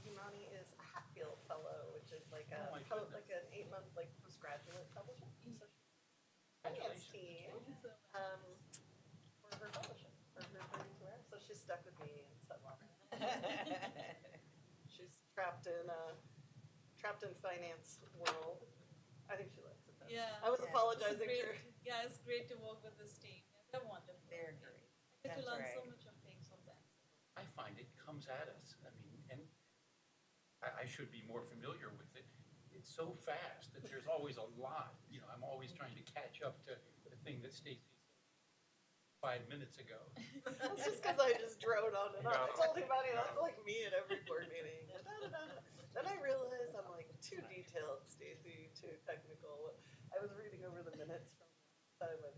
Himani is a Hatfield Fellow, which is like a Oh my like an 8-month like postgraduate fellowship. So she's finance team for her fellowship for her 32 hours. So she's stuck with me and stuff. She's trapped in finance world. I think she likes it though. Yeah. I was apologizing It's to her. great. Yeah, it's great to work with this team. Yeah, they're wonderful. They're great. I get to That's learn so right. much of things from them. I find it comes at us. I mean, and I should be more familiar with it. It's so fast that there's always a lot. You know, I'm always trying to catch up to the thing that Stacy said 5 minutes ago. That's just because I just drone on and on. I told anybody that's like me at every board meeting. Then I realized I'm like too detailed, Stacy, too technical. I was reading over the minutes from last time and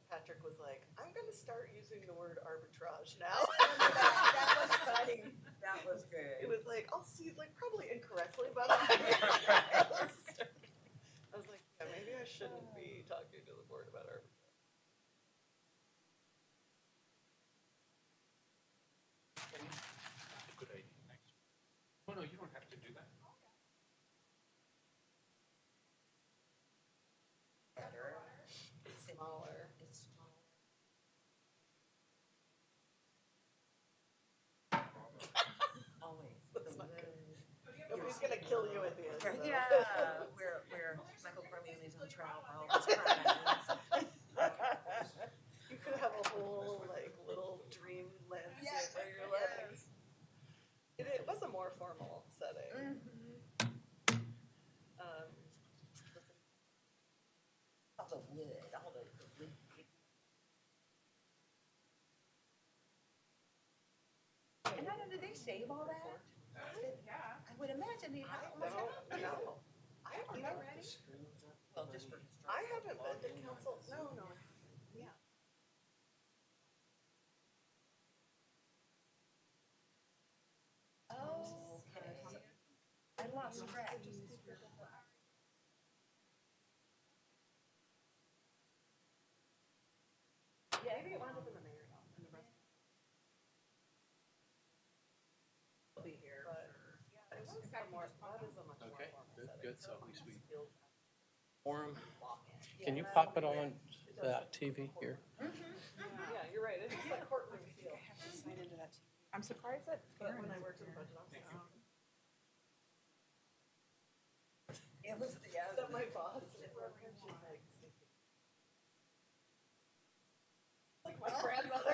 Patrick was like, I'm going to start using the word arbitrage now. That was funny. That was good. It was like, I'll see, like probably incorrectly, but I was like, yeah, maybe I shouldn't be talking to the board about arbitrage. Good idea. Next. Oh, no, you don't have to do that. Better. It's smaller. It's smaller. Always. That's not good. Nobody's going to kill you at the end. Though. Yeah, where Michael Corleone's on trial for all his crimes. You could have a whole like little dream landscape where you're like. It was a more formal setting. All the wood, all the wood. And I know, did they save all that? Yeah. I would imagine they have. I don't know. I don't know. Well, just for construction. I haven't been to council. No. Yeah. Oh, okay. I lost track. Yeah, maybe it wound up in the mayor's office. In the rest. I'll be here, but yeah, it was a more. That is a much more Okay, formal good, setting. good. So So at least we feels forum. walk-in. Can you Yeah, pop it on that TV here? Yeah, you're right. It's just like courtroom feel. I have to sign into that TV. I'm surprised that But when I worked in the budget office, It was, yeah. that my boss, she's like, Stacey. Like my grandmother,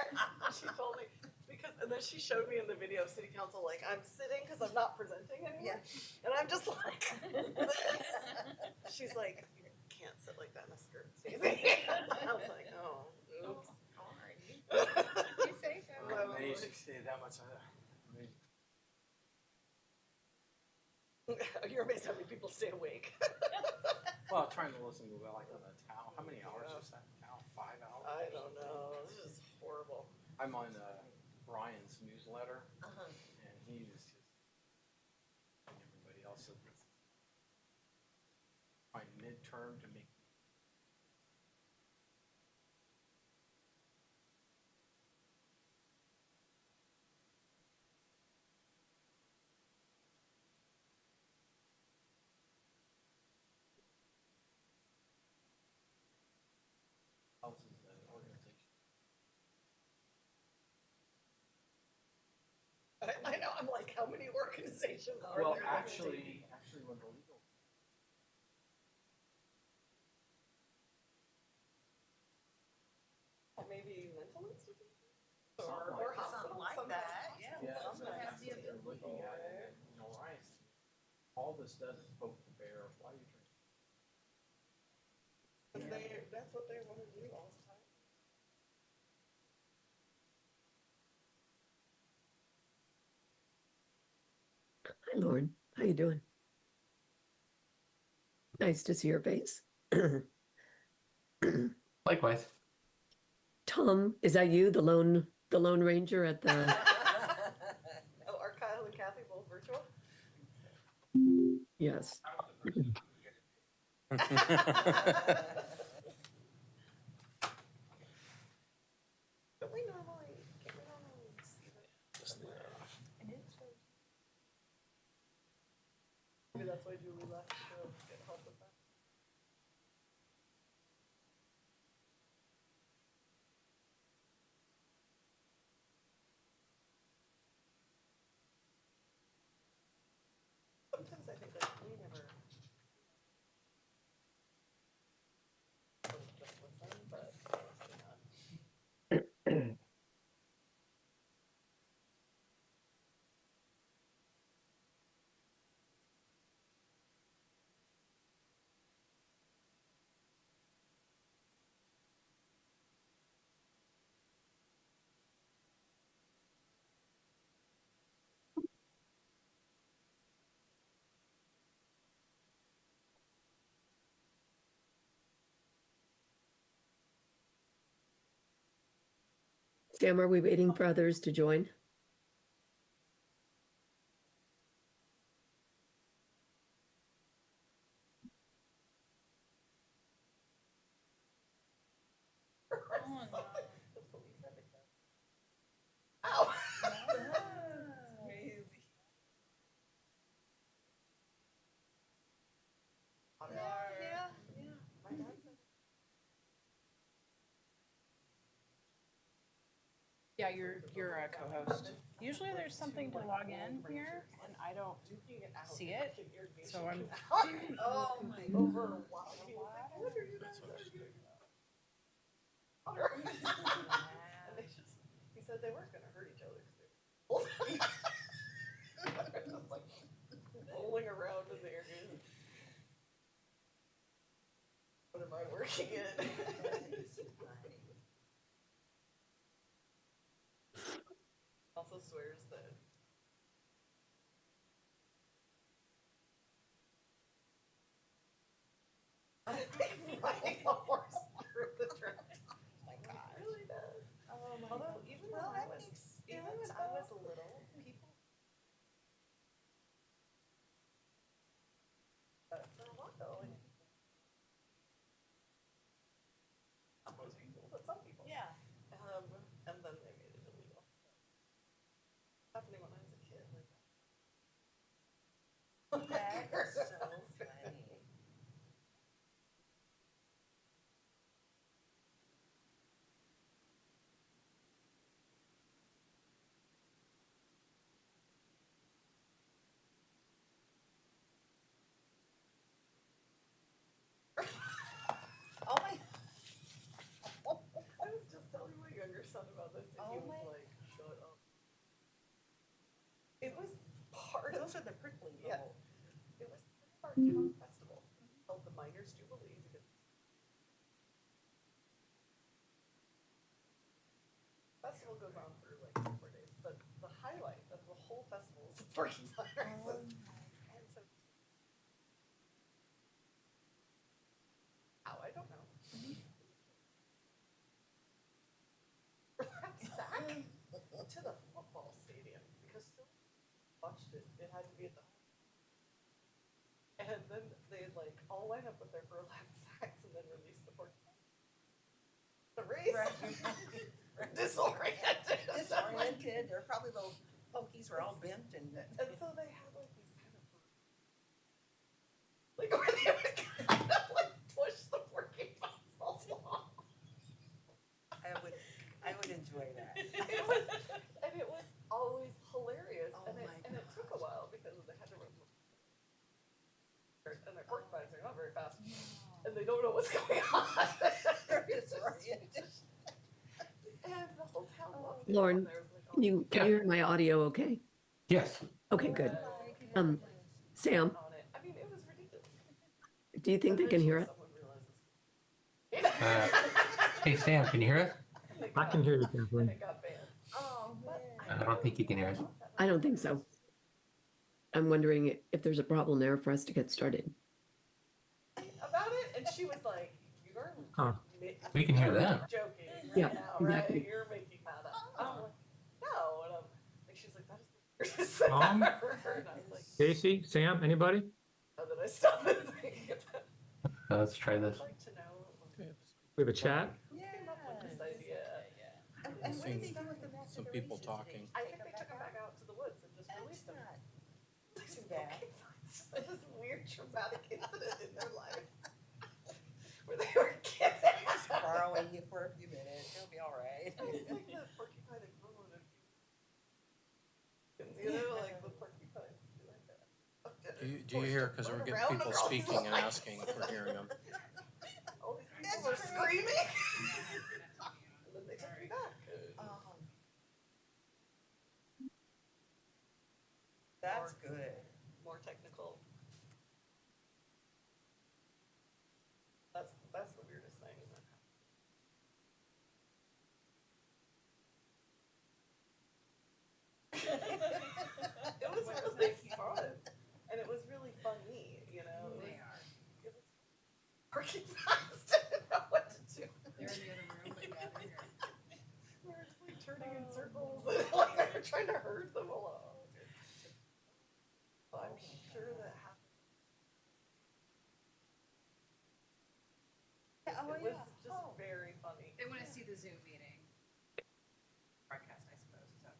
she told me, because, and then she showed me in the video of city council, like, I'm sitting because I'm not presenting anymore. Yeah. And I'm just like, this. She's like, you can't sit like that in a skirt, Stacey. I was like, oh, oops. You say so. Well, Amazing, stay that much. Amazing. You're amazed how many people stay awake. Well, trying to listen to like on the towel. How many hours is that towel? 5 hours? I don't know. This is horrible. I'm on Brian's newsletter, Uh-huh. and he is just and everybody else. So my midterm to make. Houses an organization. I know. I'm like, how many organizations are Well, there? actually, when the legal. Maybe mental institutions Something or like hospitals. Something like some- that, yeah. Yeah, Something that's has to be they're looking at it, and, you know, Ryan, all this does is poke the bear, why are you drinking? Because that's what they want to do all the time. Hi, Lauren. How you doing? Nice to see your face. Likewise. Tom, is that you, the lone ranger at the? Oh, are Kyle and Kathy both virtual? Yes. Don't we normally see them? Just leave it off. And it's so that's why Julie left to get help with that. Sometimes I think like we never just listen, but honestly not. Sam, are we waiting for others to join? Oh, no. The police had to come. Ow! Crazy. Yeah. My dad said Yeah, you're a co-host. Usually there's something to log in here, and I don't duking it out. see it, so I'm. Oh my. Over a while. He was like, what are you guys arguing about? And they just, he said they weren't gonna hurt each other because they were just like rolling around in the area. What am I working in? Also swears that riding a horse through the track. Oh my gosh. It really does. Oh my. Although even when I was little, people for a while, like, not most people, but some people. Yeah. And then they made it illegal. Happening when I was a kid, like That is so funny. Oh my. I was just telling my younger son about this, and he Oh was my- like, "Shut up." It was part of Those are the prickly yes. little. It was part of our town festival called the Miners Jubilee because the festival goes on for like 4 days, but the highlight of the whole festival is the Porky Miners. And so, how I don't know. Wrapped sack to the football stadium because so watched it. It had to be at the and then they like all line up with their burlap sacks and then release the porky. The race. Disoriented. Disoriented. They're probably little pokies were all bent and. And so they had like these kind of like where they would kind of like push the porcupines along. I would enjoy that. It was always hilarious. Oh and my it took a while because they had to run and their porcupines are not very fast. And they don't know what's going on. They're disoriented. And the whole town loved it. Lauren, And there was like, Can you hear my audio okay? Yes. Okay, good. Oh Um, Sam, on it. I mean, it was ridiculous. do you think they can hear it? Someone realizes. Hey, Sam, can you hear us? I can hear you, And Kathleen. it got banned. Oh man. I don't think you can hear us. I don't think so. I'm wondering if there's a problem there for us to get started. About it, and she was like, "You're Huh. We can hear them. joking, Yeah, right now, right? exactly. You're making that up." I'm like, "No," and I'm like, "She's like, that is the weirdest thing I've ever heard." I was like, Casey, Sam, anybody? "How did I stop and think about it?" Let's try this. I'd like to know We have a chat. who came up with this idea. And what do they do with them after some the people races? talking. I think they took him back out to the woods and just That's released him. not These too bad. porcupines. It's just like this weird traumatic incident in their life where they were kidding. Just borrowing you for a few minutes, it'll be all right. It's like the porcupine equivalent of you know, like the porcupine. Do you hear? Because we're getting people speaking and asking if we're hearing them. All these people were screaming. And then they took me back. That's good. More technical. That's the weirdest thing. It was really fun, and it was really funny, you know. They are. It was working fast. Didn't know what to do. They're in the other room, but yeah, they're here. We were just like turning in circles, and like we were trying to herd them along. I'm sure that happened. Oh, It was just very funny. They want to see the Zoom meeting. Broadcast, I suppose. Is that?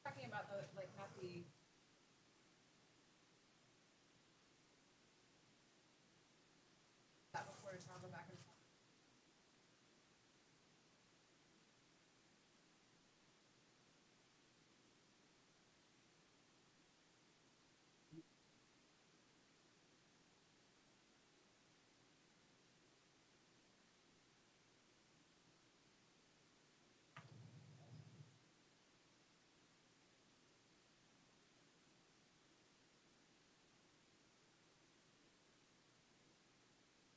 Talking about the like not the. That before to toggle back and forth.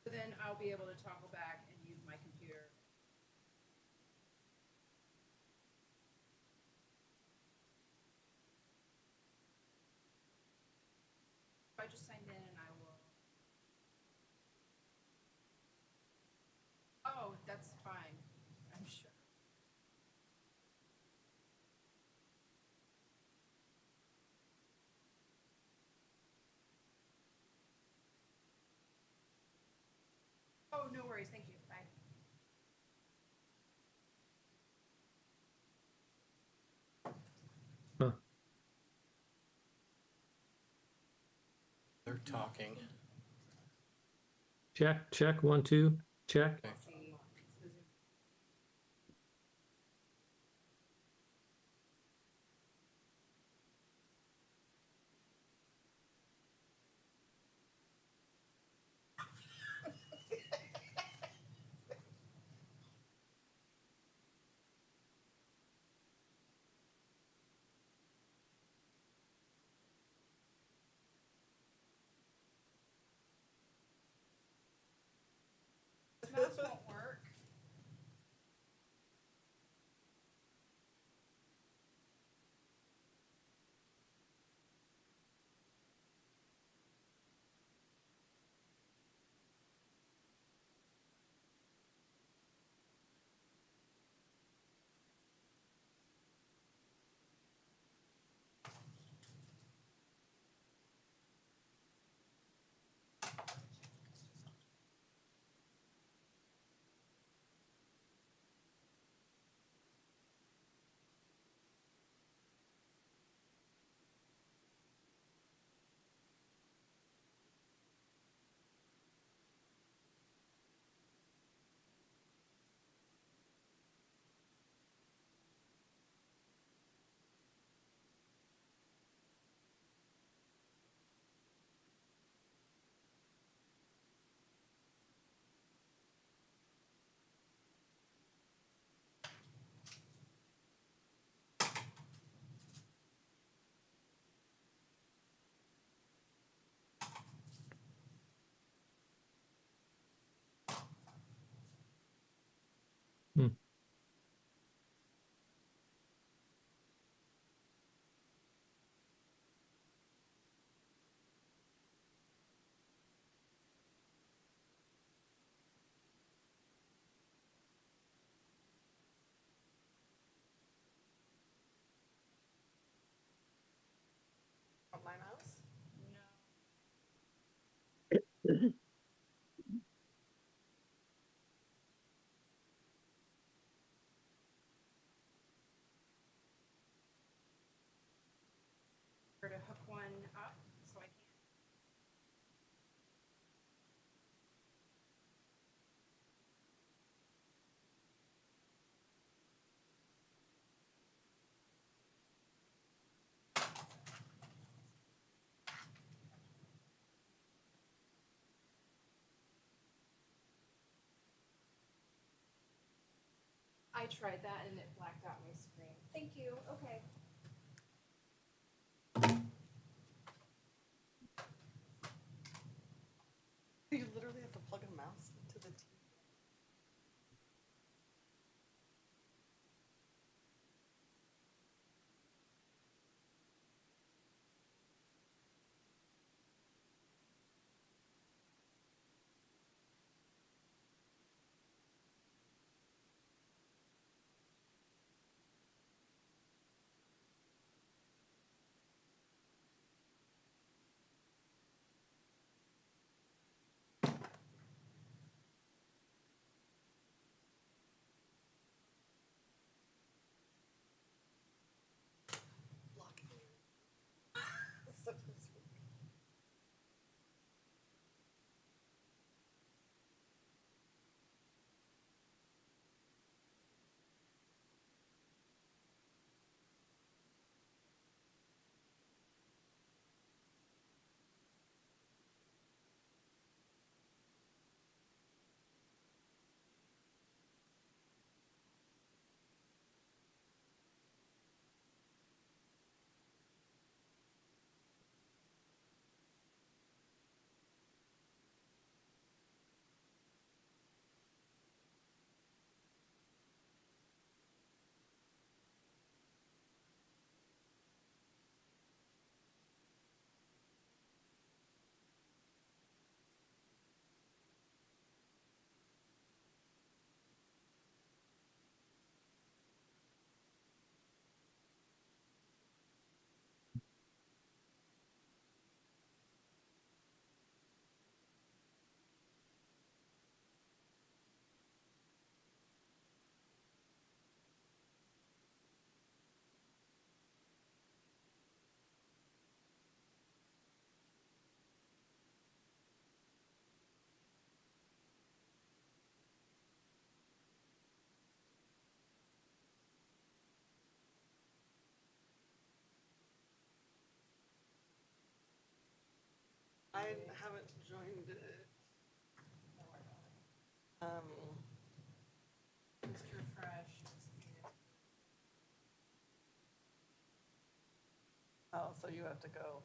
So then I'll be able to toggle back and use my computer. I just signed in and I will. Oh, that's fine. I'm sure. Oh, no worries. Thank you. Bye. They're talking. Check, 1, 2, check. Okay. See. The Zoom. This mouse won't hook one up so I can. I tried that and it blacked out my screen. Thank you. Okay. You literally have to plug a mouse into the TV. Blocking you. So to speak. I haven't joined it. Just refresh. Oh, so you have to go.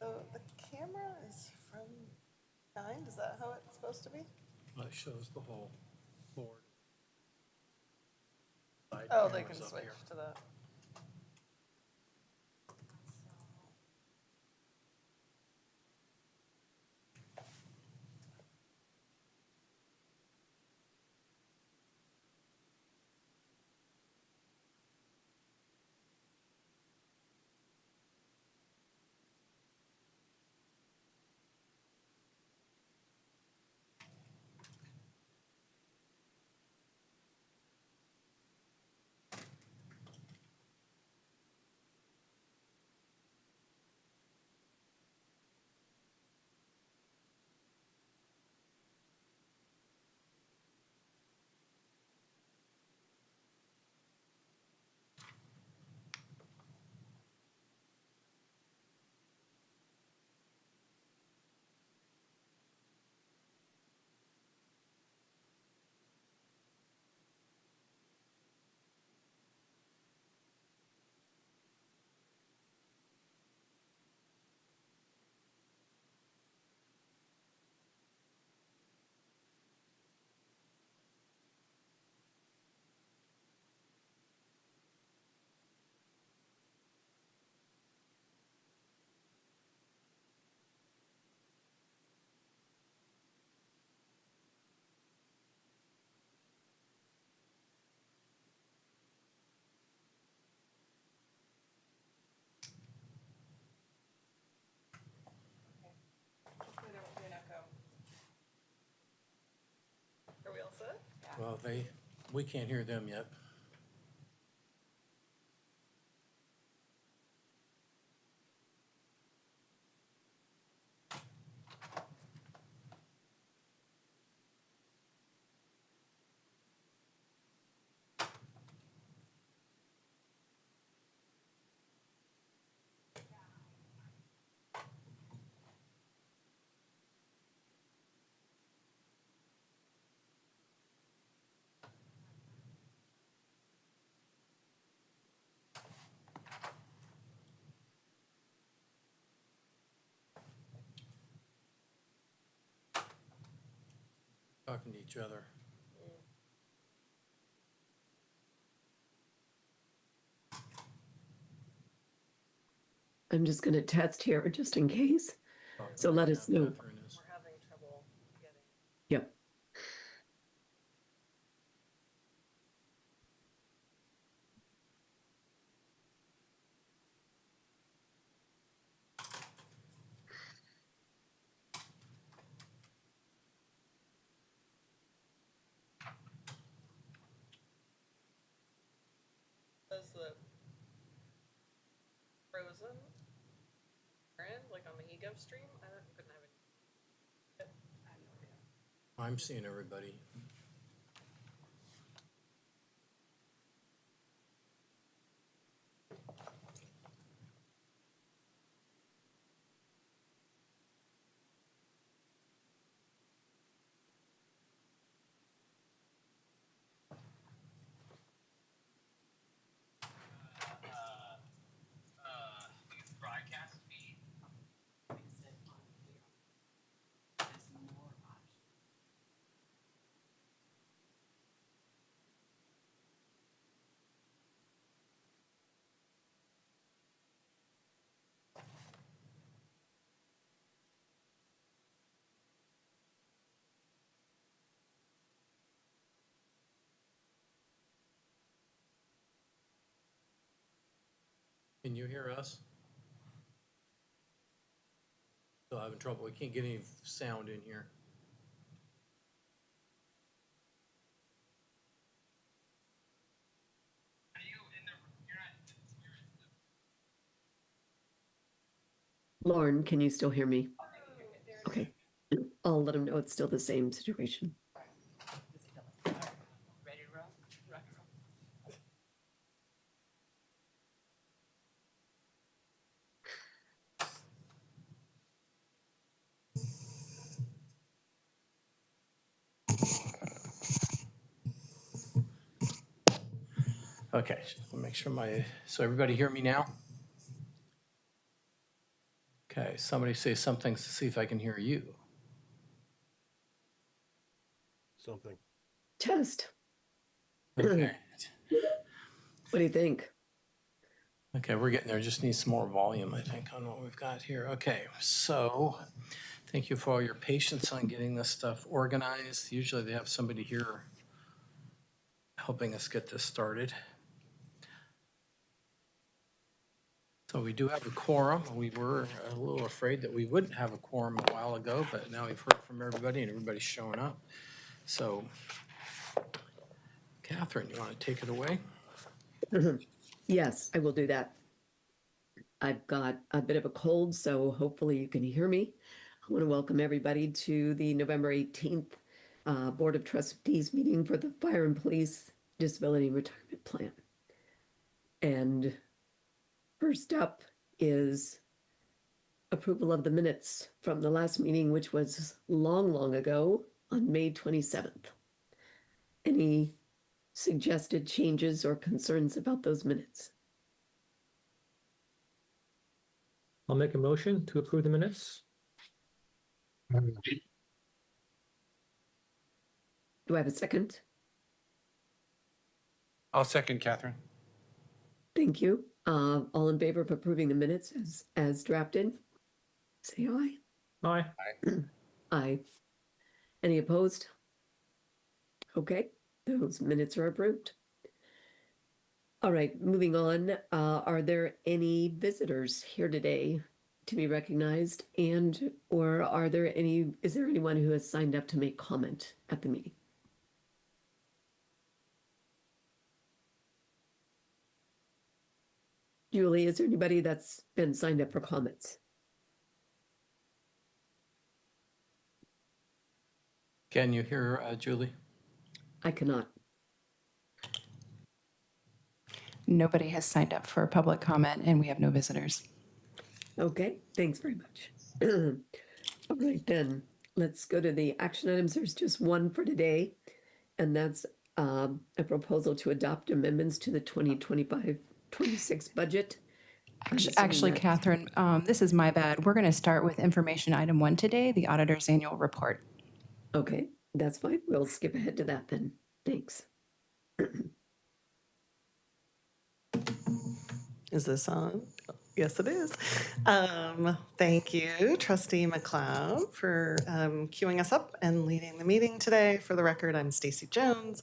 So the camera is from behind, is that how it's supposed to be? Well, it shows the whole board. Side Oh, they cameras can up switch here. to that. we can't hear them yet. Talking to each other. I'm just going to test here just in case. So let us know. Catherine is. We're having trouble getting. Yep. Does the frozen friend like on the eGov stream? Couldn't have any. I'm seeing everybody. Broadcast feed. Can you hear us? Still having trouble. We can't get any sound in here. Lauren, can you still hear me? Okay. I'll let him know it's still the same situation. Ready to roll? Rock and roll. Okay, just make sure so everybody hear me now? Okay, somebody say something to see if I can hear you. Something. Test. Okay. What do you think? Okay, we're getting there. Just need some more volume, I think, on what we've got here. Okay, so thank you for all your patience on getting this stuff organized. Usually they have somebody here helping us get this started. So we do have a quorum. We were a little afraid that we wouldn't have a quorum a while ago, but now we've heard from everybody and everybody's showing up. So, Catherine, you want to take it away? Yes, I will do that. I've got a bit of a cold, so hopefully you can hear me. I want to welcome everybody to the November 18th Board of Trustees meeting for the Fire and Police Disability Retirement Plan. And first up is approval of the minutes from the last meeting, which was long ago on May 27th. Any suggested changes or concerns about those minutes? I'll make a motion to approve the minutes. Do I have a second? I'll second, Catherine. Thank you. All in favor of approving the minutes as drafted? Say aye. Aye. Aye. Any opposed? Okay, those minutes are approved. All right, moving on. Are there any visitors here today to be recognized, or is there anyone who has signed up to make comment at the meeting? Julie, is there anybody that's been signed up for comments? Can you hear Julie? I cannot. Nobody has signed up for public comment and we have no visitors. Okay, thanks very much. All right, then, let's go to the action items. There's just one for today, and that's a proposal to adopt amendments to the 2025-26 budget. I'm assuming Actually, that's- Catherine, this is my bad. We're going to start with information item 1 today, the auditor's annual report. Okay, that's fine. We'll skip ahead to that then. Thanks. Is this on? Yes, it is. Thank you, Trustee McLeod, for queuing us up and leading the meeting today. For the record, I'm Stacy Jones,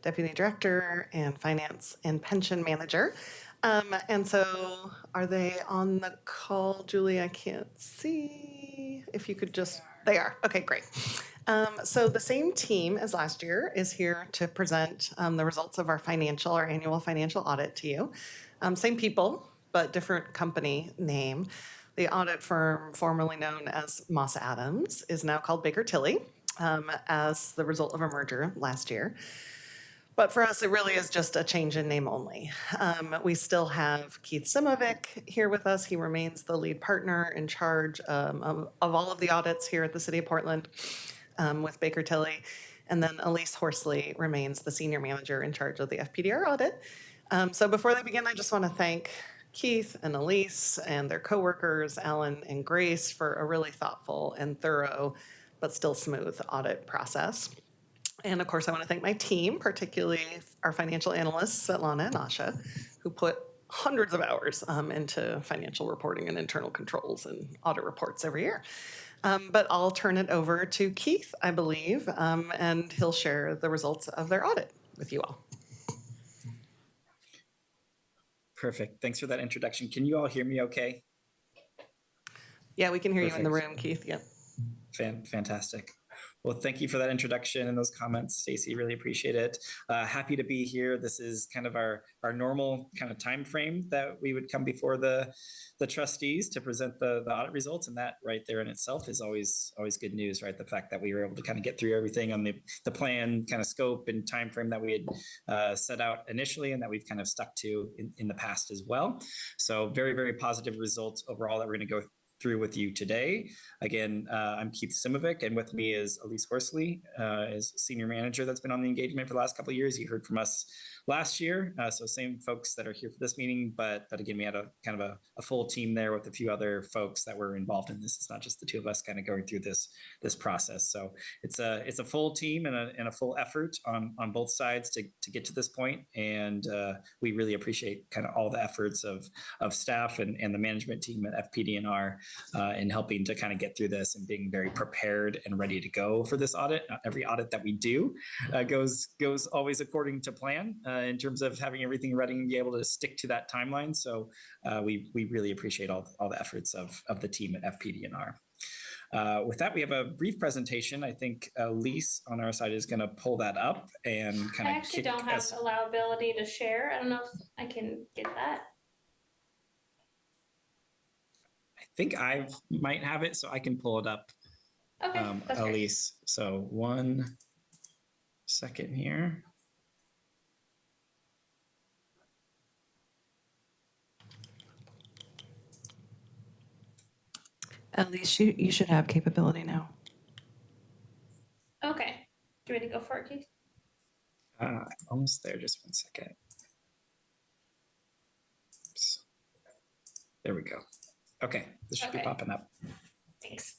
Deputy Director and Finance and Pension Manager. And so are they on the call, Julie? I can't see. If you could just, they are. Okay, great. So the same team as last year is here to present the results of our annual financial audit to you. Same people, but different company name. The audit firm formerly known as Moss Adams is now called Baker Tilly as the result of a merger last year. But for us, it really is just a change in name only. We still have Keith Simovic here with us. He remains the lead partner in charge of all of the audits here at the City of Portland with Baker Tilly. And then Elise Horsley remains the senior manager in charge of the FPDR audit. So before they begin, I just want to thank Keith and Elise and their coworkers, Alan and Grace, for a really thoughtful and thorough, but still smooth audit process. And of course, I want to thank my team, particularly our financial analysts, Svetlana and Asha, who put hundreds of hours into financial reporting and internal controls and audit reports every year. But I'll turn it over to Keith, I believe, and he'll share the results of their audit with you all. Perfect. Thanks for that introduction. Can you all hear me okay? Yeah, we can hear you in the Perfect. room, Keith. Yeah. Fantastic. Well, thank you for that introduction and those comments, Stacy. Really appreciate it. Happy to be here. This is kind of our normal kind of time frame that we would come before the trustees to present the audit results, and that right there in itself is always good news, right? The fact that we were able to kind of get through everything on the plan, kind of scope and time frame that we had set out initially, and that we've kind of stuck to in the past as well. So very positive results overall that we're going to go through with you today. Again, I'm Keith Simovic, and with me is Elise Horsley, is senior manager that's been on the engagement for the last couple of years. You heard from us last year, so same folks that are here for this meeting, but again, we had a kind of a full team there with a few other folks that were involved in this. It's not just the two of us kind of going through this process. So it's a full team and a full effort on both sides to get to this point, and we really appreciate kind of all the efforts of staff and the management team at FPDR in helping to kind of get through this and being very prepared and ready to go for this audit. Not every audit that we do goes always according to plan in terms of having everything ready and be able to stick to that timeline. So we really appreciate all the efforts of the team at FPDR. With that, we have a brief presentation. I think Elise on our side is going to pull that up and kind of. I actually don't have allowability to share. I don't know if I can get that. I think I might have it, so I can pull it up. Okay, that's great. Elise. So 1 second here. At least you should have capability now. Okay. Do you ready to go for it, Keith? Almost there. Just 1 second. Oops. There we go. Okay, this should be popping up. Thanks.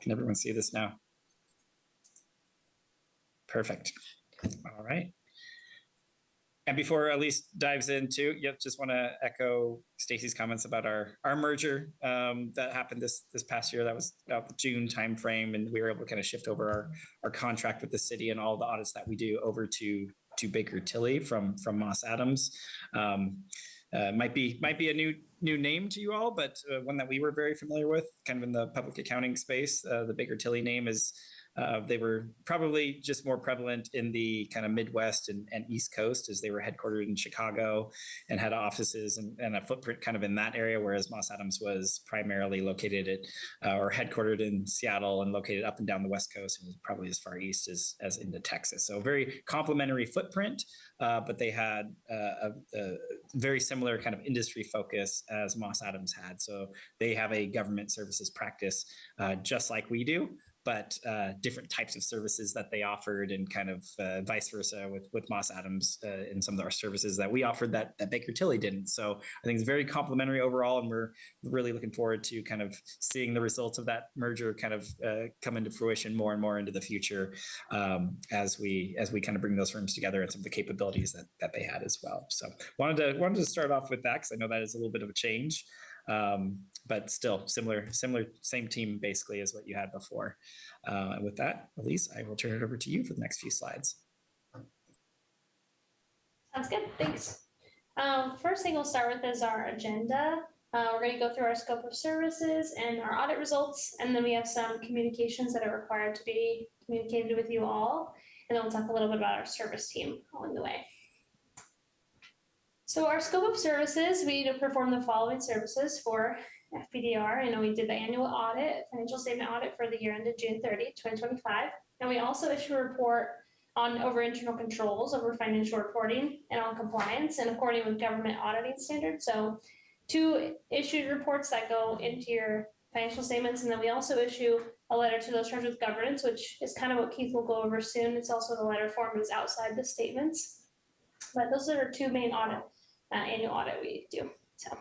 Can everyone see this now? Perfect. All right. And before Elise dives into, just want to echo Stacy's comments about our merger that happened this past year. That was about the June timeframe, and we were able to kind of shift over our contract with the city and all the audits that we do over to Baker Tilly from Moss Adams. Might be a new name to you all, but one that we were very familiar with, kind of in the public accounting space. The Baker Tilly name is They were probably just more prevalent in the kind of Midwest and East Coast, as they were headquartered in Chicago and had offices and a footprint kind of in that area, whereas Moss Adams was primarily located at or headquartered in Seattle and located up and down the West Coast, and was probably as far east as into Texas. So very complementary footprint, but they had a very similar kind of industry focus as Moss Adams had. So they have a government services practice just like we do, but different types of services that they offered, and kind of vice versa with Moss Adams in some of our services that we offered that Baker Tilly didn't. So I think it's very complementary overall, and we're really looking forward to kind of seeing the results of that merger kind of come into fruition more and more into the future, as we kind of bring those firms together and some of the capabilities that they had as well. So wanted to start off with that, because I know that is a little bit of a change. But still similar, same team basically as what you had before. And with that, Elise, I will turn it over to you for the next few slides. Sounds good, thanks. First thing we'll start with is our agenda. We're going to go through our scope of services and our audit results, and then we have some communications that are required to be communicated with you all, and then we'll talk a little bit about our service team along the way. So our scope of services, we perform the following services for FPDR. I know we did the annual audit, financial statement audit for the year ended June 30, 2025. And we also issue a report over internal controls over financial reporting and on compliance and according with government auditing standards. So 2 issued reports that go into your financial statements. And then we also issue a letter to those charged with governance, which is kind of what Keith will go over soon. It's also the letter form is outside the statements. But those are our 2 main annual audit we do. So,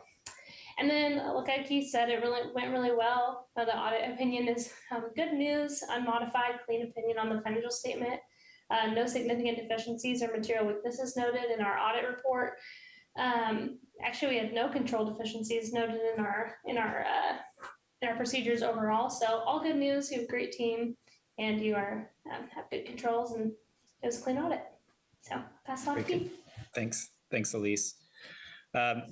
and then like Keith said, it went really well. The audit opinion is good news, unmodified, clean opinion on the financial statement. No significant deficiencies or material weaknesses noted in our audit report. Actually, we had no control deficiencies noted in our procedures overall. So all good news. You have a great team, and you have good controls, and it was a clean audit. So pass it off to Keith. Thanks, Elise.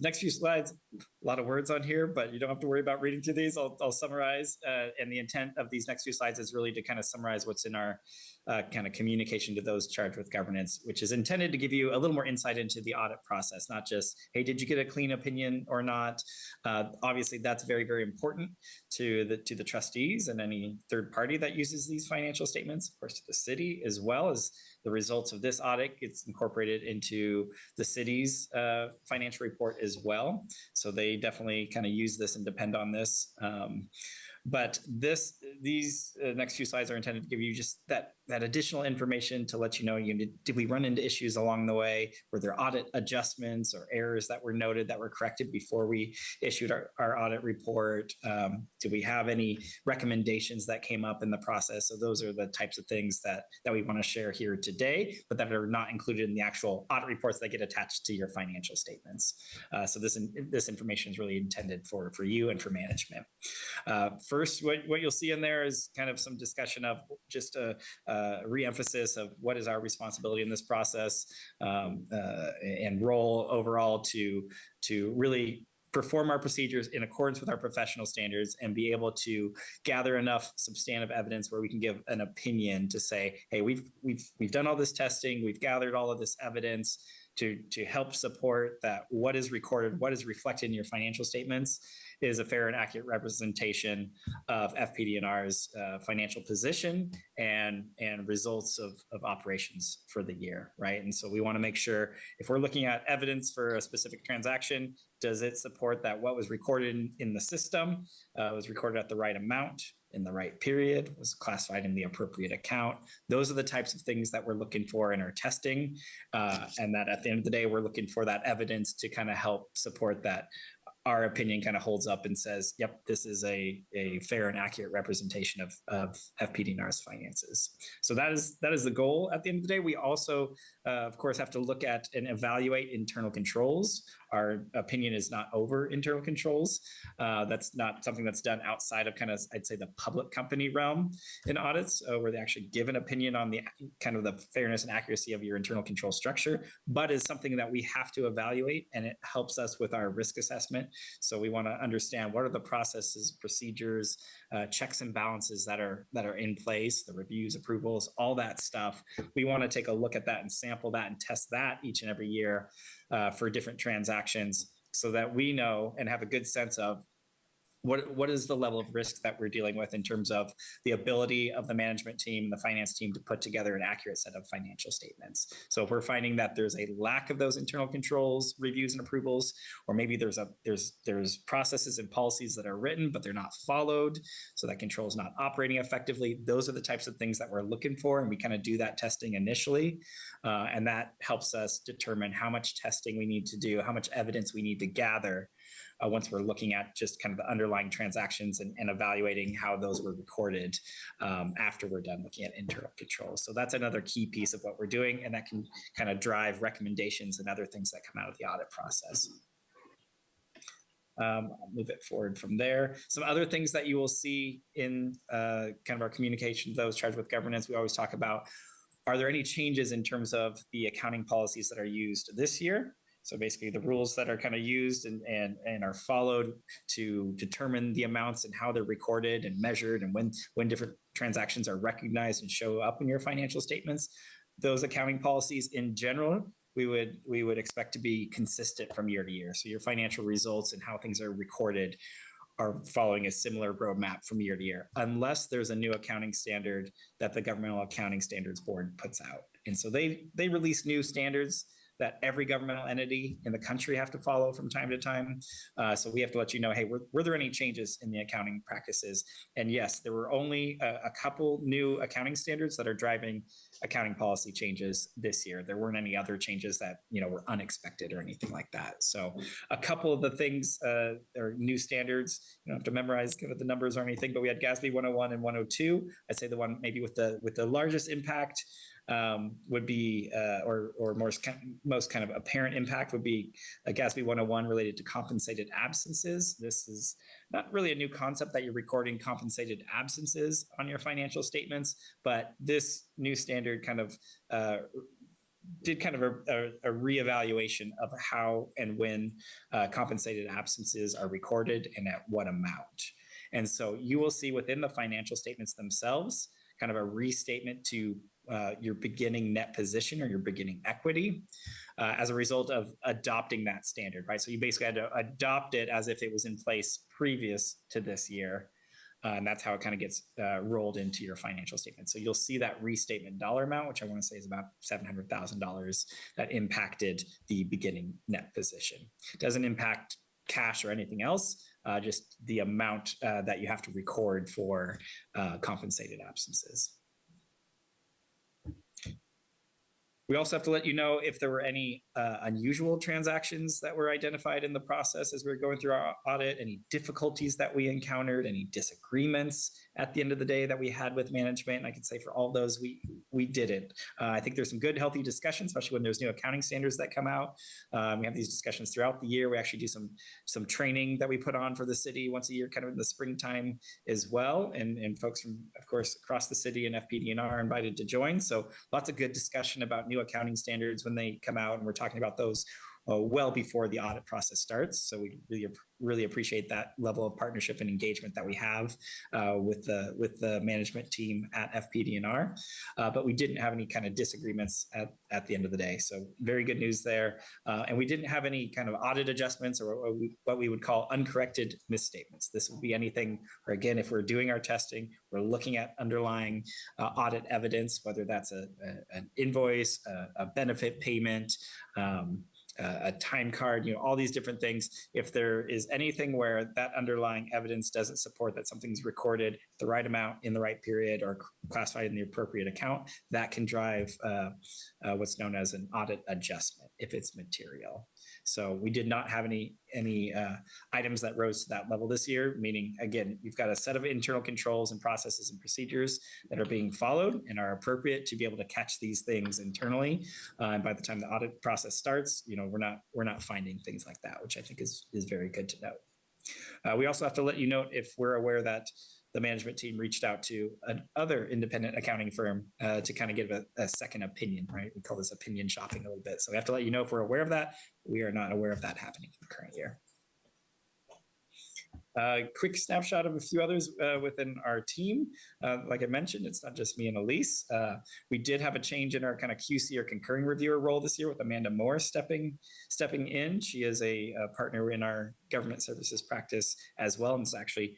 Next few slides, a lot of words on here, but you don't have to worry about reading through these. I'll summarize, and the intent of these next few slides is really to kind of summarize what's in our kind of communication to those charged with governance, which is intended to give you a little more insight into the audit process, not just, hey, did you get a clean opinion or not? Obviously, that's very, very important to the trustees and any third party that uses these financial statements, of course, to the city, as well as the results of this audit gets incorporated into the city's financial report as well. So they definitely kind of use this and depend on this. But these next few slides are intended to give you just that additional information to let you know, did we run into issues along the way? Were there audit adjustments or errors that were noted that were corrected before we issued our audit report? Did we have any recommendations that came up in the process? So those are the types of things that we want to share here today, but that are not included in the actual audit reports that get attached to your financial statements. So this information is really intended for you and for management. First, what you'll see in there is kind of some discussion of just a re-emphasis of what is our responsibility in this process and role overall to really perform our procedures in accordance with our professional standards and be able to gather enough substantive evidence where we can give an opinion to say, hey, we've done all this testing, we've gathered all of this evidence to help support that what is recorded, what is reflected in your financial statements is a fair and accurate representation of FPDR's financial position and results of operations for the year, right? And so we want to make sure if we're looking at evidence for a specific transaction, does it support that what was recorded in the system was recorded at the right amount, in the right period, was classified in the appropriate account? Those are the types of things that we're looking for in our testing, and that at the end of the day, we're looking for that evidence to kind of help support that our opinion kind of holds up and says, yep, this is a fair and accurate representation of FPDR's finances. So that is the goal at the end of the day. We also, of course, have to look at and evaluate internal controls. our opinion is not over internal controls. That's not something that's done outside of kind of, I'd say, the public company realm in audits, where they actually give an opinion on the kind of the fairness and accuracy of your internal control structure, but is something that we have to evaluate, and it helps us with our risk assessment. So we want to understand what are the processes, procedures, checks and balances that are in place, the reviews, approvals, all that stuff. We want to take a look at that and sample that and test that each and every year for different transactions, so that we know and have a good sense of what is the level of risk that we're dealing with in terms of the ability of the management team and the finance team to put together an accurate set of financial statements. So if we're finding that there's a lack of those internal controls, reviews, and approvals, or maybe there's processes and policies that are written but they're not followed, so that control is not operating effectively, those are the types of things that we're looking for, and we kind of do that testing initially, and that helps us determine how much testing we need to do, how much evidence we need to gather once we're looking at just kind of the underlying transactions and evaluating how those were recorded after we're done looking at internal controls. So that's another key piece of what we're doing, and that can kind of drive recommendations and other things that come out of the audit process. I'll move it forward from there. Some other things that you will see in kind of our communication, those charged with governance, we always talk about, are there any changes in terms of the accounting policies that are used this year? So basically the rules that are kind of used and are followed to determine the amounts and how they're recorded and measured, and when different transactions are recognized and show up in your financial statements. Those accounting policies in general, we would expect to be consistent from year to year. So your financial results and how things are recorded are following a similar roadmap from year to year, unless there's a new accounting standard that the Governmental Accounting Standards Board puts out. And so they release new standards that every governmental entity in the country have to follow from time to time. So we have to let you know, hey, were there any changes in the accounting practices? And yes, there were only a couple new accounting standards that are driving accounting policy changes this year. There weren't any other changes that were unexpected or anything like that. So a couple of the things or new standards, you don't have to memorize kind of the numbers or anything, but we had GASB 101 and 102. I'd say the one maybe with the largest impact would be, or most kind of apparent impact would be a GASB 101 related to compensated absences. This is not really a new concept that you're recording compensated absences on your financial statements, but this new standard kind of did kind of a reevaluation of how and when compensated absences are recorded and at what amount. And so you will see within the financial statements themselves kind of a restatement to your beginning net position or your beginning equity as a result of adopting that standard, right? So you basically had to adopt it as if it was in place previous to this year. And that's how it kind of gets rolled into your financial statement. So you'll see that restatement dollar amount, which I want to say is about $700,000 that impacted the beginning net position. It doesn't impact cash or anything else, just the amount that you have to record for compensated absences. We also have to let you know if there were any unusual transactions that were identified in the process as we were going through our audit, any difficulties that we encountered, any disagreements at the end of the day that we had with management. And I can say for all those, we didn't. I think there's some good, healthy discussions, especially when there's new accounting standards that come out. We have these discussions throughout the year. We actually do some training that we put on for the city once a year, kind of in the springtime as well. And folks from, of course, across the city and FPDR are invited to join. So lots of good discussion about new accounting standards when they come out, and we're talking about those well before the audit process starts. So we really appreciate that level of partnership and engagement that we have with the management team at FPDR. But we didn't have any kind of disagreements at the end of the day. So very good news there. And we didn't have any kind of audit adjustments or what we would call uncorrected misstatements. This would be anything where, again, if we're doing our testing, we're looking at underlying audit evidence, whether that's an invoice, a benefit payment, a time card, all these different things. If there is anything where that underlying evidence doesn't support that something's recorded the right amount in the right period or classified in the appropriate account, that can drive what's known as an audit adjustment if it's material. So we did not have any items that rose to that level this year, meaning, again, you've got a set of internal controls and processes and procedures that are being followed and are appropriate to be able to catch these things internally. And by the time the audit process starts, we're not finding things like that, which I think is very good to note. We also have to let you know if we're aware that the management team reached out to another independent accounting firm to kind of give a second opinion, right? We call this opinion shopping a little bit. So we have to let you know if we're aware of that. We are not aware of that happening in the current year. Quick snapshot of a few others within our team. Like I mentioned, it's not just me and Elise. We did have a change in our kind of QC or concurring reviewer role this year with Amanda Moore stepping in. She is a partner in our government services practice as well, and has actually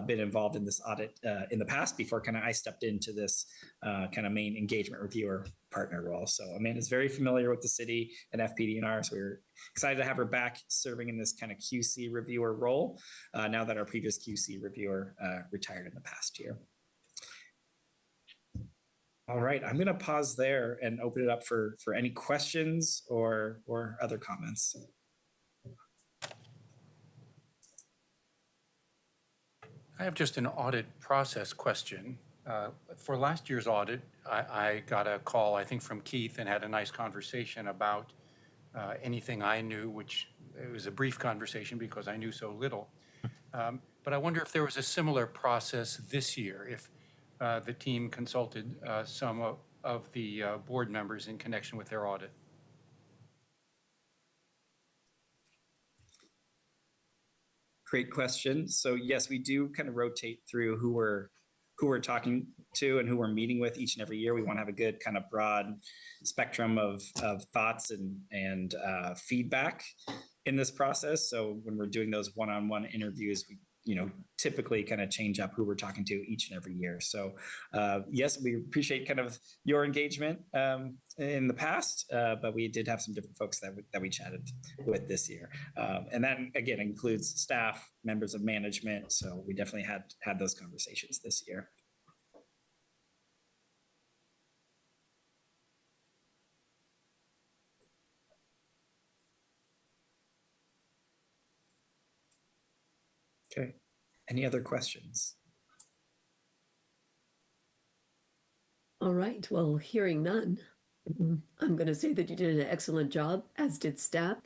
been involved in this audit in the past before kind of I stepped into this kind of main engagement reviewer partner role. So Amanda's very familiar with the city and FPDR, so we're excited to have her back serving in this kind of QC reviewer role now that our previous QC reviewer retired in the past year. All right, I'm going to pause there and open it up for any questions or other comments. I have just an audit process question. For last year's audit, I got a call, I think, from Keith and had a nice conversation about anything I knew, which it was a brief conversation because I knew so little. But I wonder if there was a similar process this year, if the team consulted some of the board members in connection with their audit. Great question. So yes, we do kind of rotate through who we're talking to and who we're meeting with each and every year. We want to have a good kind of broad spectrum of thoughts and feedback in this process. So when we're doing those one-on-one interviews, we typically kind of change up who we're talking to each and every year. So yes, we appreciate kind of your engagement in the past, but we did have some different folks that we chatted with this year. And that, again, includes staff, members of management. So we definitely had those conversations this year. Okay. Any other questions? All right. Well, hearing none, I'm going to say that you did an excellent job, as did staff,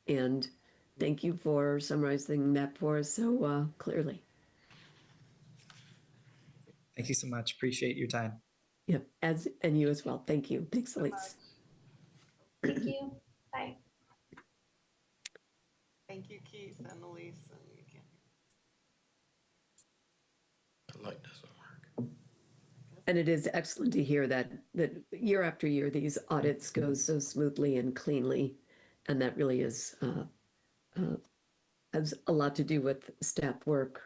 and thank you for summarizing that for us so clearly. Thank you so much. Appreciate your time. Yep, and you as well. Thank you. Thanks, Elise. Thank you. Bye. Thank you, Keith and Elise. And you can't The light doesn't work. And it is excellent to hear that year after year, these audits go so smoothly and cleanly. And that really is has a lot to do with staff work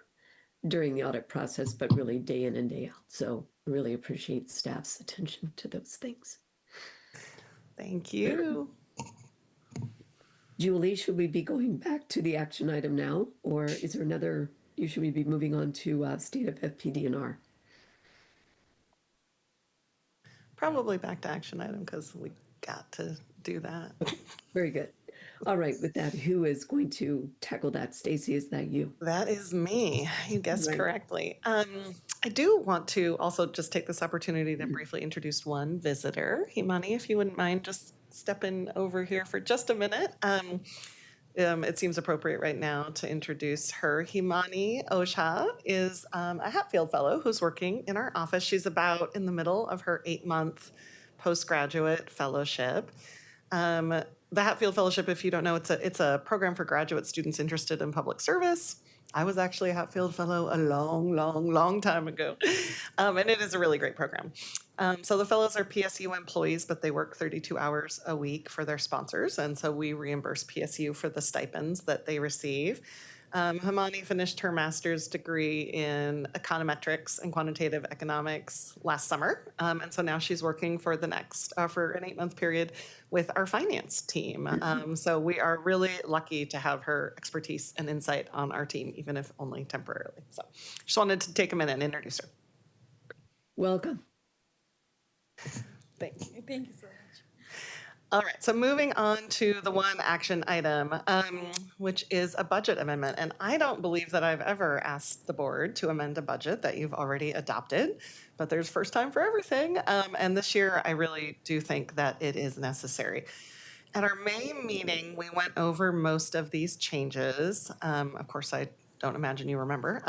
during the audit process, but really day in and day out. So I really appreciate staff's attention to those things. Thank you. Julie, should we be going back to the action item now? Or is there another, should we be moving on to state of FPDR? Probably back to action item because we got to do that. Very good. All right, with that, who is going to tackle that? Stacy, is that you? That is me. You guessed Right. correctly. I do want to also just take this opportunity to briefly introduce one visitor. Himani, if you wouldn't mind just stepping over here for just a minute. It seems appropriate right now to introduce her. Himani Osha is a Hatfield Fellow who's working in our office. She's about in the middle of her 8-month postgraduate fellowship. The Hatfield Fellowship, if you don't know, it's a program for graduate students interested in public service. I was actually a Hatfield Fellow a long time ago, and it is a really great program. So the fellows are PSU employees, but they work 32 hours a week for their sponsors, and so we reimburse PSU for the stipends that they receive. Himani finished her master's degree in econometrics and quantitative economics last summer, and so now she's working for the next for an 8-month period with our finance team. So we are really lucky to have her expertise and insight on our team, even if only temporarily. So just wanted to take a minute and introduce her. Welcome. Thank you. Thank you so much. All right, so moving on to the one action item, which is a budget amendment. And I don't believe that I've ever asked the board to amend a budget that you've already adopted, but there's first time for everything. And this year, I really do think that it is necessary. At our May meeting, we went over most of these changes. Of course, I don't imagine you remember.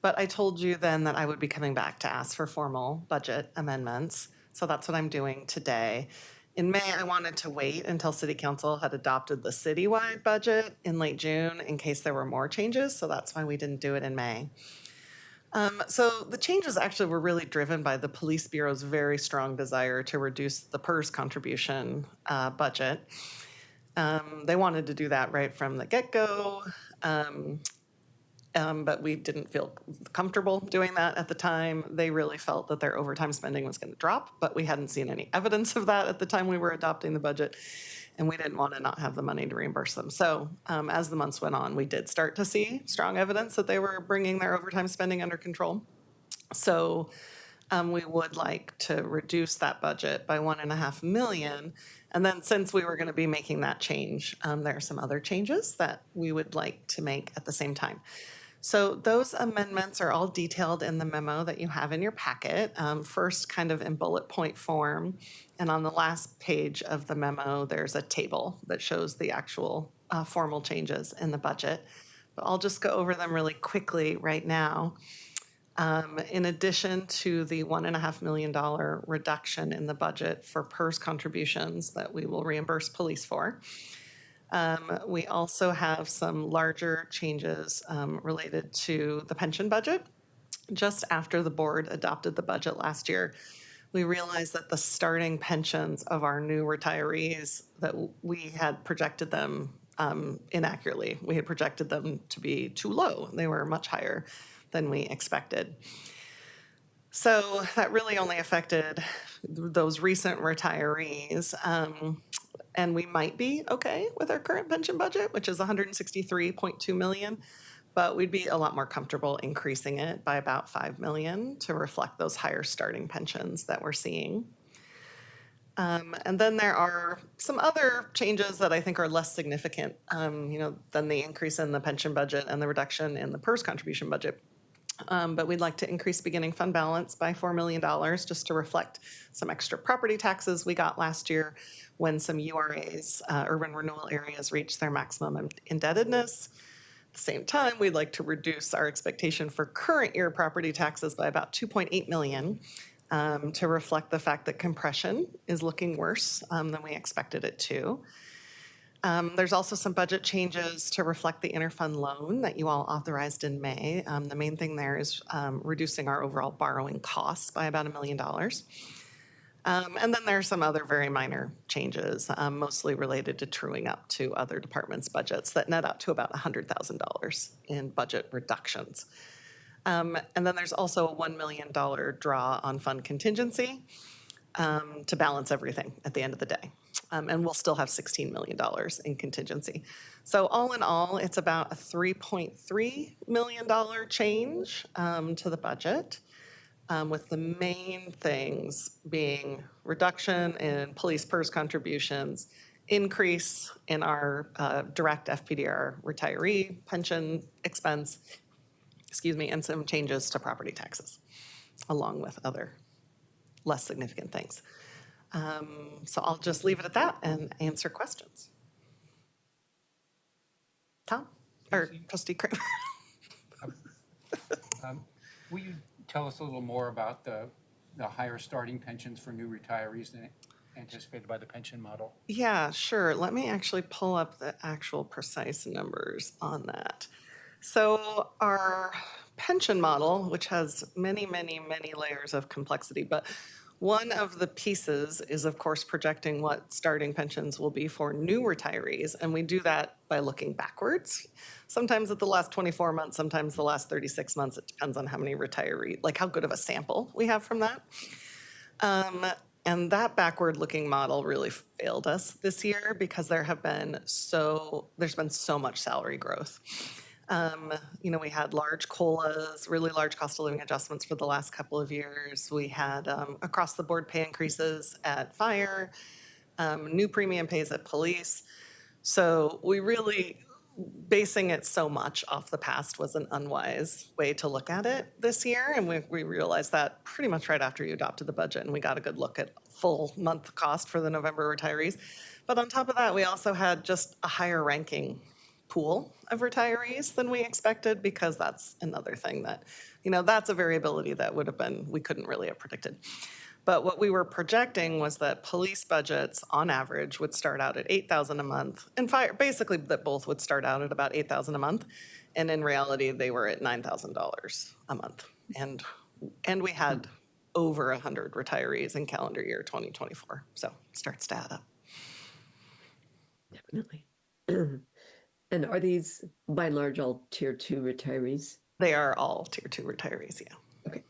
But I told you then that I would be coming back to ask for formal budget amendments. So that's what I'm doing today. In May, I wanted to wait until City Council had adopted the citywide budget in late June in case there were more changes. So that's why we didn't do it in May. So the changes actually were really driven by the Police Bureau's very strong desire to reduce the PERS contribution budget. They wanted to do that right from the get-go. But we didn't feel comfortable doing that at the time. They really felt that their overtime spending was going to drop, but we hadn't seen any evidence of that at the time we were adopting the budget, and we didn't want to not have the money to reimburse them. So as the months went on, we did start to see strong evidence that they were bringing their overtime spending under control. So we would like to reduce that budget by $1.5 million. And then since we were going to be making that change, there are some other changes that we would like to make at the same time. So those amendments are all detailed in the memo that you have in your packet, first kind of in bullet point form. And on the last page of the memo, there's a table that shows the actual formal changes in the budget. But I'll just go over them really quickly right now. In addition to the $1.5 million reduction in the budget for PERS contributions that we will reimburse police for, we also have some larger changes related to the pension budget. Just after the board adopted the budget last year, we realized that the starting pensions of our new retirees, that we had projected them inaccurately. We had projected them to be too low. They were much higher than we expected. So that really only affected those recent retirees. And we might be okay with our current pension budget, which is $163.2 million, but we'd be a lot more comfortable increasing it by about $5 million to reflect those higher starting pensions that we're seeing. And then there are some other changes that I think are less significant, than the increase in the pension budget and the reduction in the PERS contribution budget. But we'd like to increase beginning fund balance by $4 million just to reflect some extra property taxes we got last year when some URAs, urban renewal areas, reached their maximum indebtedness. At the same time, we'd like to reduce our expectation for current year property taxes by about $2.8 million to reflect the fact that compression is looking worse than we expected it to. There's also some budget changes to reflect the interfund loan that you all authorized in May. The main thing there is reducing our overall borrowing costs by about $1 million. And then there are some other very minor changes, mostly related to truing up to other departments' budgets that net out to about $100,000 in budget reductions. And then there's also a $1 million draw on fund contingency to balance everything at the end of the day. And we'll still have $16 million in contingency. So all in all, it's about a $3.3 million change to the budget, with the main things being reduction in police PERS contributions, increase in our direct FPDR retiree pension expense, and some changes to property taxes, along with other less significant things. So I'll just leave it at that and answer questions. Tom? Or Trustee Kramer? Will you tell us a little more about the higher starting pensions for new retirees than anticipated by the pension model? Yeah, sure. Let me actually pull up the actual precise numbers on that. So our pension model, which has many, many, many layers of complexity, but one of the pieces is, of course, projecting what starting pensions will be for new retirees, and we do that by looking backwards. Sometimes at the last 24 months, sometimes the last 36 months. It depends on how many retirees, like how good of a sample we have from that. And that backward-looking model really failed us this year because there's been so much salary growth. We had large COLAs, really large cost of living adjustments for the last couple of years. We had across-the-board pay increases at fire. new premium pays at police. So we really, basing it so much off the past was an unwise way to look at it this year. And we realized that pretty much right after you adopted the budget, and we got a good look at full month cost for the November retirees. But on top of that, we also had just a higher ranking pool of retirees than we expected, because that's another thing that, that's a variability that would have been, we couldn't really have predicted. But what we were projecting was that police budgets on average would start out at 8,000 a month, and fire, basically that both would start out at about 8,000 a month. And in reality, they were at $9,000 a month. And we had over 100 retirees in calendar year 2024. So it starts to add up. Definitely. And are these by and large all tier 2 retirees? They are all tier 2 retirees, yeah. Okay.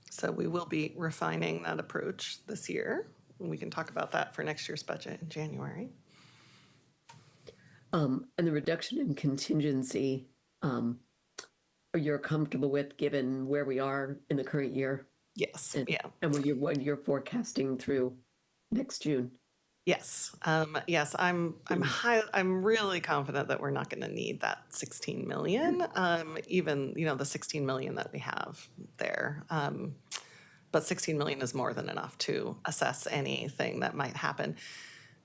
So we will be refining that approach this year. We can talk about that for next year's budget in January. And the reduction in contingency, you're comfortable with given where we are in the current year? Yes, And, yeah. And what you're forecasting through next June? Yes, yes, I'm really confident that we're not going to need that 16 million, even, the 16 million that we have there. But 16 million is more than enough to assess anything that might happen.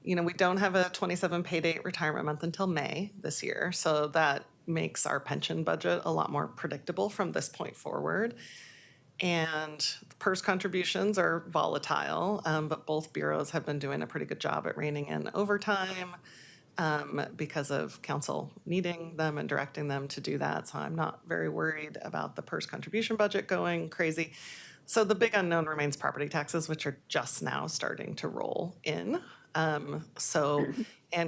We don't have a 27 pay date retirement month until May this year, so that makes our pension budget a lot more predictable from this point forward. And the PERS contributions are volatile, but both bureaus have been doing a pretty good job at reining in overtime because of council needing them and directing them to do that. So I'm not very worried about the PERS contribution budget going crazy. So the big unknown remains property taxes, which are just now starting to roll in. And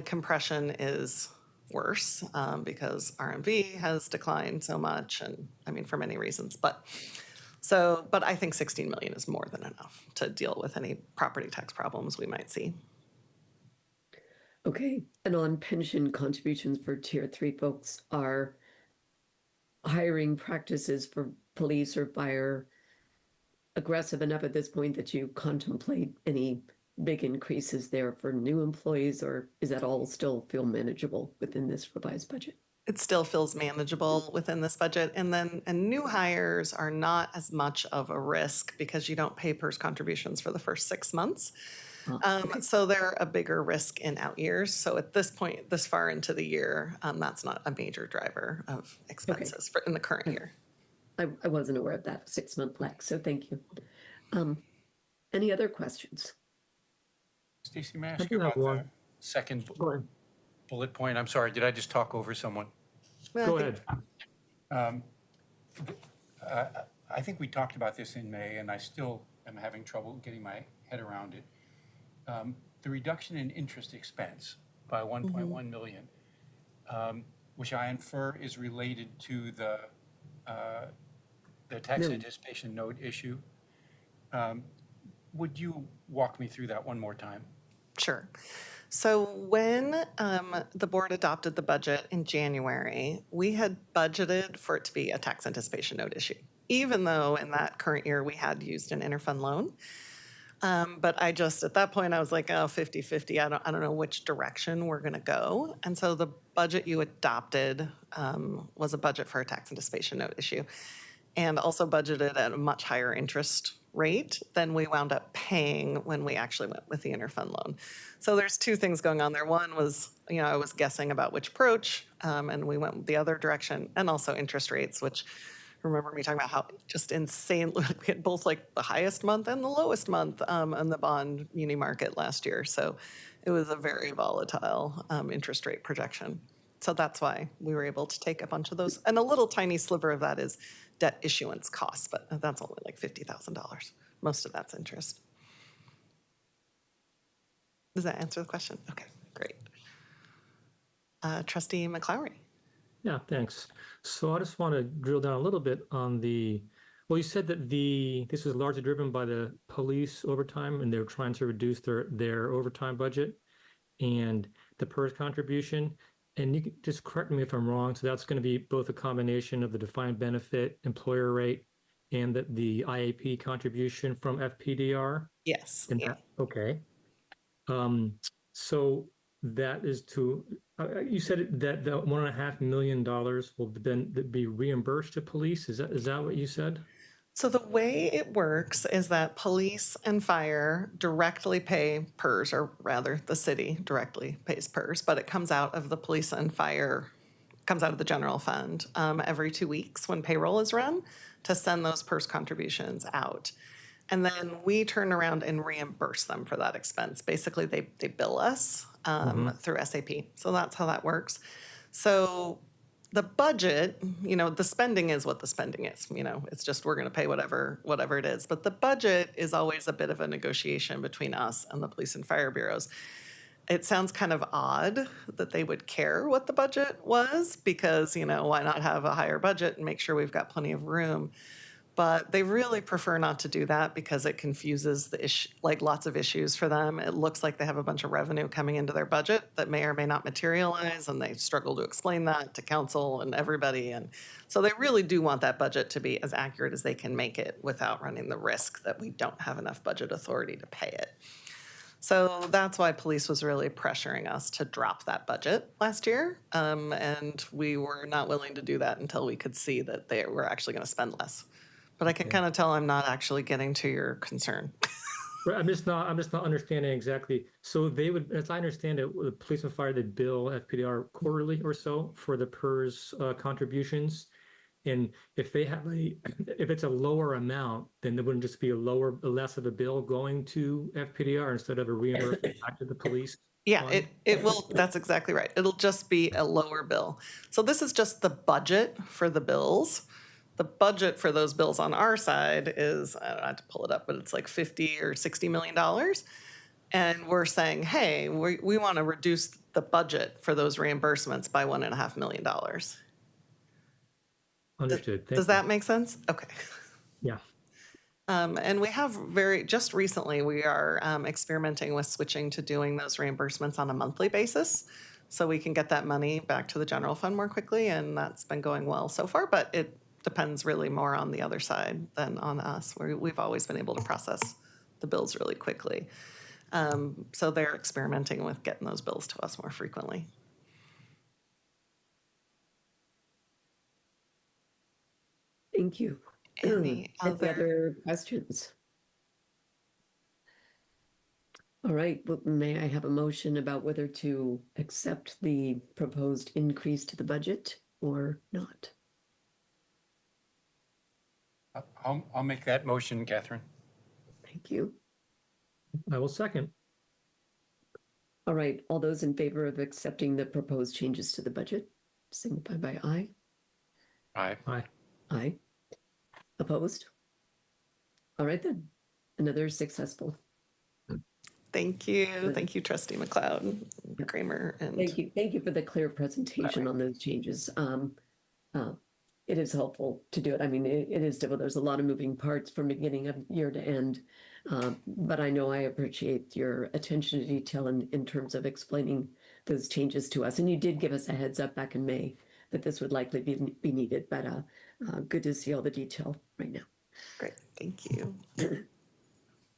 compression is worse because RMV has declined so much, and for many reasons. But I think 16 million is more than enough to deal with any property tax problems we might see. Okay, and on pension contributions for tier 3 folks, are hiring practices for police or fire aggressive enough at this point that you contemplate any big increases there for new employees, or is that all still feel manageable within this revised budget? It still feels manageable within this budget. And new hires are not as much of a risk because you don't pay PERS contributions for the first 6 months. Okay. So they're a bigger risk in out years. So at this point, this far into the year, that's not a major driver of expenses in the current year. I wasn't aware of that 6-month lag, so thank you. Any other questions? Stacy, may I ask you about the second bullet point? I'm sorry, did I just talk over someone? Go ahead. I think we talked about this in May, and I still am having trouble getting my head around it. The reduction in interest expense by 1.1 million, which I infer is related to the tax anticipation note issue. Would you walk me through that one more time? Sure. So when the board adopted the budget in January, we had budgeted for it to be a tax anticipation note issue, even though in that current year we had used an interfund loan. But at that point, I was like, 50-50. I don't know which direction we're going to go. And so the budget you adopted was a budget for a tax anticipation note issue, and also budgeted at a much higher interest rate than we wound up paying when we actually went with the interfund loan. So there's two things going on there. One was, I was guessing about which approach, and we went the other direction, and also interest rates, which remember me talking about how just insane, we had both like the highest month and the lowest month in the bond muni market last year. So it was a very volatile interest rate projection. So that's why we were able to take a bunch of those. And a little tiny sliver of that is debt issuance costs, but that's only like $50,000. Most of that's interest. Does that answer the question? Okay, great. Trustee McClowery. Yeah, thanks. So I just want to drill down a little bit on well, you said that this was largely driven by the police overtime, and they're trying to reduce their overtime budget and the PERS contribution. And you can just correct me if I'm wrong. So that's going to be both a combination of the defined benefit employer rate and that the IAP contribution from FPDR? Yes, And yeah. okay. So that is to, you said that the $1.5 million will then be reimbursed to police? Is that what you said? So the way it works is that police and fire directly pay PERS, or rather the city directly pays PERS, but it comes out of the police and fire, comes out of the general fund every 2 weeks when payroll is run to send those PERS contributions out. And then we turn around and reimburse them for that expense. Basically, they bill us through SAP. So that's how that works. So the budget, the spending is what the spending is. It's just we're going to pay whatever it is. But the budget is always a bit of a negotiation between us and the police and fire bureaus. It sounds kind of odd that they would care what the budget was because, why not have a higher budget and make sure we've got plenty of room? But they really prefer not to do that because it confuses the issue, like lots of issues for them. It looks like they have a bunch of revenue coming into their budget that may or may not materialize, and they struggle to explain that to council and everybody. And so they really do want that budget to be as accurate as they can make it without running the risk that we don't have enough budget authority to pay it. So that's why police was really pressuring us to drop that budget last year. And we were not willing to do that until we could see that they were actually going to spend less. But I can kind of tell I'm not actually getting to your concern. Right, I'm just not understanding exactly. So they would, as I understand it, the police and fire, they bill FPDR quarterly or so for the PERS contributions. And if it's a lower amount, then there wouldn't just be less of a bill going to FPDR instead of a reimbursement back to the police. Yeah, it will. That's exactly right. It'll just be a lower bill. So this is just the budget for the bills. The budget for those bills on our side is, I don't have to pull it up, but it's like $50 or $60 million. And we're saying, hey, we want to reduce the budget for those reimbursements by $1.5 million. Understood. Does that make sense? Okay. Yeah. And we have just recently, we are experimenting with switching to doing those reimbursements on a monthly basis. So we can get that money back to the general fund more quickly. And that's been going well so far, but it depends really more on the other side than on us. We've always been able to process the bills really quickly. So they're experimenting with getting those bills to us more frequently. Thank you. Any other questions? All right, well, may I have a motion about whether to accept the proposed increase to the budget or not? I'll make that motion, Catherine. Thank you. I will second. All right, all those in favor of accepting the proposed changes to the budget, signify by aye. Aye. Aye. Aye. Opposed? All right then, another successful. Thank you. Thank you, Trustee McLeod, Kramer. And Thank you for the clear presentation on those changes. It is helpful to do it. I mean, it is difficult. There's a lot of moving parts from beginning of year to end. But I know I appreciate your attention to detail in terms of explaining those changes to us. And you did give us a heads up back in May that this would likely be needed, but good to see all the detail right now. Great, thank you.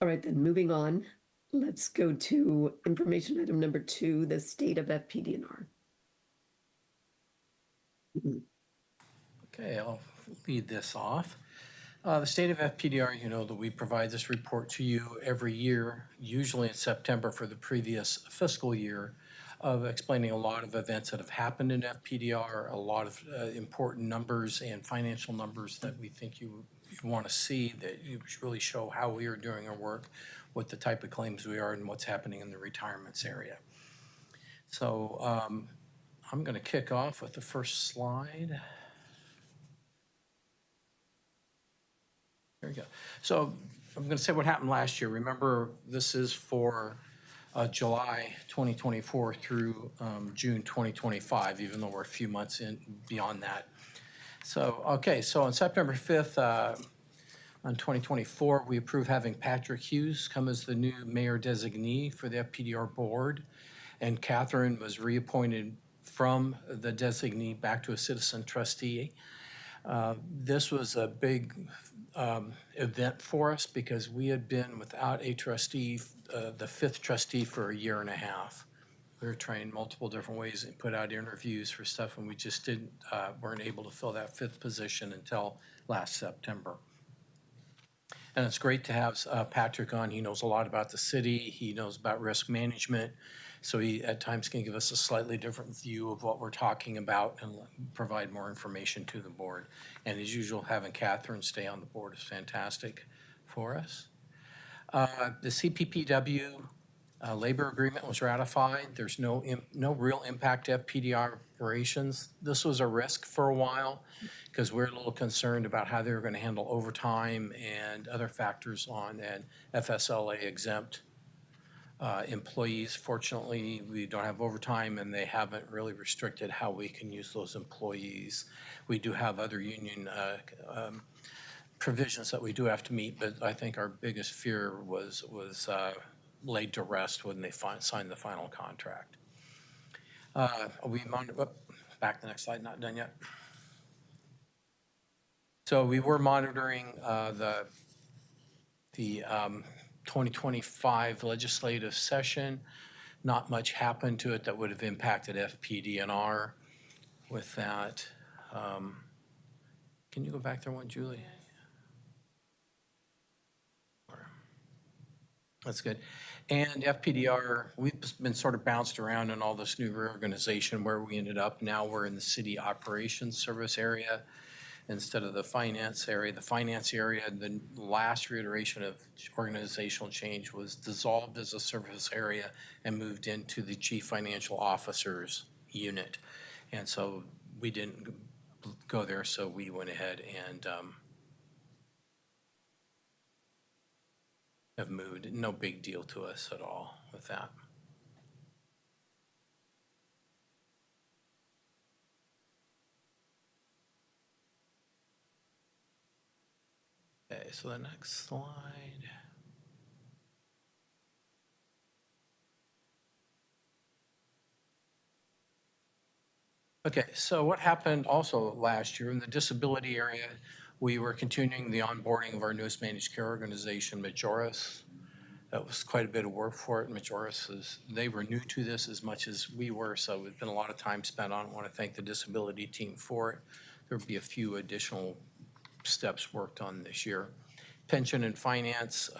All right, then moving on, let's go to information item number 2, the state of FPDR. Okay, I'll lead this off. The state of FPDR, you know that we provide this report to you every year, usually in September for the previous fiscal year, of explaining a lot of events that have happened in FPDR, a lot of important numbers and financial numbers that we think you want to see, that you really show how we are doing our work, what the type of claims we are, and what's happening in the retirements area. So I'm going to kick off with the first slide. There we go. So I'm going to say what happened last year. Remember, this is for July 2024 through June 2025, even though we're a few months in beyond that. So, okay, so on September 5th, on 2024, we approved having Patrick Hughes come as the new mayor designee for the FPDR board, and Catherine was reappointed from the designee back to a citizen trustee. This was a big event for us because we had been without a trustee, the fifth trustee, for a year and a half. We were trying multiple different ways and put out interviews for stuff, and we just weren't able to fill that fifth position until last September. And it's great to have Patrick on. He knows a lot about the city. He knows about risk management. So he at times can give us a slightly different view of what we're talking about and provide more information to the board. And as usual, having Catherine stay on the board is fantastic for us. The CPPW labor agreement was ratified. There's no real impact to FPDR operations. This was a risk for a while because we're a little concerned about how they were going to handle overtime and other factors on an FSLA exempt employees. Fortunately, we don't have overtime and they haven't really restricted how we can use those employees. We do have other union provisions that we do have to meet, but I think our biggest fear was laid to rest when they signed the final contract. Back to the next slide, not done yet. So we were monitoring the 2025 legislative session. Not much happened to it that would have impacted FPDR with that. Can you go back there one, Julie? That's good. And FPDR, we've been sort of bounced around in all this new reorganization where we ended up. Now we're in the city operations service area instead of the finance area. The finance area, the last reiteration of organizational change was dissolved as a service area and moved into the chief financial officer's unit. And so we didn't go there, so we went ahead and have moved. No big deal to us at all with that. Okay, so the next slide. Okay, so what happened also last year in the disability area, we were continuing the onboarding of our newest managed care organization, Majoris. That was quite a bit of work for it. Majoris, they were new to this as much as we were, so it's been a lot of time spent on it. I want to thank the disability team for it. There'll be a few additional steps worked on this year. Pension and finance,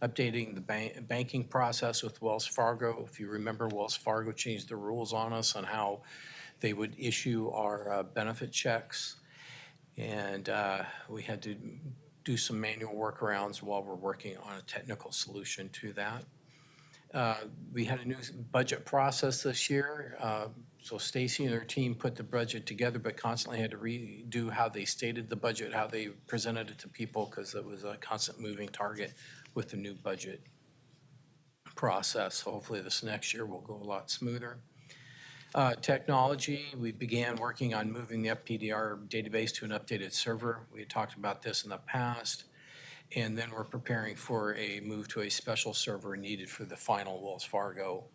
updating the banking process with Wells Fargo. If you remember, Wells Fargo changed the rules on us on how they would issue our benefit checks. And we had to do some manual workarounds while we're working on a technical solution to that. We had a new budget process this year. So Stacy and her team put the budget together, but constantly had to redo how they stated the budget, how they presented it to people, because it was a constant moving target with the new budget process. So hopefully this next year will go a lot smoother. Technology, we began working on moving the FPDR database to an updated server. We had talked about this in the past. And then we're preparing for a move to a special server needed for the final Wells Fargo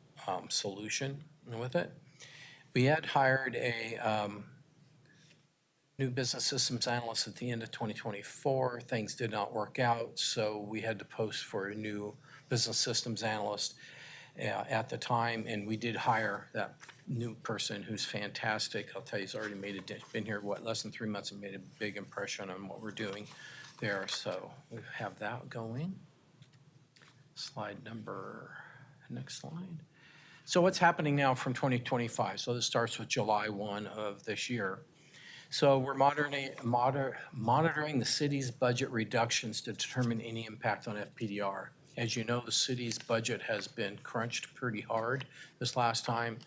solution with it. We had hired a new business systems analyst at the end of 2024. Things did not work out, so we had to post for a new business systems analyst at the time, and we did hire that new person who's fantastic. I'll tell you, he's already been here, less than 3 months, and made a big impression on what we're doing there. So we have that going. Next slide. So what's happening now from 2025? So this starts with July 1 of this year. So we're monitoring the city's budget reductions to determine any impact on FPDR. As you know, the city's budget has been crunched pretty hard this last time.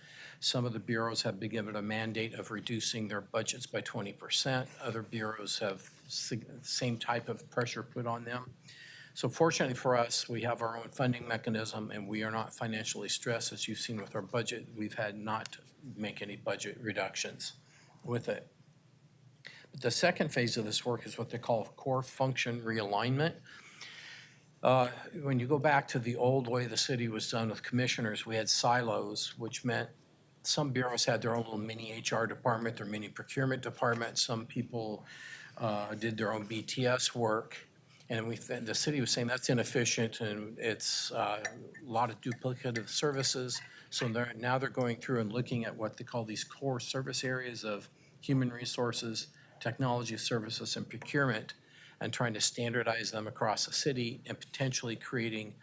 Some of the bureaus have been given a mandate of reducing their budgets by 20%. Other bureaus have same type of pressure put on them. So fortunately for us, we have our own funding mechanism and we are not financially stressed. As you've seen with our budget, we've had not to make any budget reductions with it. But the second phase of this work is what they call core function realignment. When you go back to the old way the city was done with commissioners, we had silos, which meant some bureaus had their own little mini HR department, their mini procurement department. Some people did their own BTS work. And the city was saying that's inefficient and it's a lot of duplicative services. So now they're going through and looking at what they call these core service areas of human resources, technology services, and procurement, and trying to standardize them across the city and potentially creating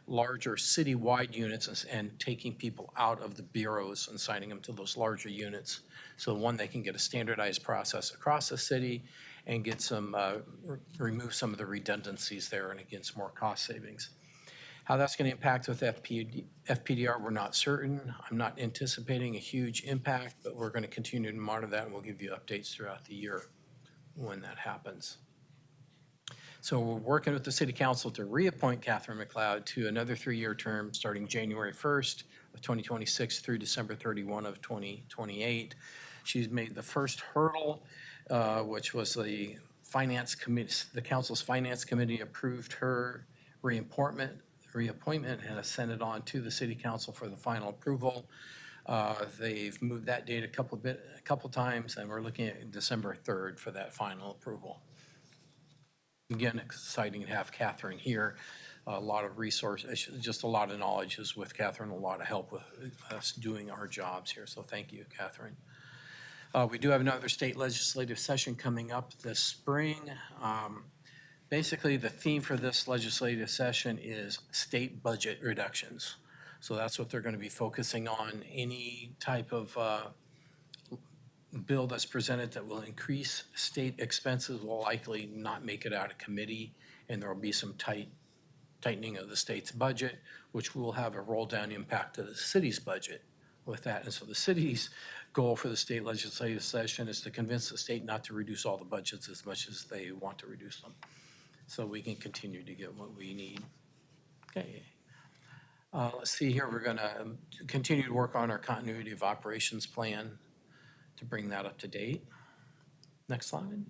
larger city-wide units and taking people out of the bureaus and signing them to those larger units. So one, they can get a standardized process across the city and get some, remove some of the redundancies there and again, some more cost savings. How that's going to impact with FPDR, we're not certain. I'm not anticipating a huge impact, but we're going to continue to monitor that and we'll give you updates throughout the year when that happens. So we're working with the City Council to reappoint Catherine McLeod to another 3-year term starting January 1st of 2026 through December 31 of 2028. She's made the first hurdle, which was the Finance Committee, the Council's Finance Committee approved her reappointment and has sent it on to the City Council for the final approval. They've moved that date a couple times, and we're looking at December 3rd for that final approval. Again, exciting to have Catherine here. A lot of resources, just a lot of knowledge is with Catherine, a lot of help with us doing our jobs here. So thank you, Catherine. We do have another state legislative session coming up this spring. Basically, the theme for this legislative session is state budget reductions. So that's what they're going to be focusing on. Any type of bill that's presented that will increase state expenses will likely not make it out of committee, and there will be some tightening of the state's budget, which will have a roll-down impact to the city's budget with that. And so the city's goal for the state legislative session is to convince the state not to reduce all the budgets as much as they want to reduce them, so we can continue to get what we need. Okay. Let's see here. We're going to continue to work on our continuity of operations plan to bring that up to date. Next slide.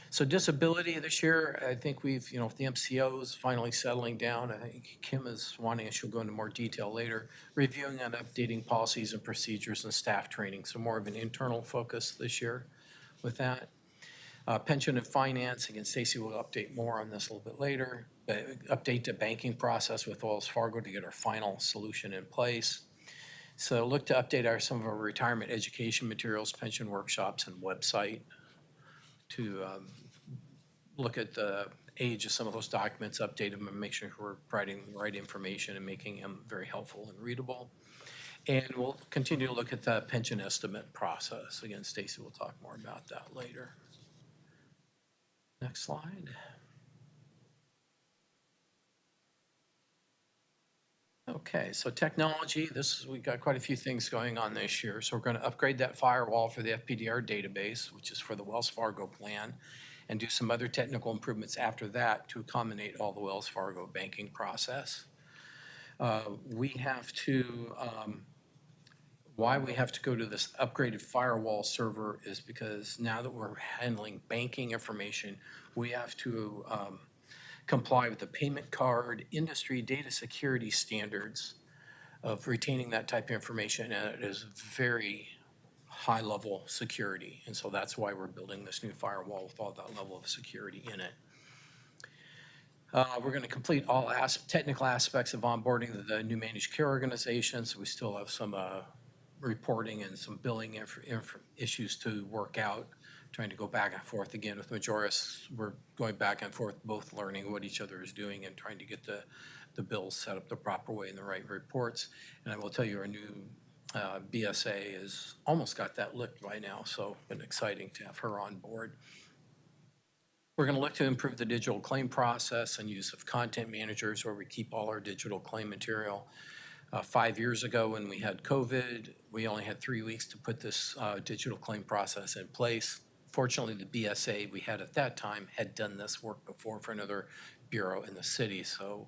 So disability this year, I think we've, with the MCOs finally settling down, I think Kim is wanting, and she'll go into more detail later, reviewing and updating policies and procedures and staff training. So more of an internal focus this year with that. Pension and finance, again, Stacy will update more on this a little bit later. Update the banking process with Wells Fargo to get our final solution in place. So look to update some of our retirement education materials, pension workshops, and website to look at the age of some of those documents, update them, and make sure we're providing the right information and making them very helpful and readable. And we'll continue to look at the pension estimate process. Again, Stacy will talk more about that later. Next slide. Okay, so technology, we've got quite a few things going on this year. So we're going to upgrade that firewall for the FPDR database, which is for the Wells Fargo plan, and do some other technical improvements after that to accommodate all the Wells Fargo banking process. Why we have to go to this upgraded firewall server is because now that we're handling banking information, we have to comply with the payment card industry data security standards of retaining that type of information, and it is very high level security. And so that's why we're building this new firewall with all that level of security in it. We're going to complete all technical aspects of onboarding the new managed care organizations. We still have some reporting and some billing issues to work out, trying to go back and forth again with Majoris. We're going back and forth, both learning what each other is doing and trying to get the bills set up the proper way and the right reports. And I will tell you, our new BSA has almost got that licked by now, so it's been exciting to have her on board. We're going to look to improve the digital claim process and use of content managers where we keep all our digital claim material. 5 years ago when we had COVID, we only had 3 weeks to put this digital claim process in place. Fortunately, the BSA we had at that time had done this work before for another bureau in the city, so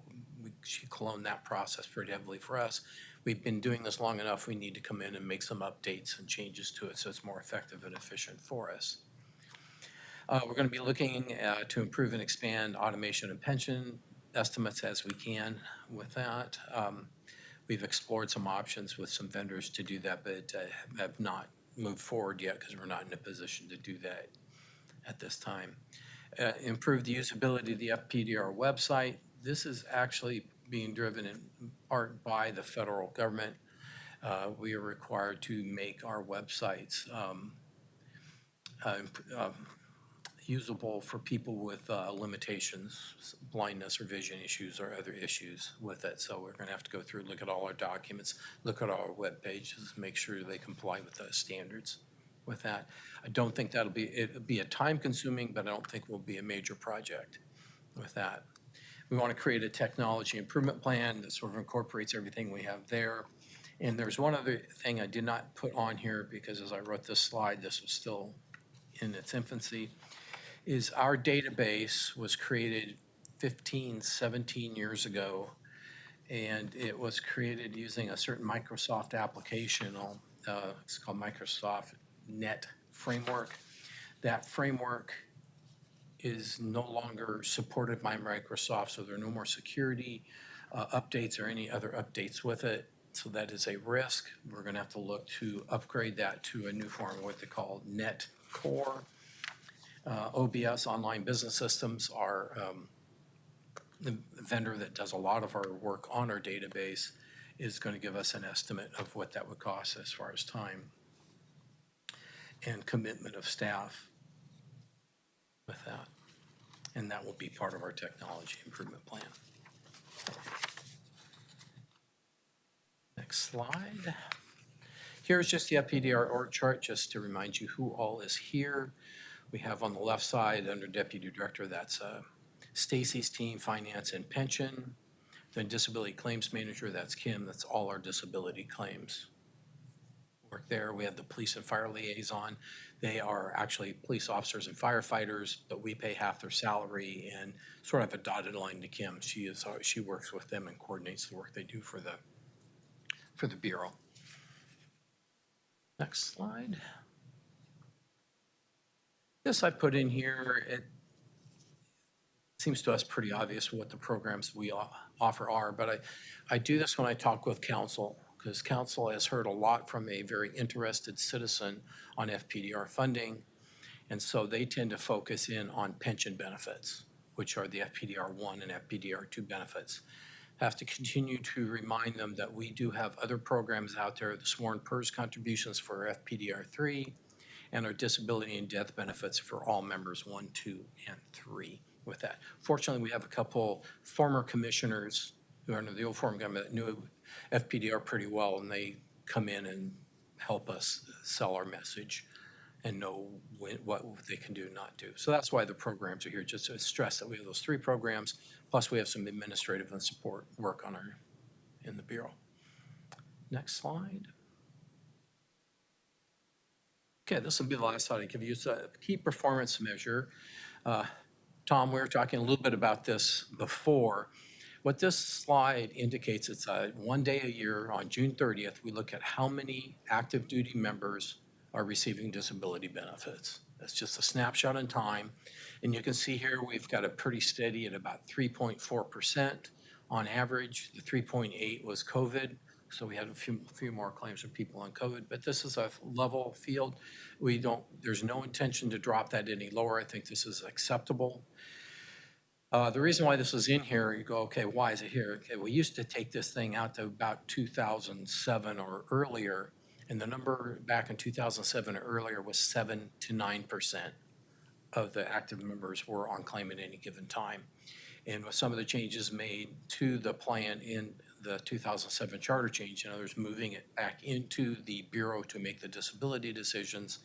she cloned that process pretty heavily for us. We've been doing this long enough, we need to come in and make some updates and changes to it so it's more effective and efficient for us. We're going to be looking to improve and expand automation and pension estimates as we can with that. We've explored some options with some vendors to do that, but have not moved forward yet because we're not in a position to do that at this time. Improve the usability of the FPDR website. This is actually being driven in part by the federal government. We are required to make our websites usable for people with limitations, blindness or vision issues or other issues with it. So we're going to have to go through, look at all our documents, look at all our web pages, make sure they comply with the standards with that. I don't think it'll be a time consuming, but I don't think it will be a major project with that. We want to create a technology improvement plan that sort of incorporates everything we have there. And there's one other thing I did not put on here because as I wrote this slide, this was still in its infancy, is our database was created 15, 17 years ago, and it was created using a certain Microsoft application. It's called Microsoft Net Framework. That framework is no longer supported by Microsoft, so there are no more security updates or any other updates with it. So that is a risk. We're going to have to look to upgrade that to a new form, what they call Net Core. OBS, Online Business Systems, are the vendor that does a lot of our work on our database, is going to give us an estimate of what that would cost as far as time and commitment of staff with that. And that will be part of our technology improvement plan. Next slide. Here's just the FPDR org chart, just to remind you who all is here. We have on the left side under Deputy Director, that's Stacy's team, Finance and Pension. Then Disability Claims Manager, that's Kim, that's all our disability claims work there. We have the Police and Fire Liaison. They are actually police officers and firefighters, but we pay half their salary and sort of a dotted line to Kim. She works with them and coordinates the work they do for the Bureau. Next slide. This I put in here. It seems to us pretty obvious what the programs we offer are, but I do this when I talk with council, because council has heard a lot from a very interested citizen on FPDR funding, and so they tend to focus in on pension benefits, which are the FPDR 1 and FPDR 2 benefits. Have to continue to remind them that we do have other programs out there, the sworn PERS contributions for FPDR 3, and our disability and death benefits for all members 1, 2, and 3 with that. Fortunately, we have a couple former commissioners who are under the old former government that knew FPDR pretty well, and they come in and help us sell our message and know what they can do and not do. So that's why the programs are here, just to stress that we have those 3 programs, plus we have some administrative and support work in the Bureau. Next slide. Okay, this will be the last slide I give you. It's a key performance measure. Tom, we were talking a little bit about this before. What this slide indicates, it's one day a year on June 30th, we look at how many active duty members are receiving disability benefits. That's just a snapshot in time. And you can see here we've got a pretty steady at about 3.4% on average. The 3.8 was COVID. So we had a few more claims from people on COVID, but this is a level field. There's no intention to drop that any lower. I think this is acceptable. The reason why this is in here, you go, okay, why is it here? Okay, we used to take this thing out to about 2007 or earlier, and the number back in 2007 or earlier was 7 to 9% of the active members were on claim at any given time. And with some of the changes made to the plan in the 2007 charter change and others moving it back into the Bureau to make the disability decisions,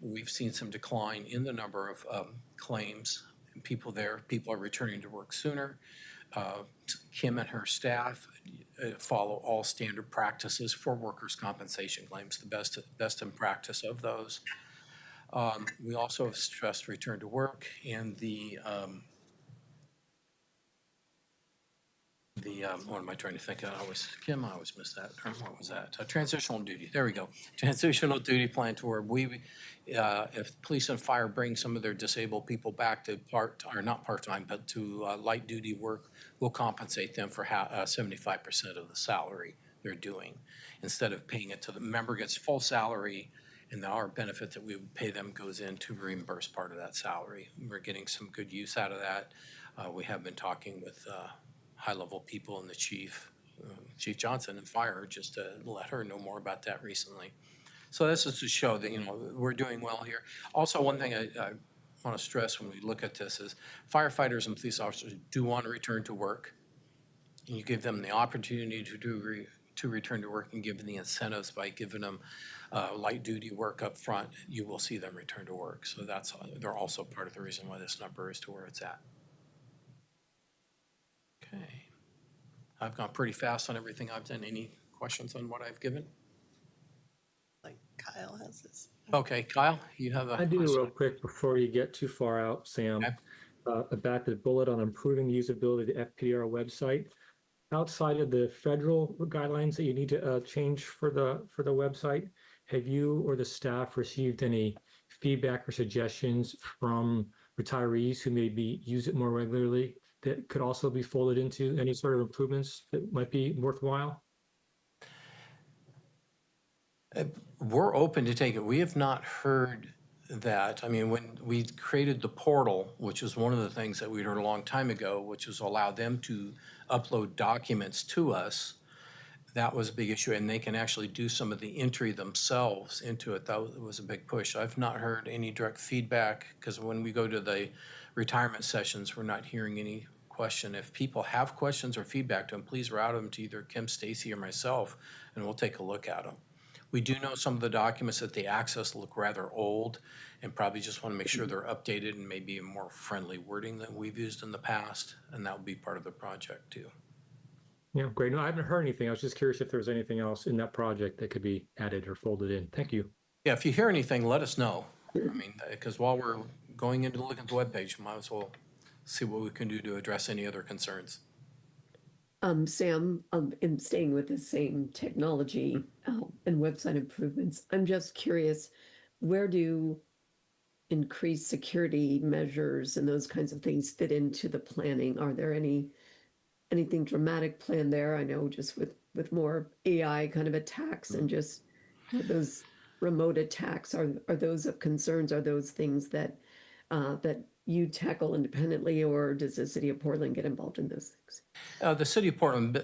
we've seen some decline in the number of claims. People are returning to work sooner. Kim and her staff follow all standard practices for workers' compensation claims, the best in practice of those. We also have stressed return to work, and the what am I trying to think of? Kim, I always miss that term. What was that? Transitional duty. There we go. Transitional duty plan to where if police and fire bring some of their disabled people back to not part-time, but to light duty work, we'll compensate them for 75% of the salary they're doing. Instead of paying it to the member gets full salary, and our benefit that we would pay them goes in to reimburse part of that salary. We're getting some good use out of that. We have been talking with high-level people and the chief, Chief Johnson and fire, just to let her know more about that recently. So this is to show that, we're doing well here. Also, one thing I want to stress when we look at this is firefighters and police officers do want to return to work. And you give them the opportunity to return to work and give them the incentives by giving them light duty work up front, you will see them return to work. So they're also part of the reason why this number is to where it's at. Okay. I've gone pretty fast on everything I've done. Any questions on what I've given? Like Kyle has this. Okay, Kyle, you have a I do question? real quick before you get too far out, Sam. Okay. Back to the bullet on improving the usability of the FPDR website. Outside of the federal guidelines that you need to change for the website, have you or the staff received any feedback or suggestions from retirees who maybe use it more regularly that could also be folded into any sort of improvements that might be worthwhile? We're open to take it. We have not heard that. I mean, when we created the portal, which was one of the things that we heard a long time ago, which was allow them to upload documents to us, that was a big issue. And they can actually do some of the entry themselves into it. That was a big push. I've not heard any direct feedback because when we go to the retirement sessions, we're not hearing any question. If people have questions or feedback to them, please route them to either Kim, Stacy, or myself, and we'll take a look at them. We do know some of the documents that they access look rather old and probably just want to make sure they're updated and maybe a more friendly wording than we've used in the past, and that will be part of the project too. Yeah, great. No, I haven't heard anything. I was just curious if there was anything else in that project that could be added or folded in. Thank you. Yeah, if you hear anything, let us know. I mean, because while we're going into looking at the webpage, we might as well see what we can do to address any other concerns. Sam, in staying with the same technology and website improvements, I'm just curious, where do increased security measures and those kinds of things fit into the planning? Are there anything dramatic planned there? I know just with more AI kind of attacks and just those remote attacks, are those of concerns? Are those things that you tackle independently, or does the city of Portland get involved in those things? The City of Portland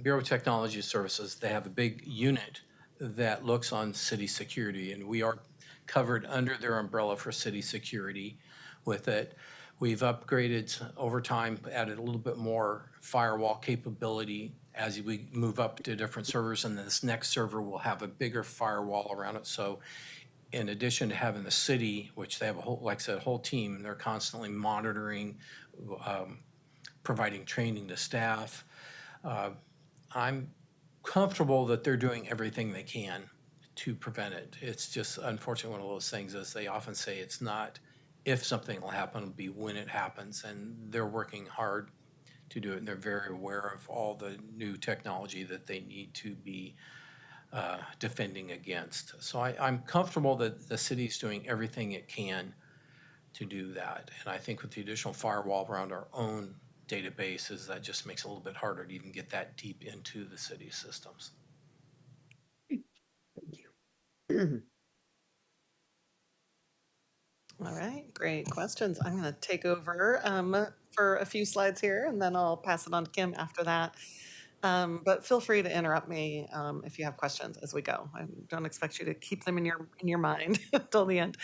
Bureau of Technology Services, they have a big unit that looks on city security, and we are covered under their umbrella for city security with it. We've upgraded over time, added a little bit more firewall capability as we move up to different servers, and this next server will have a bigger firewall around it. So in addition to having the city, which they have a whole, like I said, whole team, they're constantly monitoring, providing training to staff. I'm comfortable that they're doing everything they can to prevent it. It's just unfortunately one of those things, as they often say, it's not if something will happen, it'll be when it happens, and they're working hard to do it, and they're very aware of all the new technology that they need to be defending against. So I'm comfortable that the city's doing everything it can to do that. And I think with the additional firewall around our own databases, that just makes it a little bit harder to even get that deep into the city systems. Thank you. All right, great questions. I'm going to take over for a few slides here, and then I'll pass it on to Kim after that. But feel free to interrupt me if you have questions as we go. I don't expect you to keep them in your mind until the end.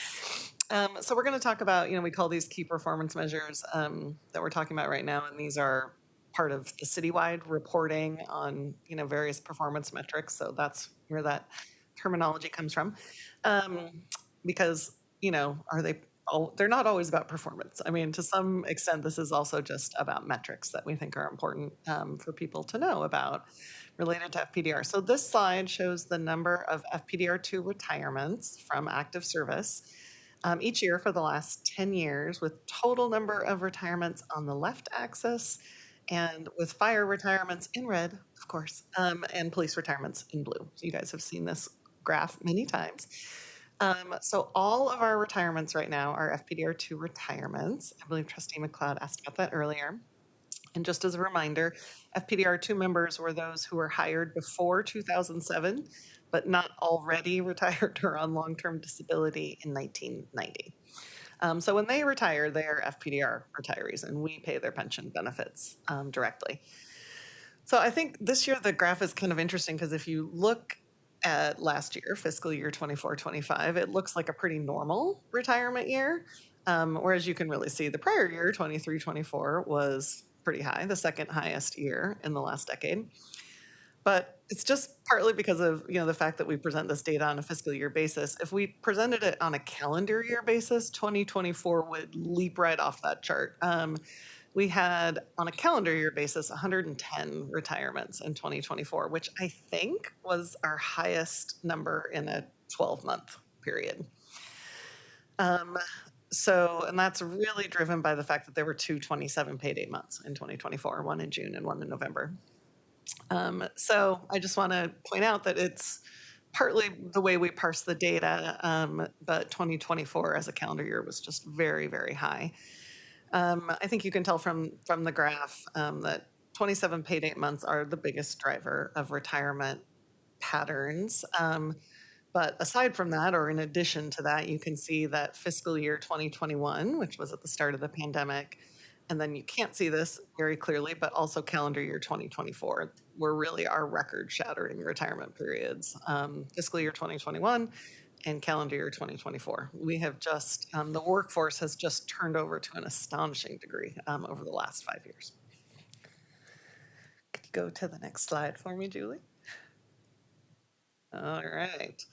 So we're going to talk about, we call these key performance measures that we're talking about right now, and these are part of the citywide reporting on, various performance metrics. So that's where that terminology comes from, because they're not always about performance. I mean, to some extent, this is also just about metrics that we think are important for people to know about related to FPDR. So this slide shows the number of FPDR2 retirements from active service each year for the last 10 years, with total number of retirements on the left axis and with fire retirements in red, of course, and police retirements in blue. You guys have seen this graph many times. So all of our retirements right now are FPDR2 retirements. I believe Trustee McLeod asked about that earlier. And just as a reminder, FPDR2 members were those who were hired before 2007, but not already retired or on long-term disability in 1990. So when they retire, they are FPDR retirees, and we pay their pension benefits directly. So I think this year the graph is kind of interesting because if you look at last year, fiscal year 24-25, it looks like a pretty normal retirement year. Whereas you can really see the prior year, 23-24, was pretty high, the second highest year in the last decade. But it's just partly because of the fact that we present this data on a fiscal year basis. If we presented it on a calendar year basis, 2024 would leap right off that chart. We had, on a calendar year basis, 110 retirements in 2024, which I think was our highest number in a 12-month period. And that's really driven by the fact that there were 2 27 payday months in 2024, one in June and one in November. So I just want to point out that it's partly the way we parse the data, but 2024 as a calendar year was just very, very high. I think you can tell from the graph that 27 pay date months are the biggest driver of retirement patterns. But aside from that, or in addition to that, you can see that fiscal year 2021, which was at the start of the pandemic, and then you can't see this very clearly, but also calendar year 2024 were really our record-shattering retirement periods. Fiscal year 2021 and calendar year 2024. We have just, the workforce has just turned over to an astonishing degree over the last 5 years. Could you go to the next slide for me, Julie? All right.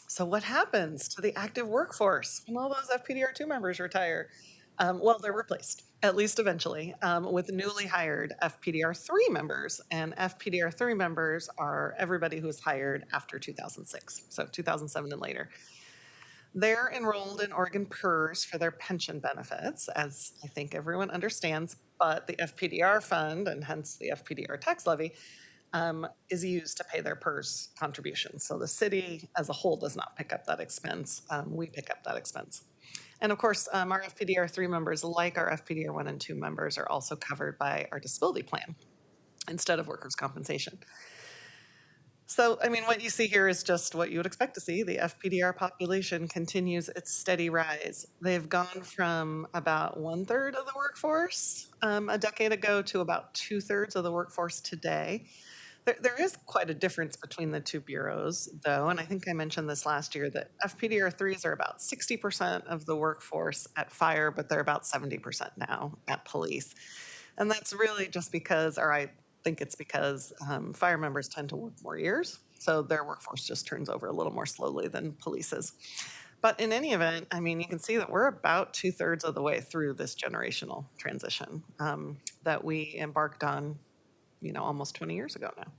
So what happens to the active workforce when all those FPDR2 members retire? Well, they're replaced, at least eventually, with newly hired FPDR3 members. And FPDR3 members are everybody who was hired after 2006, so 2007 and later. They're enrolled in Oregon PERS for their pension benefits, as I think everyone understands, but the FPDR fund, and hence the FPDR tax levy, is used to pay their PERS contributions. So the city as a whole does not pick up that expense. We pick up that expense. And of course, our FPDR3 members, like our FPDR1 and 2 members, are also covered by our disability plan instead of workers' compensation. So, I mean, what you see here is just what you would expect to see. The FPDR population continues its steady rise. They've gone from about 1/3 of the workforce a decade ago to about 2/3 of the workforce today. There is quite a difference between the two bureaus, though, and I think I mentioned this last year, that FPDR3s are about 60% of the workforce at fire, but they're about 70% now at police. And that's really just because, or I think it's because fire members tend to work more years, so their workforce just turns over a little more slowly than police's. But in any event, I mean, you can see that we're about 2/3 of the way through this generational transition that we embarked on almost 20 years ago now.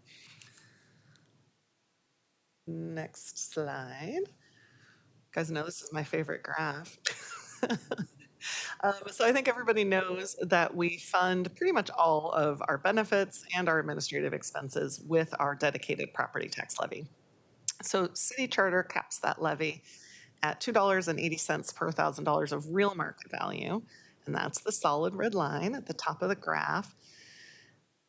Next slide. You guys know this is my favorite graph. So I think everybody knows that we fund pretty much all of our benefits and our administrative expenses with our dedicated property tax levy. So city charter caps that levy at $2.80 per $1,000 of real market value, and that's the solid red line at the top of the graph.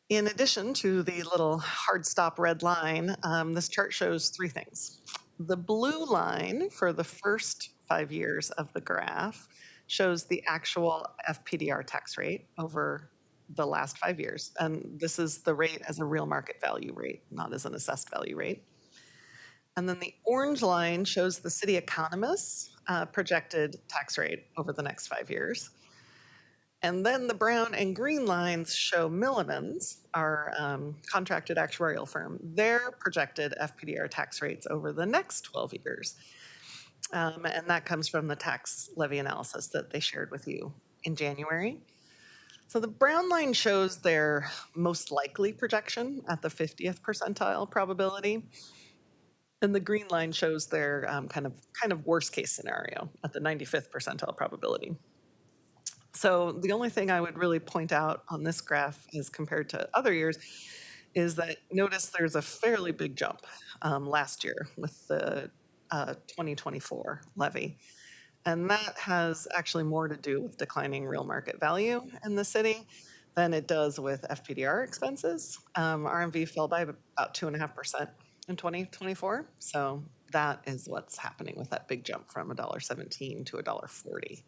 In addition to the little hard stop red line, this chart shows 3 things. The blue line for the first 5 years of the graph shows the actual FPDR tax rate over the last 5 years. And this is the rate as a real market value rate, not as an assessed value rate. And then the orange line shows the city economist's projected tax rate over the next 5 years. And then the brown and green lines show Milliman's, our contracted actuarial firm, their projected FPDR tax rates over the next 12 years. And that comes from the tax levy analysis that they shared with you in January. So the brown line shows their most likely projection at the 50th percentile probability. And the green line shows their kind of worst case scenario at the 95th percentile probability. So the only thing I would really point out on this graph as compared to other years is that notice there's a fairly big jump last year with the 2024 levy. And that has actually more to do with declining real market value in the city than it does with FPDR expenses. RMV fell by about 2.5% in 2024. So that is what's happening with that big jump from $1.17 to $1.40.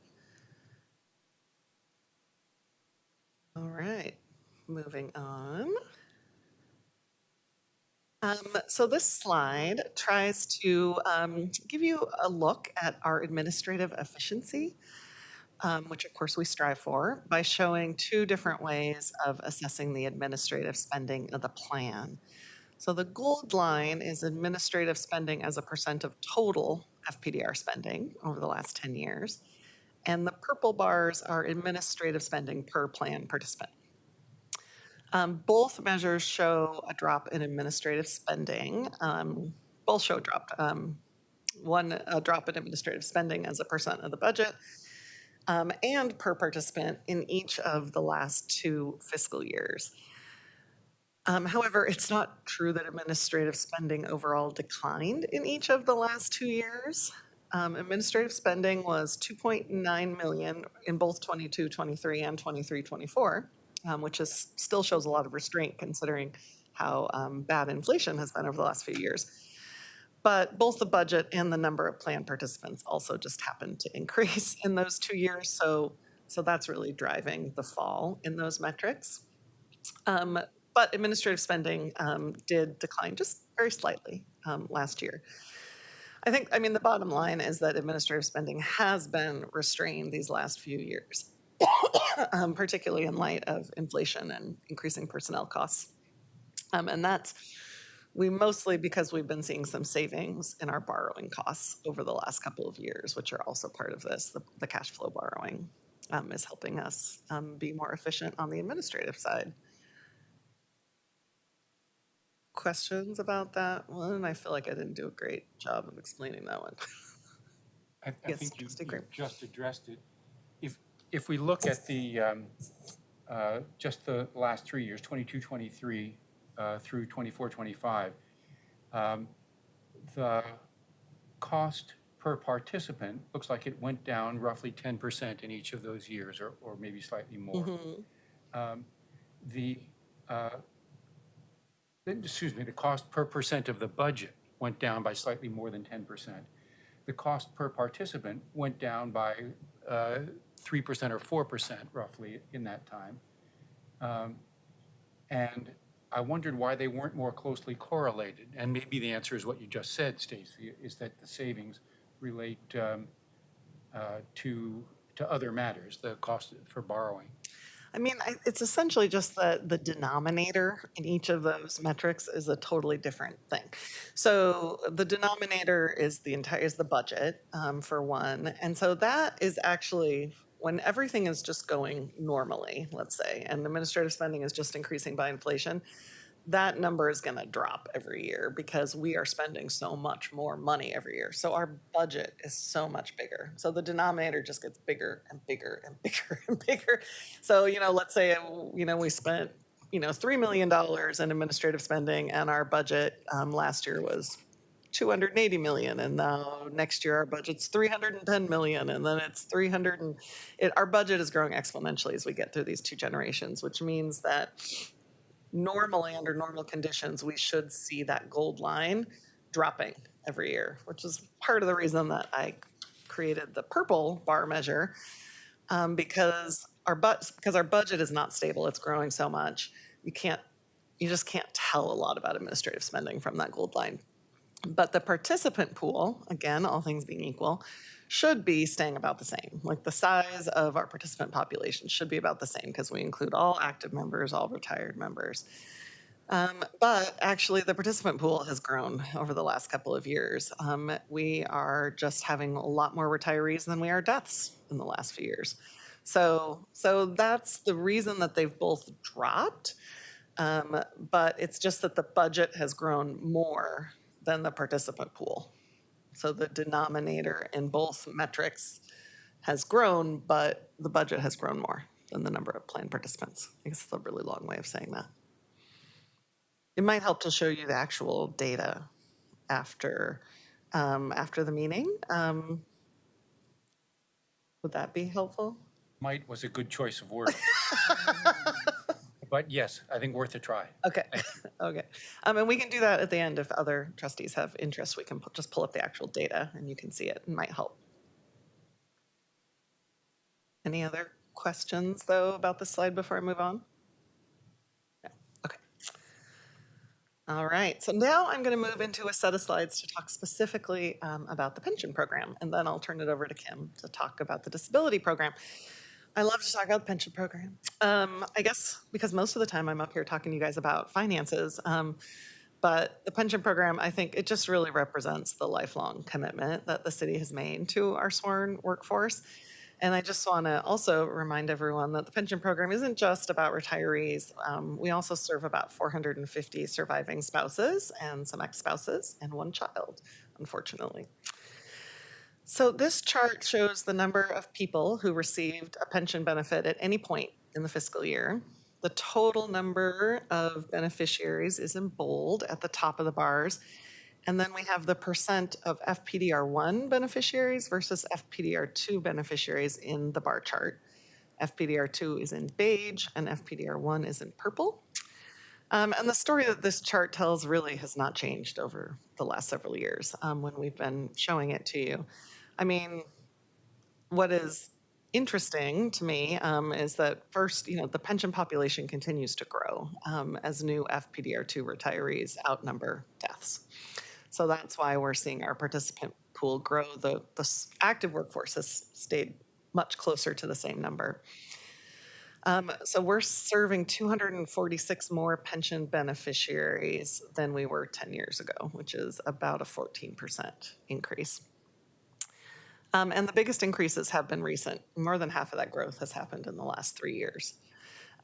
All right, moving on. So this slide tries to give you a look at our administrative efficiency, which of course we strive for, by showing two different ways of assessing the administrative spending of the plan. So the gold line is administrative spending as a percent of total FPDR spending over the last 10 years. And the purple bars are administrative spending per plan participant. Both measures show a drop in administrative spending. Both show drop. One, a drop in administrative spending as a percent of the budget, and per participant in each of the last 2 fiscal years. However, it's not true that administrative spending overall declined in each of the last 2 years. Administrative spending was $2.9 million in both 22-23 and 23-24. Which still shows a lot of restraint considering how bad inflation has been over the last few years. But both the budget and the number of plan participants also just happened to increase in those 2 years. So that's really driving the fall in those metrics. But administrative spending did decline just very slightly last year. I mean, the bottom line is that administrative spending has been restrained these last few years. Particularly in light of inflation and increasing personnel costs. And that's mostly because we've been seeing some savings in our borrowing costs over the last couple of years, which are also part of this. The cash flow borrowing is helping us be more efficient on the administrative side. Questions about that one? I feel like I didn't do a great job of explaining that one. I Yes, think you Trustee Graham. just addressed it. If we look at the just the last 3 years, 22-23 through 24-25, the cost per participant looks like it went down roughly 10% in each of those years, or maybe slightly more. Mm-hmm. The cost per percent of the budget went down by slightly more than 10%. The cost per participant went down by 3% or 4% roughly in that time. And I wondered why they weren't more closely correlated. And maybe the answer is what you just said, Stacy, is that the savings relate to other matters, the cost for borrowing. I mean, it's essentially just that the denominator in each of those metrics is a totally different thing. So the denominator is the budget for one, and so that is actually when everything is just going normally, let's say, and administrative spending is just increasing by inflation. That number is going to drop every year because we are spending so much more money every year. So our budget is so much bigger. So the denominator just gets bigger and bigger and bigger and bigger. So, let's say, we spent, $3 million in administrative spending, and our budget last year was $280 million. And now next year our budget's $310 million. And then it's our budget is growing exponentially as we get through these 2 generations, which means that normally, under normal conditions, we should see that gold line dropping every year, which is part of the reason that I created the purple bar measure, because our budget is not stable. It's growing so much. You just can't tell a lot about administrative spending from that gold line. But the participant pool, again, all things being equal, should be staying about the same. Like the size of our participant population should be about the same because we include all active members, all retired members. But actually the participant pool has grown over the last couple of years. We are just having a lot more retirees than we are deaths in the last few years. So that's the reason that they've both dropped. But it's just that the budget has grown more than the participant pool. So the denominator in both metrics has grown, but the budget has grown more than the number of plan participants. I guess it's a really long way of saying that. It might help to show you the actual data after the meeting. Would that be helpful? Might was a good choice of words. But yes, I think worth a try. Okay, okay. And we can do that at the end if other trustees have interest. We can just pull up the actual data and you can see it. It might help. Any other questions, though, about this slide before I move on? No. Okay. All right. So now I'm going to move into a set of slides to talk specifically about the pension program, and then I'll turn it over to Kim to talk about the disability program. I love to talk about the pension program. I guess because most of the time I'm up here talking to you guys about finances, but the pension program, I think it just really represents the lifelong commitment that the city has made to our sworn workforce. And I just want to also remind everyone that the pension program isn't just about retirees. We also serve about 450 surviving spouses and some ex-spouses and one child, unfortunately. So this chart shows the number of people who received a pension benefit at any point in the fiscal year. The total number of beneficiaries is in bold at the top of the bars. And then we have the percent of FPDR1 beneficiaries versus FPDR2 beneficiaries in the bar chart. FPDR2 is in beige and FPDR1 is in purple. And the story that this chart tells really has not changed over the last several years when we've been showing it to you. I mean, what is interesting to me is that first, the pension population continues to grow as new FPDR2 retirees outnumber deaths. So that's why we're seeing our participant pool grow. The active workforce has stayed much closer to the same number. So we're serving 246 more pension beneficiaries than we were 10 years ago, which is about a 14% increase. And the biggest increases have been recent. More than half of that growth has happened in the last 3 years.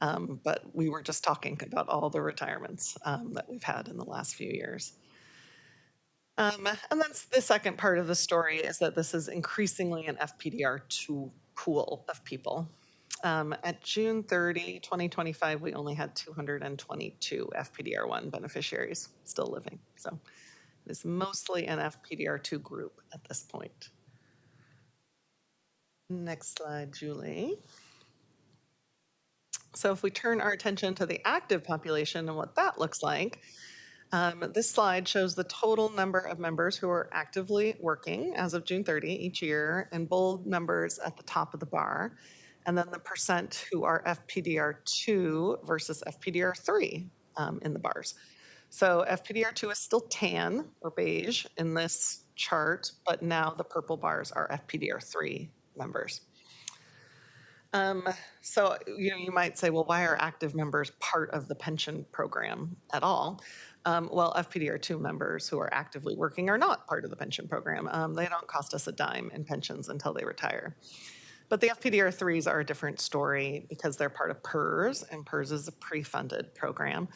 But we were just talking about all the retirements that we've had in the last few years. And that's the second part of the story, is that this is increasingly an FPDR2 pool of people. At June 30, 2025, we only had 222 FPDR1 beneficiaries still living. So it is mostly an FPDR2 group at this point. Next slide, Julie. So if we turn our attention to the active population and what that looks like, this slide shows the total number of members who are actively working as of June 30 each year, in bold numbers at the top of the bar, and then the percent who are FPDR2 versus FPDR3 in the bars. So FPDR2 is still tan or beige in this chart, but now the purple bars are FPDR3 members. So you might say, well, why are active members part of the pension program at all? Well, FPDR2 members who are actively working are not part of the pension program. They don't cost us a dime in pensions until they retire. But the FPDR3s are a different story because they're part of PERS, and PERS is a pre-funded program.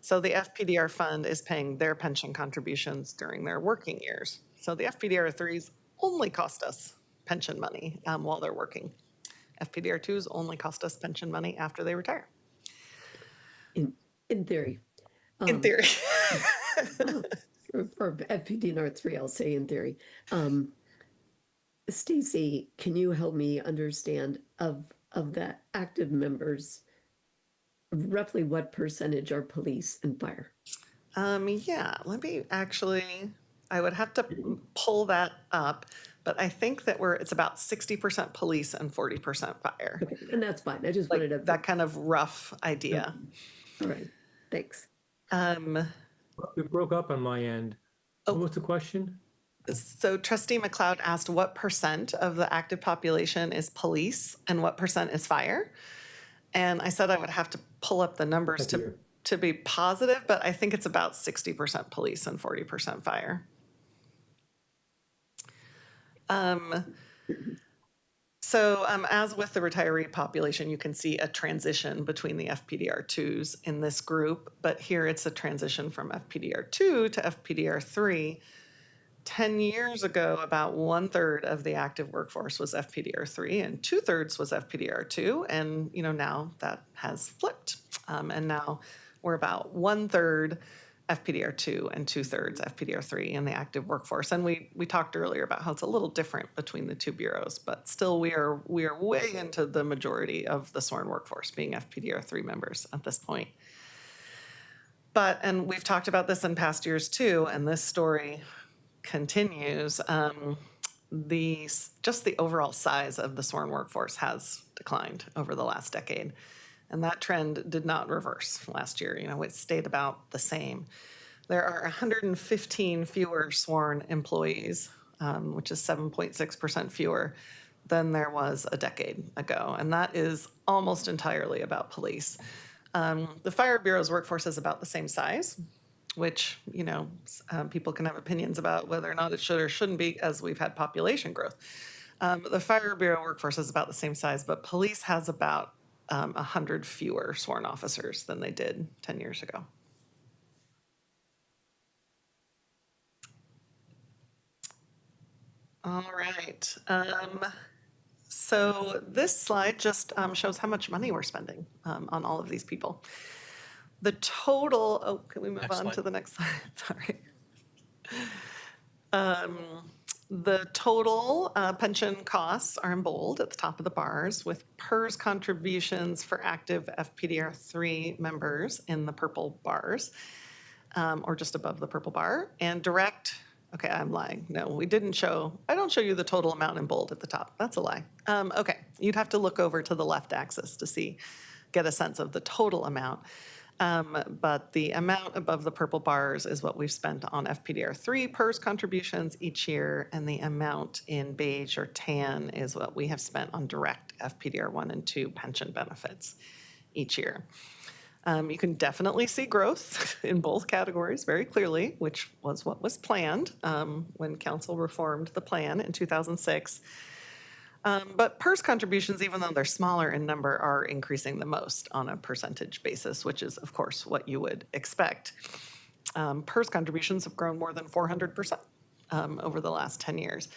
So the FPDR fund is paying their pension contributions during their working years. So the FPDR3s only cost us pension money while they're working. FPDR2s only cost us pension money after they retire. In theory. In theory. For FPDR3, I'll say in theory. Stacy, can you help me understand of the active members, roughly what percentage are police and fire? Yeah, let me actually, I would have to pull that up, but I think that it's about 60% police and 40% fire. Okay, and that's fine. I just Like wanted to... that kind of rough idea. All right, thanks. It broke up on my end. What was the question? So Trustee McLeod asked what percent of the active population is police and what percent is fire. And I said I would have to pull up the numbers to be positive, but I think it's about 60% police and 40% fire. So as with the retiree population, you can see a transition between the FPDR2s in this group, but here it's a transition from FPDR2 to FPDR3. 10 years ago, about 1/3 of the active workforce was FPDR3 and 2/3 was FPDR2. And, now that has flipped. And now we're about 1/3 FPDR2 and 2/3 FPDR3 in the active workforce. And we talked earlier about how it's a little different between the two bureaus, but still we are way into the majority of the sworn workforce being FPDR3 members at this point. And we've talked about this in past years too, and this story continues. Just the overall size of the sworn workforce has declined over the last decade. And that trend did not reverse last year. It stayed about the same. There are 115 fewer sworn employees, which is 7.6% fewer than there was a decade ago. And that is almost entirely about police. The Fire Bureau's workforce is about the same size, which, people can have opinions about whether or not it should or shouldn't be, as we've had population growth. The Fire Bureau workforce is about the same size, but police has about 100 fewer sworn officers than they did 10 years ago. All right. So this slide just shows how much money we're spending on all of these people. The total, can we move Next on slide. to the next slide? Sorry. The total pension costs are in bold at the top of the bars, with PERS contributions for active FPDR3 members in the purple bars, or just above the purple bar, and direct, okay, I'm lying. No, I don't show you the total amount in bold at the top. That's a lie. Okay, you'd have to look over to the left axis to get a sense of the total amount. But the amount above the purple bars is what we've spent on FPDR3 PERS contributions each year, and the amount in beige or tan is what we have spent on direct FPDR1 and 2 pension benefits each year. You can definitely see growth in both categories very clearly, which was what was planned when Council reformed the plan in 2006. But PERS contributions, even though they're smaller in number, are increasing the most on a percentage basis, which is, of course, what you would expect. PERS contributions have grown more than 400% over the last 10 years.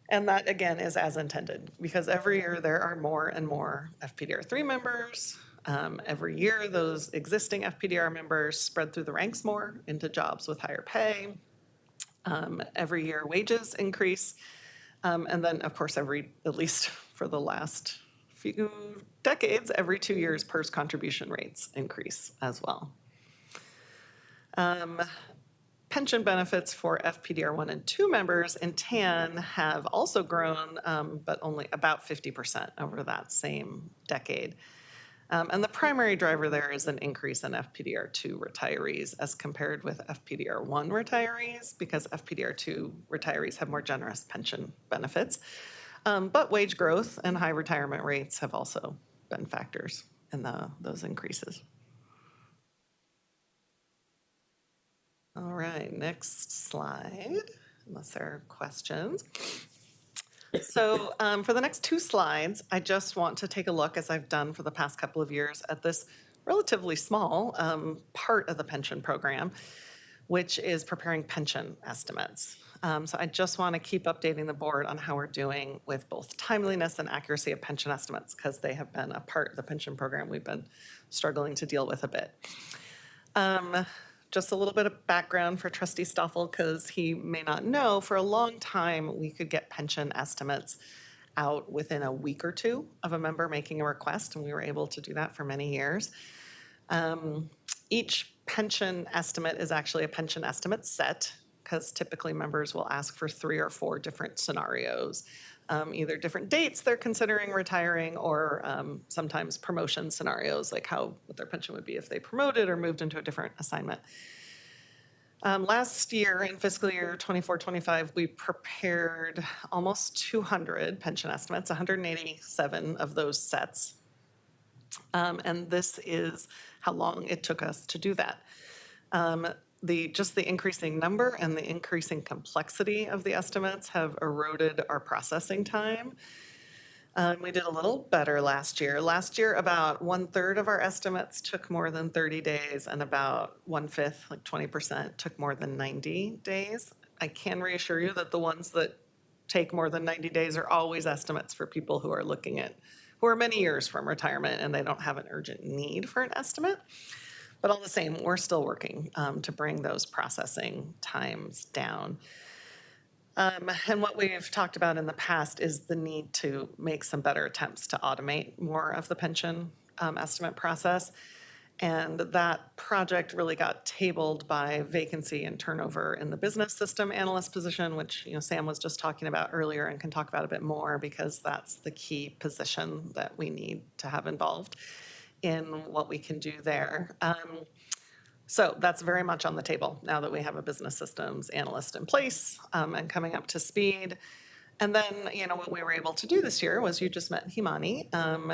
And that, again, is as intended, because every year there are more and more FPDR3 members. Every year, those existing FPDR members spread through the ranks more into jobs with higher pay. Every year, wages increase. And then, of course, at least for the last few decades, every 2 years, PERS contribution rates increase as well. Pension benefits for FPDR1 and 2 members in tan have also grown, but only about 50% over that same decade. And the primary driver there is an increase in FPDR2 retirees as compared with FPDR1 retirees, because FPDR2 retirees have more generous pension benefits. But wage growth and high retirement rates have also been factors in those increases. All right, next slide, unless there are questions. So for the next 2 slides, I just want to take a look, as I've done for the past couple of years, at this relatively small part of the pension program, which is preparing pension estimates. So I just want to keep updating the board on how we're doing with both timeliness and accuracy of pension estimates, because they have been a part of the pension program we've been struggling to deal with a bit. Just a little bit of background for Trustee Stoffel, because he may not know, for a long time, we could get pension estimates out within a week or 2 of a member making a request, and we were able to do that for many years. Each pension estimate is actually a pension estimate set, because typically members will ask for 3 or 4 different scenarios, either different dates they're considering retiring, or sometimes promotion scenarios, like what their pension would be if they promoted or moved into a different assignment. Last year, in fiscal year 24-25, we prepared almost 200 pension estimates, 187 of those sets. And this is how long it took us to do that. Just the increasing number and the increasing complexity of the estimates have eroded our processing time. We did a little better last year. Last year, about 1/3 of our estimates took more than 30 days, and about 1/5, like 20%, took more than 90 days. I can reassure you that the ones that take more than 90 days are always estimates for people who are who are many years from retirement and they don't have an urgent need for an estimate. But all the same, we're still working to bring those processing times down. And what we've talked about in the past is the need to make some better attempts to automate more of the pension estimate process. And that project really got tabled by vacancy and turnover in the business system analyst position, which Sam was just talking about earlier and can talk about a bit more because that's the key position that we need to have involved in what we can do there. So that's very much on the table now that we have a business systems analyst in place and coming up to speed. And then, what we were able to do this year was you just met Himani,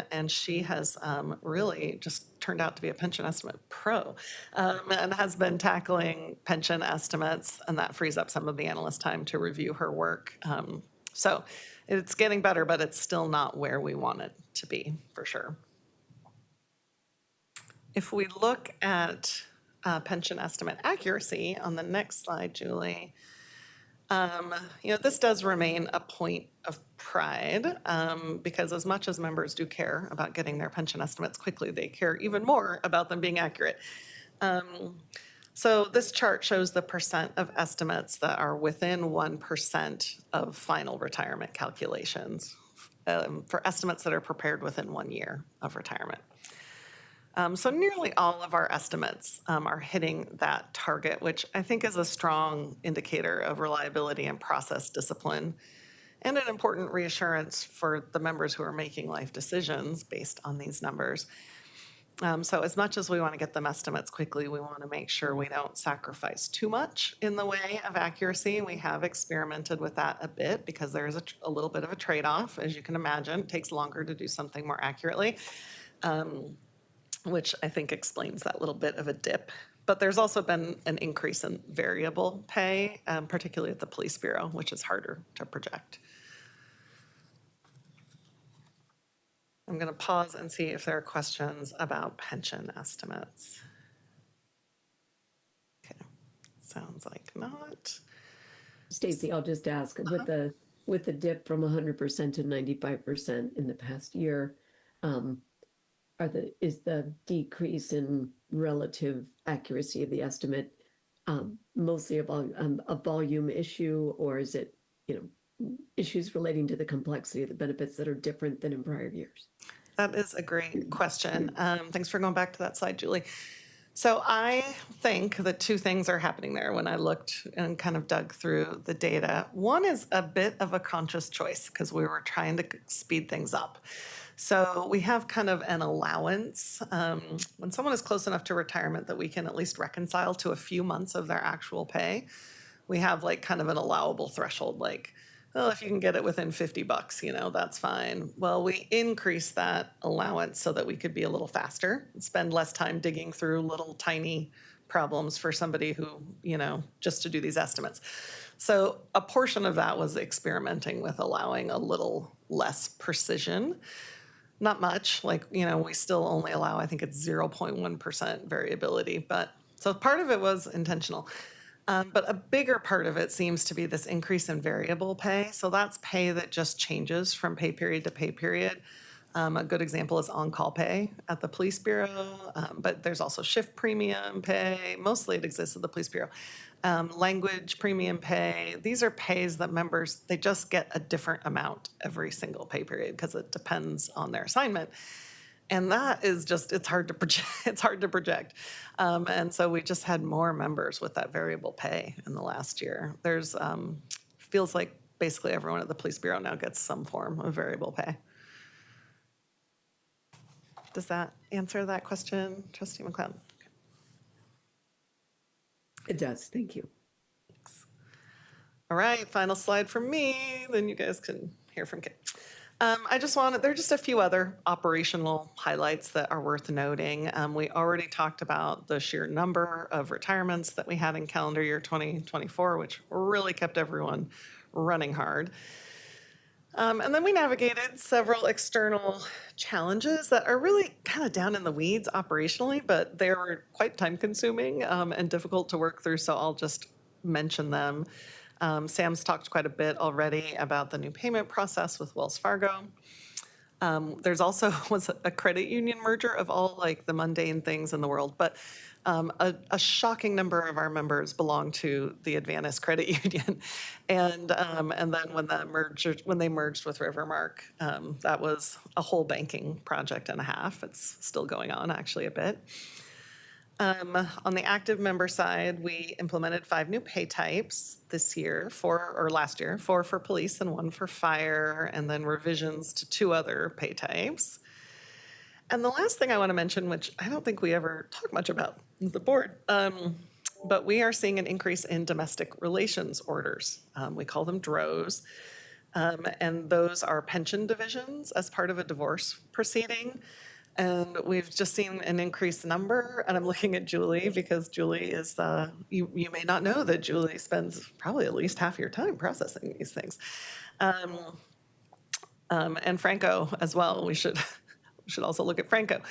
and she has really just turned out to be a pension estimate pro and has been tackling pension estimates, and that frees up some of the analyst time to review her work. So it's getting better, but it's still not where we want it to be, for sure. If we look at pension estimate accuracy on the next slide, Julie, this does remain a point of pride because as much as members do care about getting their pension estimates quickly, they care even more about them being accurate. So this chart shows the percent of estimates that are within 1% of final retirement calculations for estimates that are prepared within 1 year of retirement. So nearly all of our estimates are hitting that target, which I think is a strong indicator of reliability and process discipline, and an important reassurance for the members who are making life decisions based on these numbers. So as much as we want to get them estimates quickly, we want to make sure we don't sacrifice too much in the way of accuracy. We have experimented with that a bit because there is a little bit of a trade-off. As you can imagine, it takes longer to do something more accurately. Which I think explains that little bit of a dip. But there's also been an increase in variable pay, particularly at the police bureau, which is harder to project. I'm going to pause and see if there are questions about pension estimates. Okay, sounds like not. Stacy, I'll just ask, with the dip from 100% to 95% in the past year, is the decrease in relative accuracy of the estimate mostly a volume issue, or is it issues relating to the complexity of the benefits that are different than in prior years? That is a great question. Thanks for going back to that slide, Julie. So I think that two things are happening there when I looked and kind of dug through the data. One is a bit of a conscious choice because we were trying to speed things up. So we have kind of an allowance when someone is close enough to retirement that we can at least reconcile to a few months of their actual pay. We have like kind of an allowable threshold, like, well, if you can get it within $50, that's fine. Well, we increased that allowance so that we could be a little faster and spend less time digging through little tiny problems for somebody who, just to do these estimates. So a portion of that was experimenting with allowing a little less precision. Not much, we still only allow, I think it's 0.1% variability, but so part of it was intentional. But a bigger part of it seems to be this increase in variable pay. So that's pay that just changes from pay period to pay period. A good example is on-call pay at the police bureau, but there's also shift premium pay. Mostly it exists at the police bureau. Language premium pay. These are pays that members, they just get a different amount every single pay period because it depends on their assignment. And that is it's hard to project. And so we just had more members with that variable pay in the last year. There's, feels like basically everyone at the police bureau now gets some form of variable pay. Does that answer that question, Trustee McLeod? It does, thank you. Thanks. All right, final slide from me, then you guys can hear from Kit. There are just a few other operational highlights that are worth noting. We already talked about the sheer number of retirements that we had in calendar year 2024, which really kept everyone running hard. And then we navigated several external challenges that are really kind of down in the weeds operationally, but they were quite time consuming and difficult to work through, so I'll just mention them. Sam's talked quite a bit already about the new payment process with Wells Fargo. There's also was a credit union merger of all like the mundane things in the world, but a shocking number of our members belong to the Advantis Credit Union, and then when they merged with Rivermark, that was a whole banking project and a half. It's still going on actually a bit. On the active member side, we implemented 5 new pay types this year, last year, 4 for police and 1 for fire, and then revisions to 2 other pay types. And the last thing I want to mention, which I don't think we ever talk much about with the board, but we are seeing an increase in domestic relations orders. We call them DROs. And those are pension divisions as part of a divorce proceeding. And we've just seen an increased number, and I'm looking at Julie because Julie is, you may not know that Julie spends probably at least half your time processing these things. And Franco as well, we should also look at Franco.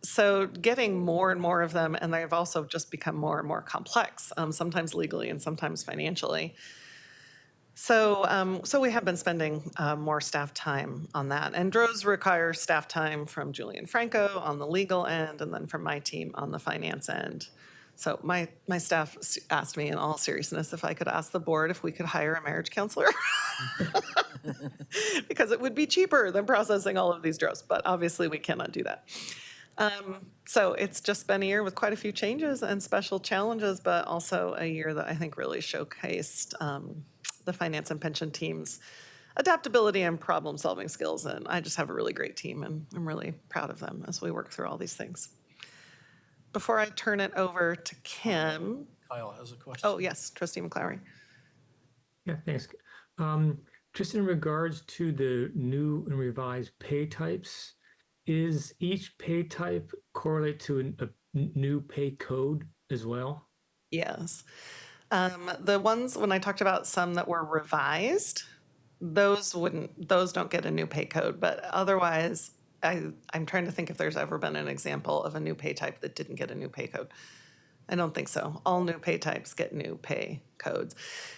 So getting more and more of them, and they've also just become more and more complex, sometimes legally and sometimes financially. So we have been spending more staff time on that. And DROs require staff time from Julie and Franco on the legal end, and then from my team on the finance end. So my staff asked me in all seriousness if I could ask the board if we could hire a marriage counselor. Because it would be cheaper than processing all of these DROs, but obviously we cannot do that. So it's just been a year with quite a few changes and special challenges, but also a year that I think really showcased the finance and pension team's adaptability and problem-solving skills. And I just have a really great team, and I'm really proud of them as we work through all these things. Before I turn it over to Kim. Kyle has a question. Oh, yes, Trustee McClary. Yeah, thanks. Just in regards to the new and revised pay types, is each pay type correlate to a new pay code as well? Yes. The ones, when I talked about some that were revised, those don't get a new pay code, but otherwise, I'm trying to think if there's ever been an example of a new pay type that didn't get a new pay code. I don't think so. All new pay types get new pay codes.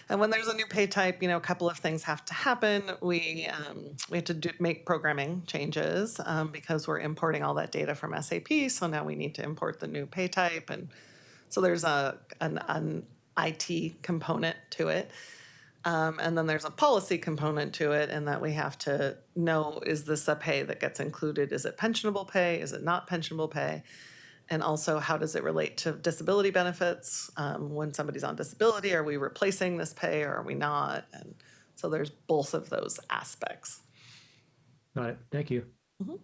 And when there's a new pay type, a couple of things have to happen. We have to make programming changes because we're importing all that data from SAP. So now we need to import the new pay type. And so there's an IT component to it. And then there's a policy component to it, in that we have to know, is this a pay that gets included? Is it pensionable pay? Is it not pensionable pay? And also, how does it relate to disability benefits? When somebody's on disability, are we replacing this pay or are we not? And so there's both of those aspects. Got it. Thank you. Mm-hmm.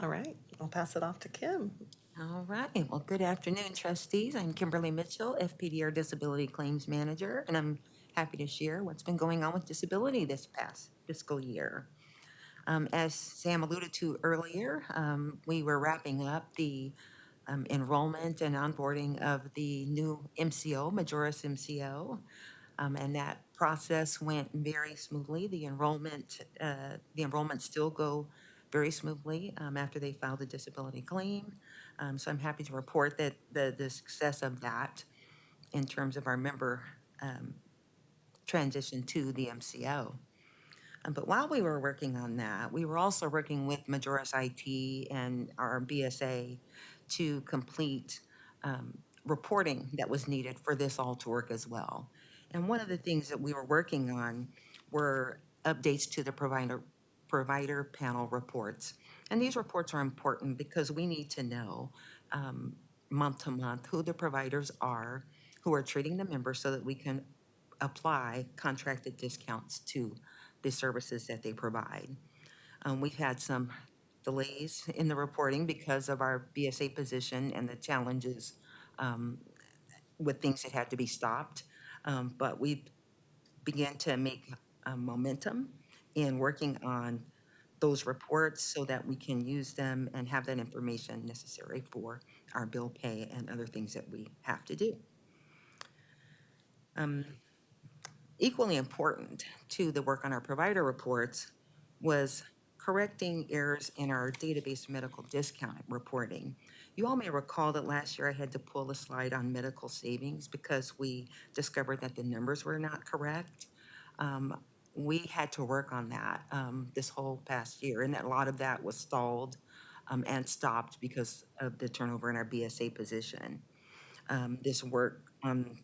All right, I'll pass it off to Kim. All right. Well, good afternoon, trustees. I'm Kimberly Mitchell, FPDR Disability Claims Manager, and I'm happy to share what's been going on with disability this past fiscal year. As Sam alluded to earlier, we were wrapping up the enrollment and onboarding of the new MCO, Majoris MCO, and that process went very smoothly. The enrollment still go very smoothly after they file the disability claim. So I'm happy to report that the success of that in terms of our member transition to the MCO. But while we were working on that, we were also working with Majoris IT and our BSA to complete reporting that was needed for this all to work as well. And one of the things that we were working on were updates to the provider panel reports. And these reports are important because we need to know month to month who the providers are who are treating the members, so that we can apply contracted discounts to the services that they provide. We've had some delays in the reporting because of our BSA position and the challenges with things that had to be stopped. But we began to make momentum in working on those reports so that we can use them and have that information necessary for our bill pay and other things that we have to do. Equally important to the work on our provider reports was correcting errors in our database medical discount reporting. You all may recall that last year I had to pull a slide on medical savings because we discovered that the numbers were not correct. Um, we had to work on that this whole past year, and a lot of that was stalled and stopped because of the turnover in our BSA position. This work on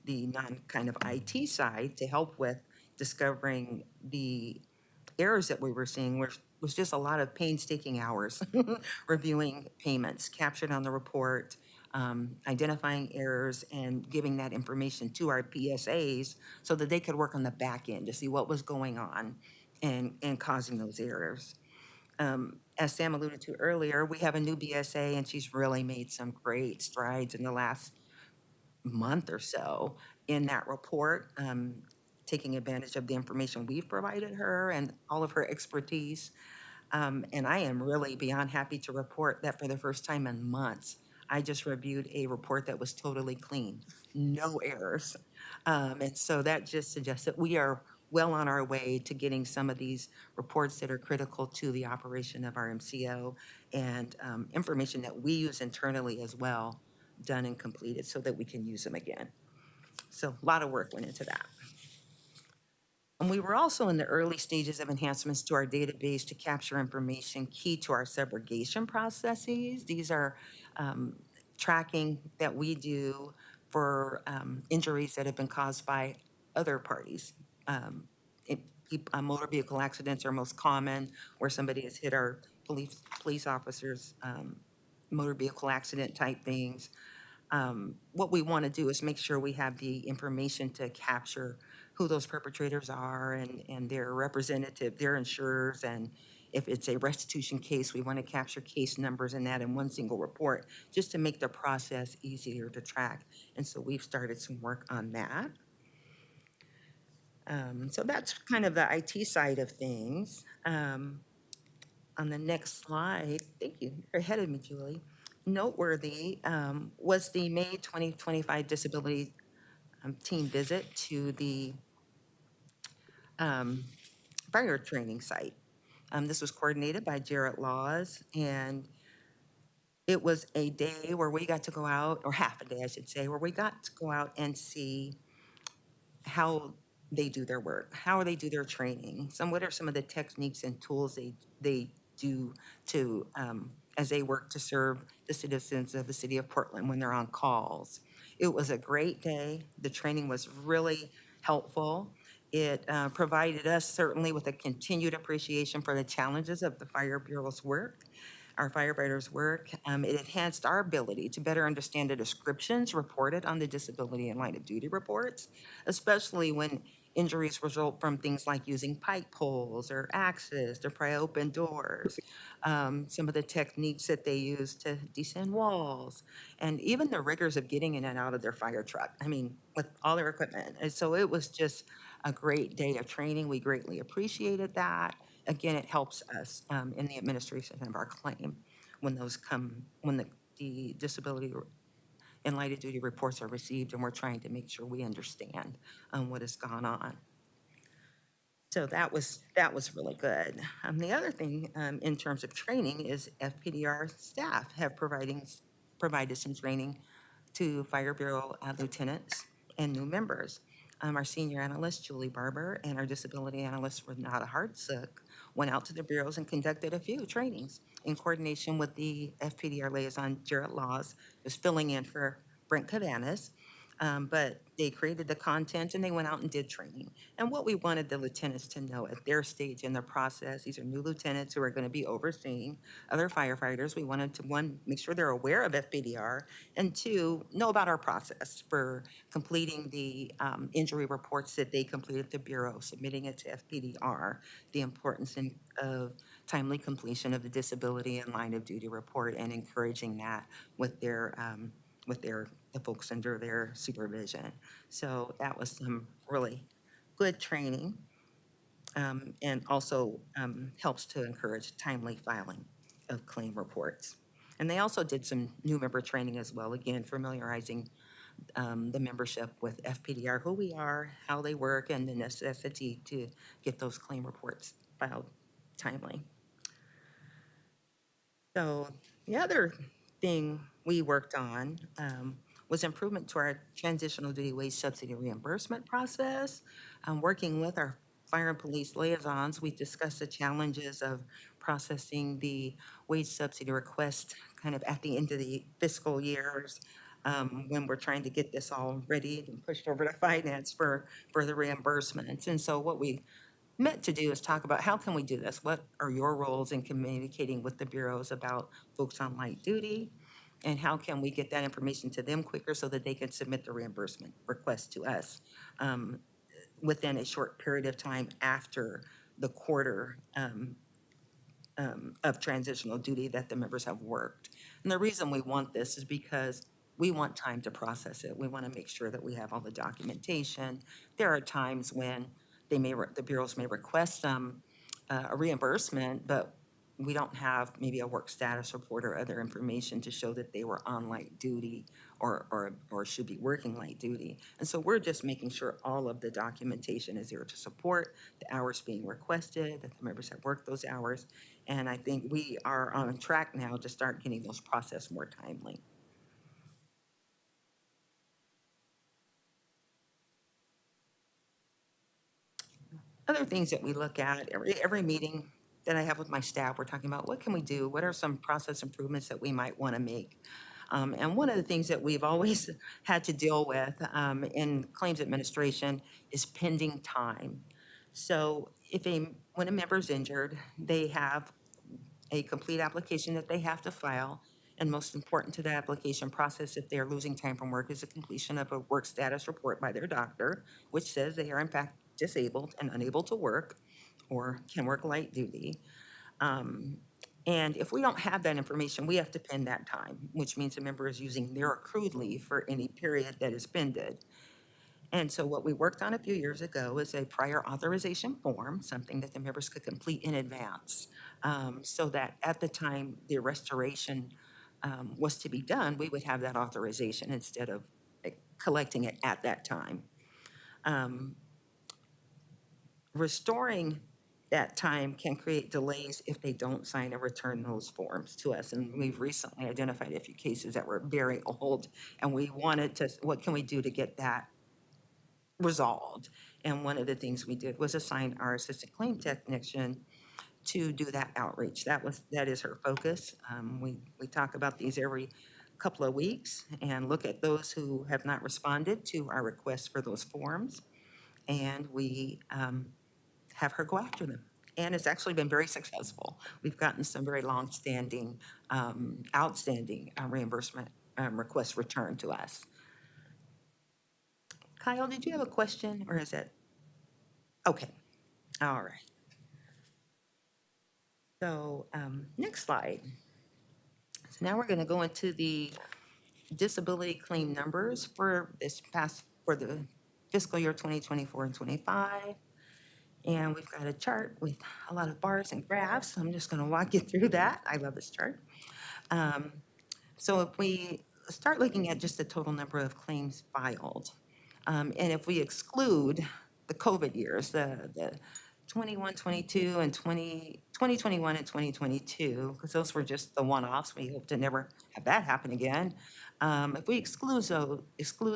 the non kind of IT side to help with discovering the errors that we were seeing was just a lot of painstaking hours reviewing payments captured on the report, identifying errors, and giving that information to our PSAs so that they could work on the back end to see what was going on and causing those errors. As Sam alluded to earlier, we have a new BSA, and she's really made some great strides in the last month or so in that report, taking advantage of the information we've provided her and all of her expertise. And I am really beyond happy to report that for the first time in months, I just reviewed a report that was totally clean, no errors. And so that just suggests that we are well on our way to getting some of these reports that are critical to the operation of our MCO and information that we use internally as well done and completed so that we can use them again. So a lot of work went into that. And we were also in the early stages of enhancements to our database to capture information key to our subrogation processes. These are tracking that we do for injuries that have been caused by other parties. Um, Motor vehicle accidents are most common, where somebody has hit our police officers, motor vehicle accident type things. What we want to do is make sure we have the information to capture who those perpetrators are and their representative, their insurers, and if it's a restitution case, we want to capture case numbers and that in one single report, just to make the process easier to track. And so we've started some work on that. So that's kind of the IT side of things. On the next slide, thank you, you're ahead of me, Julie. Noteworthy was the May 2025 disability team visit to the fire training site. This was coordinated by Jarrett Laws, and it was a day where we got to go out, or half a day, I should say, where we got to go out and see how they do their work, how they do their training, what are some of the techniques and tools they do to as they work to serve the citizens of the city of Portland when they're on calls. It was a great day. The training was really helpful. It provided us certainly with a continued appreciation for the challenges of the Fire Bureau's work, our firefighters' work. It enhanced our ability to better understand the descriptions reported on the disability and line of duty reports, especially when injuries result from things like using pipe poles or axes to pry open doors, some of the techniques that they use to descend walls, and even the rigors of getting in and out of their fire truck. I mean, with all their equipment. And so it was just a great day of training. We greatly appreciated that. Again, it helps us in the administration of our claim when those come, when the disability and light of duty reports are received, and we're trying to make sure we understand what has gone on. So that was really good. The other thing in terms of training is FPDR staff have provided some training to Fire Bureau lieutenants and new members. Our senior analyst, Julie Barber, and our disability analyst, Renata Hartsook, went out to the bureaus and conducted a few trainings in coordination with the FPDR liaison, Jarrett Laws, who's filling in for Brent Cabanas. But they created the content and they went out and did training. And what we wanted the lieutenants to know at their stage in the process, these are new lieutenants who are going to be overseeing other firefighters. We wanted to, one, make sure they're aware of FPDR, and two, know about our process for completing the injury reports that they completed at the Bureau, submitting it to FPDR, the importance of timely completion of the disability and line of duty report, and encouraging that with the folks under their supervision. So that was some really good training, and also helps to encourage timely filing of claim reports. And they also did some new member training as well, again, familiarizing the membership with FPDR, who we are, how they work, and the necessity to get those claim reports filed timely. So the other thing we worked on was improvement to our transitional duty wage subsidy reimbursement process. Working with our fire and police liaisons, we discussed the challenges of processing the wage subsidy request kind of at the end of the fiscal years when we're trying to get this all ready and pushed over to finance for the reimbursements. And so what we meant to do is talk about how can we do this? What are your roles in communicating with the bureaus about folks on light duty? And how can we get that information to them quicker so that they can submit the reimbursement request to us within a short period of time after the quarter of transitional duty that the members have worked. And the reason we want this is because we want time to process it. We want to make sure that we have all the documentation. There are times when the bureaus may request a reimbursement, but we don't have maybe a work status report or other information to show that they were on light duty or should be working light duty. And so we're just making sure all of the documentation is there to support the hours being requested, that the members have worked those hours. And I think we are on track now to start getting those processed more timely. Other things that we look at, every meeting that I have with my staff, we're talking about what can we do? What are some process improvements that we might want to make? And one of the things that we've always had to deal with in claims administration is pending time. So when a member is injured, they have a complete application that they have to file. And most important to the application process, if they're losing time from work, is the completion of a work status report by their doctor, which says they are in fact disabled and unable to work or can work light duty. And if we don't have that information, we have to pend that time, which means the member is using their accrued leave for any period that is pended. And so what we worked on a few years ago is a prior authorization form, something that the members could complete in advance, so that at the time the restoration was to be done, we would have that authorization instead of collecting it at that time. Restoring that time can create delays if they don't sign and return those forms to us. And we've recently identified a few cases that were very old, and we wanted to, what can we do to get that resolved? And one of the things we did was assign our assistant claim technician to do that outreach. That is her focus. We talk about these every couple of weeks and look at those who have not responded to our requests for those forms. And we have her go after them. And it's actually been very successful. We've gotten some very long-standing, outstanding reimbursement requests returned to us. Kyle, did you have a question or is it? Okay, all right. So next slide. So now we're gonna go into the disability claim numbers for the fiscal year 2024 and 25. And we've got a chart with a lot of bars and graphs. So I'm just gonna walk you through that. I love this chart. So if we start looking at just the total number of claims filed, and if we exclude the COVID years, the 21, 22, and 2021 and 2022, because those were just the one-offs. We hope to never have that happen again. If we exclude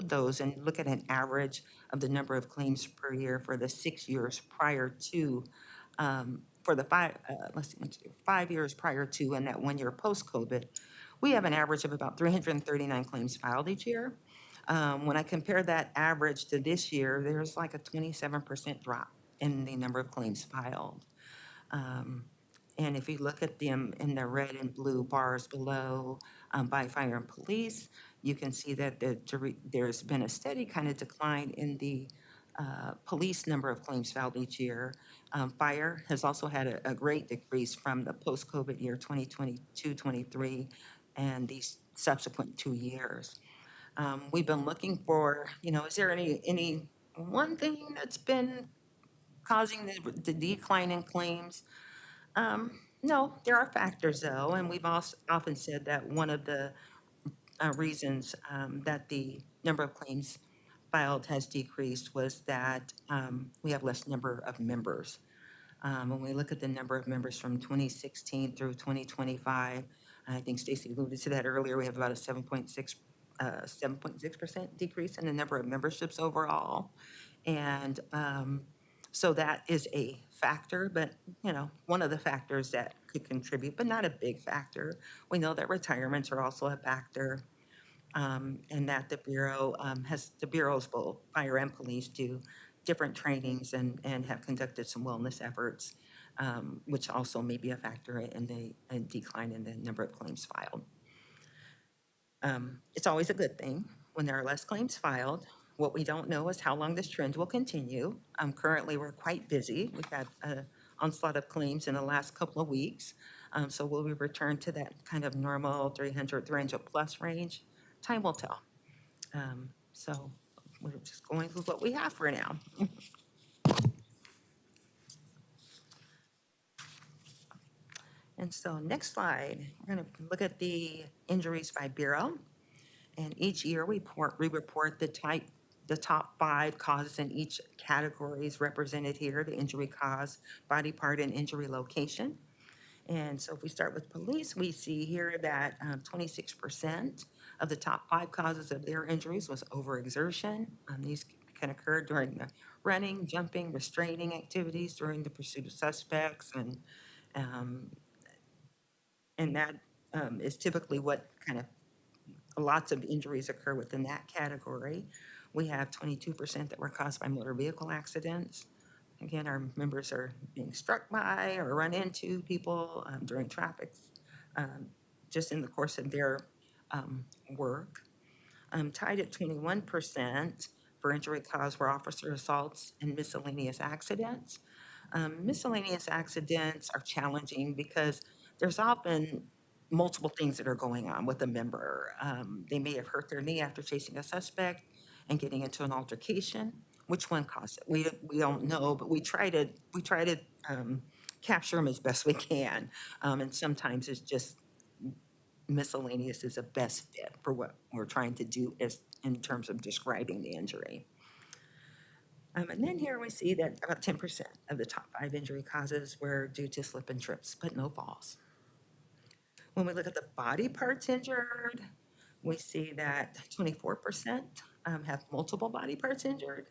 those and look at an average of the number of claims per year for the 6 years prior to, for the 5 years prior to and that 1 year post-COVID, we have an average of about 339 claims filed each year. When I compare that average to this year, there's like a 27% drop in the number of claims filed. And if you look at them in the red and blue bars below by fire and police, you can see that there's been a steady kind of decline in the police number of claims filed each year. Fire has also had a great decrease from the post-COVID year 2022-23 and these subsequent 2 years. We've been looking for, is there any one thing that's been causing the decline in claims? No, there are factors though, and we've also often said that one of the reasons that the number of claims filed has decreased was that we have less number of members. When we look at the number of members from 2016 through 2025, I think Stacy alluded to that earlier. We have about a 7.6% decrease in the number of memberships overall. And so that is a factor, but one of the factors that could contribute, but not a big factor. We know that retirements are also a factor, and that the bureaus, both fire and police, do different trainings and have conducted some wellness efforts, which also may be a factor in the decline in the number of claims filed. It's always a good thing when there are less claims filed. What we don't know is how long this trend will continue. Currently, we're quite busy. We've had an onslaught of claims in the last couple of weeks. So will we return to that kind of normal 300 plus range? Time will tell. So we're just going with what we have for now. And so next slide, we're going to look at the injuries by bureau. And each year we report the top 5 causes in each category is represented here: the injury cause, body part, and injury location. And so if we start with police, we see here that 26% of the top 5 causes of their injuries was overexertion. These can occur during the running, jumping, restraining activities during the pursuit of suspects, and that is typically what kind of lots of injuries occur within that category. We have 22% that were caused by motor vehicle accidents. Again, our members are being struck by or run into people during traffic, just in the course of their work. Tied at 21% for injury caused were officer assaults and miscellaneous accidents. Miscellaneous accidents are challenging because there's often multiple things that are going on with a member. They may have hurt their knee after chasing a suspect and getting into an altercation. Which one caused it? We don't know, but we try to capture them as best we can. And sometimes it's just miscellaneous is the best fit for what we're trying to do in terms of describing the injury. And then here we see that about 10% of the top 5 injury causes were due to slip and trips, but no falls. When we look at the body parts injured, we see that 24% have multiple body parts injured.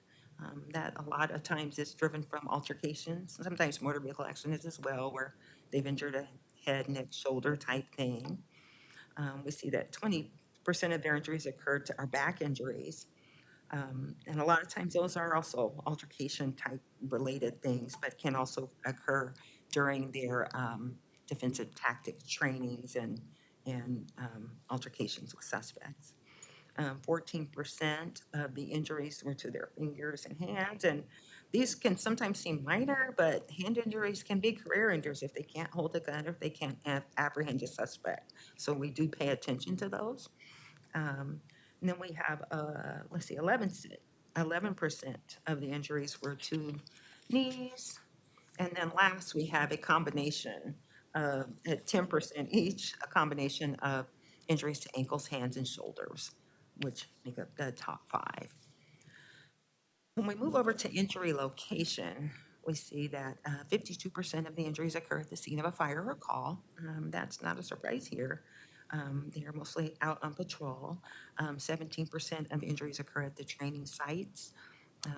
That a lot of times is driven from altercations, sometimes motor vehicle accidents as well, where they've injured a head, neck, shoulder type thing. We see that 20% of their injuries occurred to our back injuries. And a lot of times those are also altercation type related things, but can also occur during their defensive tactics trainings and altercations with suspects. 14% of the injuries were to their fingers and hands, and these can sometimes seem minor, but hand injuries can be career injuries if they can't hold a gun or if they can't apprehend a suspect. So we do pay attention to those. And then we have, 11% of the injuries were to knees. And then last, we have a combination of, at 10% each, a combination of injuries to ankles, hands, and shoulders, which make up the top 5. When we move over to injury location, we see that 52% of the injuries occur at the scene of a fire or call. That's not a surprise here. They are mostly out on patrol. 17% of injuries occur at the training sites.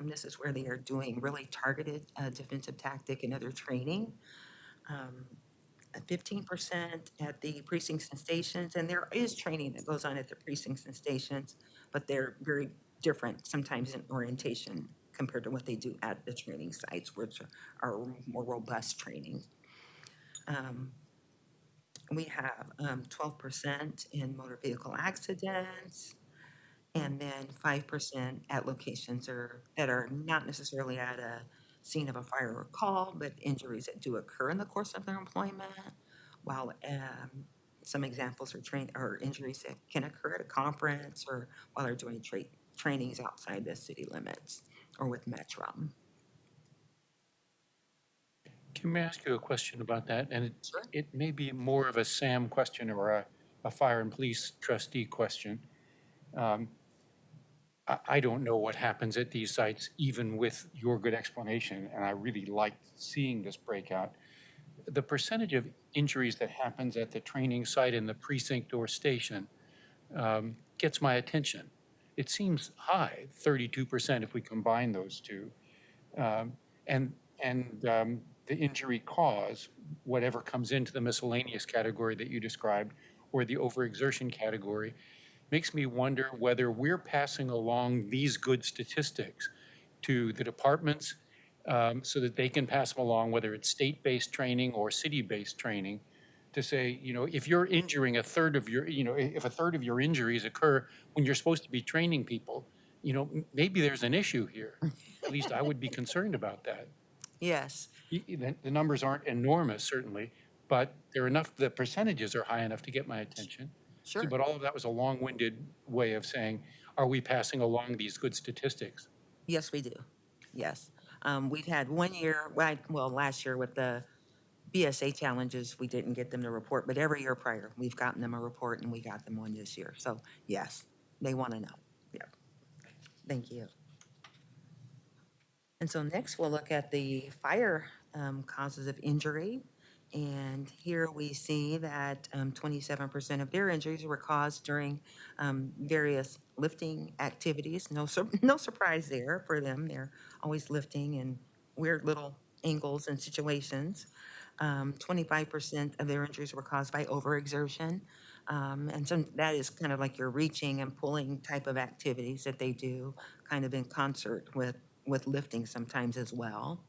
This is where they are doing really targeted defensive tactic and other training. 15% at the precincts and stations, and there is training that goes on at the precincts and stations, but they're very different sometimes in orientation compared to what they do at the training sites, which are more robust training. We have 12% in motor vehicle accidents, and then 5% at locations that are not necessarily at a scene of a fire or call, but injuries that do occur in the course of their employment, while some examples are injuries that can occur at a conference or while they're doing trainings outside the city limits or with Metro. Can I ask you a question about that? And Sure. it may be more of a Sam question or a fire and police trustee question. I don't know what happens at these sites, even with your good explanation, and I really liked seeing this breakout. the percentage of injuries that happens at the training site in the precinct or station gets my attention. It seems high, 32% if we combine those two. Um, and the injury cause, whatever comes into the miscellaneous category that you described, or the overexertion category, makes me wonder whether we're passing along these good statistics to the departments so that they can pass them along, whether it's state-based training or city-based training, to say, you know, if you're injuring a third of your, you know, if a third of your injuries occur when you're supposed to be training people, you know, maybe there's an issue here. At least I would be concerned about that. Yes, The numbers aren't enormous, certainly, but they're enough, the percentages are high enough to get my attention. So, sure. but all of that was a long-winded way of saying, are we passing along these good statistics? Yes, we do. Yes. We've had 1 year, well, last year with the BSA challenges, we didn't get them to report, but every year prior, we've gotten them a report and we got them one this year. So yes, they want to know. Yeah. Thank you. And so next we'll look at the fire causes of injury. And here we see that 27% of their injuries were caused during various lifting activities. No surprise there for them. They're always lifting in weird little angles and situations. 25% of their injuries were caused by overexertion. And so that is kind of like your reaching and pulling type of activities that they do, kind of in concert with lifting sometimes as well.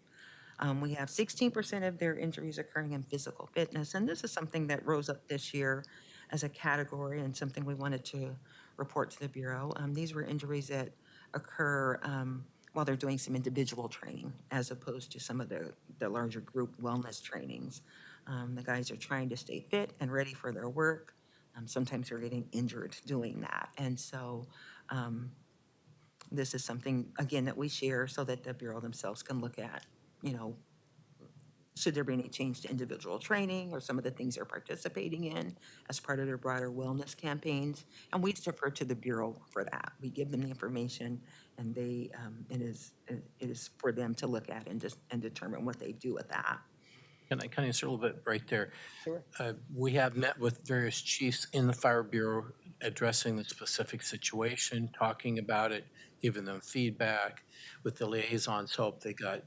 We have 16% of their injuries occurring in physical fitness, and this is something that rose up this year as a category and something we wanted to report to the Bureau. These were injuries that occur while they're doing some individual training, as opposed to some of the larger group wellness trainings. The guys are trying to stay fit and ready for their work. Sometimes they're getting injured doing that, and so this is something, again, that we share so that the Bureau themselves can look at, you know, should there be any change to individual training or some of the things they're participating in as part of their broader wellness campaigns. And we defer to the Bureau for that. We give them the information and they, it is for them to look at and determine what they do with that. Can I kind of insert a little bit right there? Sure. We have met with various chiefs in the Fire Bureau addressing the specific situation, talking about it, giving them feedback. With the liaisons help, they got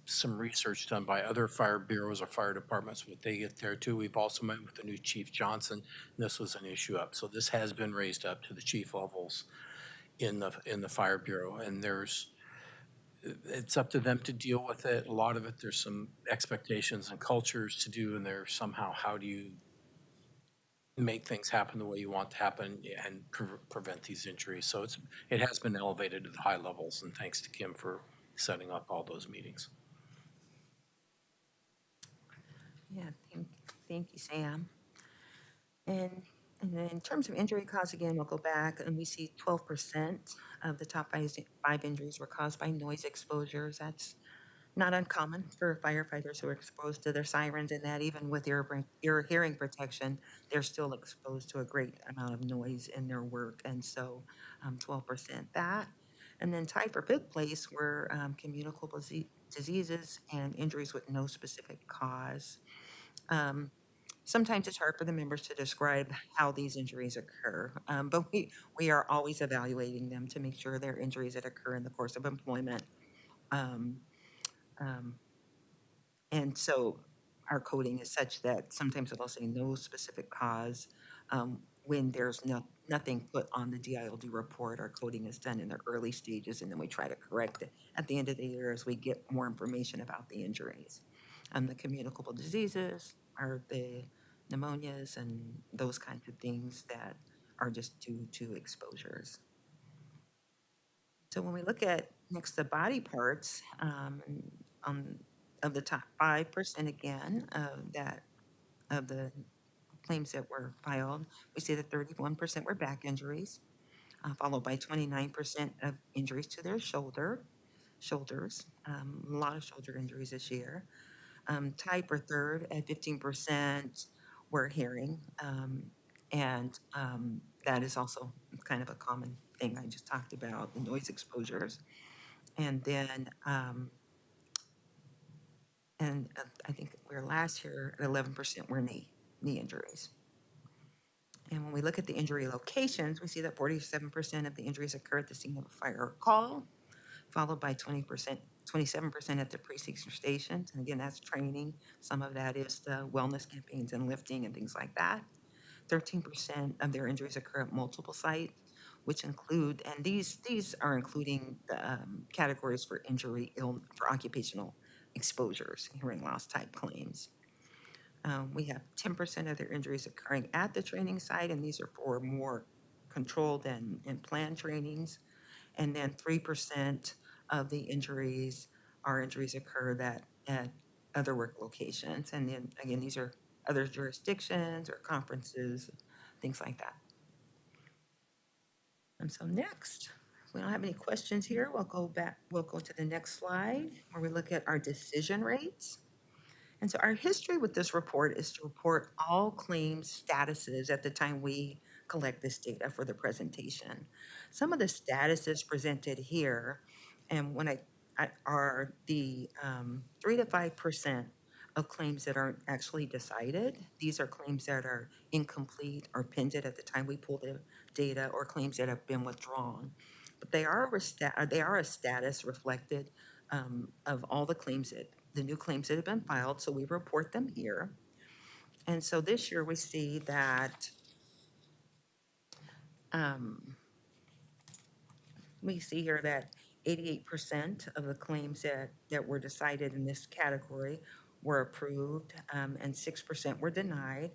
some research done by other fire bureaus or fire departments, what they get there too. We've also met with the new Chief Johnson, and this was an issue up. So this has been raised up to the chief levels in the Fire Bureau, and it's up to them to deal with it. A lot of it, there's some expectations and cultures to do, and there's somehow, how do you make things happen the way you want to happen and prevent these injuries? So it has been elevated to the high levels, and thanks to Kim for setting up all those meetings. Yeah, thank you, Sam. And then in terms of injury cause, again, we'll go back and we see 12% of the top five injuries were caused by noise exposures. That's not uncommon for firefighters who are exposed to their sirens, and that even with ear hearing protection, they're still exposed to a great amount of noise in their work. And so 12% that. And then tied for fifth place were communicable diseases and injuries with no specific cause. Sometimes it's hard for the members to describe how these injuries occur, but we are always evaluating them to make sure they're injuries that occur in the course of employment. Um, um, and so our coding is such that sometimes it'll say no specific cause. When there's nothing put on the DILD report, our coding is done in the early stages, and then we try to correct it at the end of the year as we get more information about the injuries. The communicable diseases are the pneumonias and those kinds of things that are just due to exposures. So when we look at next the body parts, of the top 5% again of the claims that were filed, we see that 31% were back injuries, followed by 29% of injuries to their shoulders. A lot of shoulder injuries this year. Tied for third at 15% were hearing, and that is also kind of a common thing I just talked about, the noise exposures. And then And I think we're last year at 11% were knee injuries. And when we look at the injury locations, we see that 47% of the injuries occur at the scene of a fire or call, followed by 27% at the precincts or stations. And again, that's training. Some of that is the wellness campaigns and lifting and things like that. 13% of their injuries occur at multiple sites, which include, and these are including the categories for for occupational exposures, hearing loss type claims. We have 10% of their injuries occurring at the training site, and these are for more controlled and planned trainings. And then 3% of the injuries occur at other work locations. And then again, these are other jurisdictions or conferences, things like that. And so next, if we don't have any questions here, we'll go to the next slide where we look at our decision rates. And so our history with this report is to report all claims statuses at the time we collect this data for the presentation. Some of the statuses presented here, and when are the 3 to 5% of claims that aren't actually decided. These are claims that are incomplete or pending at the time we pull the data, or claims that have been withdrawn. But they are a status reflected of all the new claims that have been filed, so we report them here. And so this year we see that we see here that 88% of the claims that were decided in this category were approved, and 6% were denied.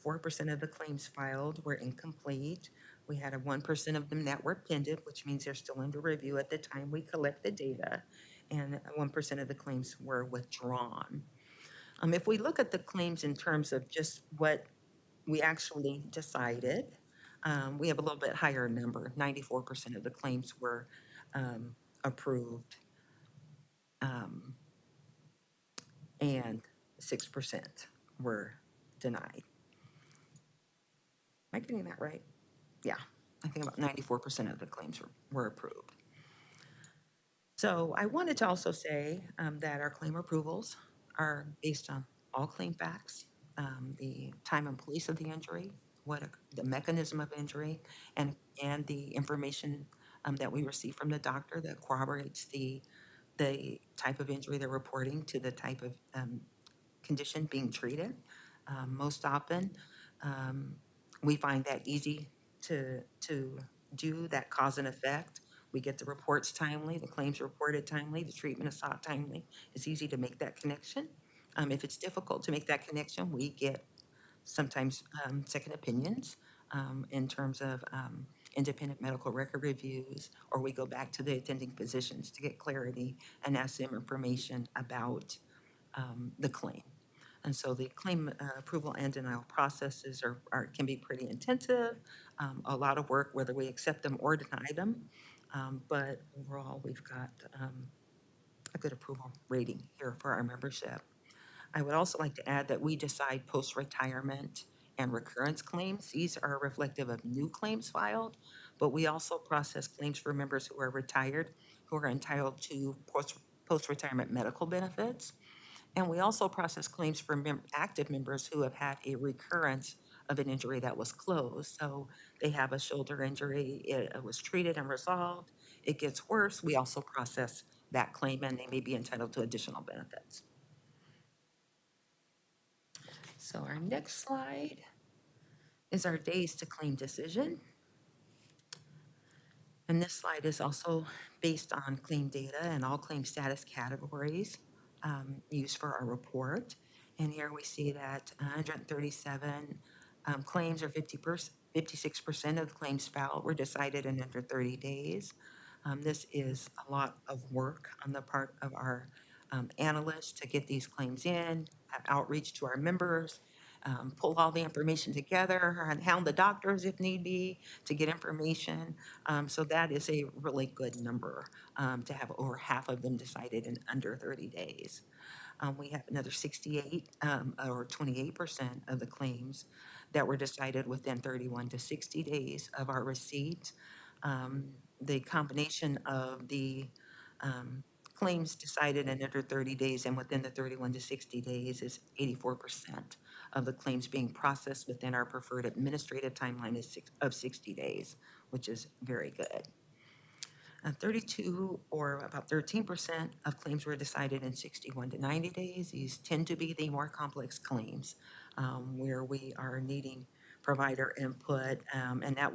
4% of the claims filed were incomplete. We had 1% of them that were pending, which means they're still under review at the time we collect the data, and 1% of the claims were withdrawn. If we look at the claims in terms of just what we actually decided, we have a little bit higher number. 94% of the claims were approved, and 6% were denied. Am I getting that right? Yeah, I think about 94% of the claims were approved. So I wanted to also say that our claim approvals are based on all claim facts, the time and place of the injury, the mechanism of injury, and the information that we receive from the doctor that corroborates the type of injury they're reporting to the type of condition being treated. Most often, we find that easy to do, that cause and effect. We get the reports timely, the claims reported timely, the treatment is sought timely. It's easy to make that connection. If it's difficult to make that connection, we get sometimes second opinions in terms of independent medical record reviews, or we go back to the attending physicians to get clarity and ask them information about the claim. And so the claim approval and denial processes can be pretty intensive, a lot of work, whether we accept them or deny them. But overall, we've got a good approval rating here for our membership. I would also like to add that we decide post-retirement and recurrence claims. These are reflective of new claims filed, but we also process claims for members who are retired, who are entitled to post-retirement medical benefits. And we also process claims for active members who have had a recurrence of an injury that was closed. So they have a shoulder injury, it was treated and resolved, it gets worse, we also process that claim and they may be entitled to additional benefits. So our next slide is our days to claim decision. And this slide is also based on claim data and all claim status categories used for our report. And here we see that 137 claims, or 56% of the claims filed, were decided in under 30 days. This is a lot of work on the part of our analysts to get these claims in, have outreach to our members, pull all the information together, and hound the doctors if need be to get information. So that is a really good number to have over half of them decided in under 30 days. We have another 68 or 28% of the claims that were decided within 31 to 60 days of our receipt. The combination of the claims decided in under 30 days and within the 31 to 60 days is 84% of the claims being processed within our preferred administrative timeline of 60 days, which is very good. 32 or about 13% of claims were decided in 61 to 90 days. These tend to be the more complex claims where we are needing provider input, and that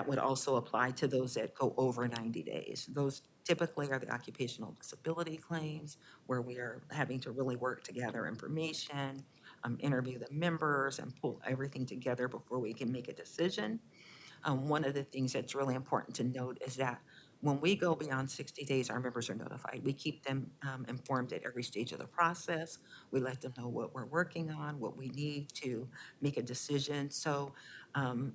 would also apply to those that go over 90 days. Those typically are the occupational disability claims where we are having to really work to gather information, interview the members, and pull everything together before we can make a decision. One of the things that's really important to note is that when we go beyond 60 days, our members are notified. We keep them informed at every stage of the process. We let them know what we're working on, what we need to make a decision. So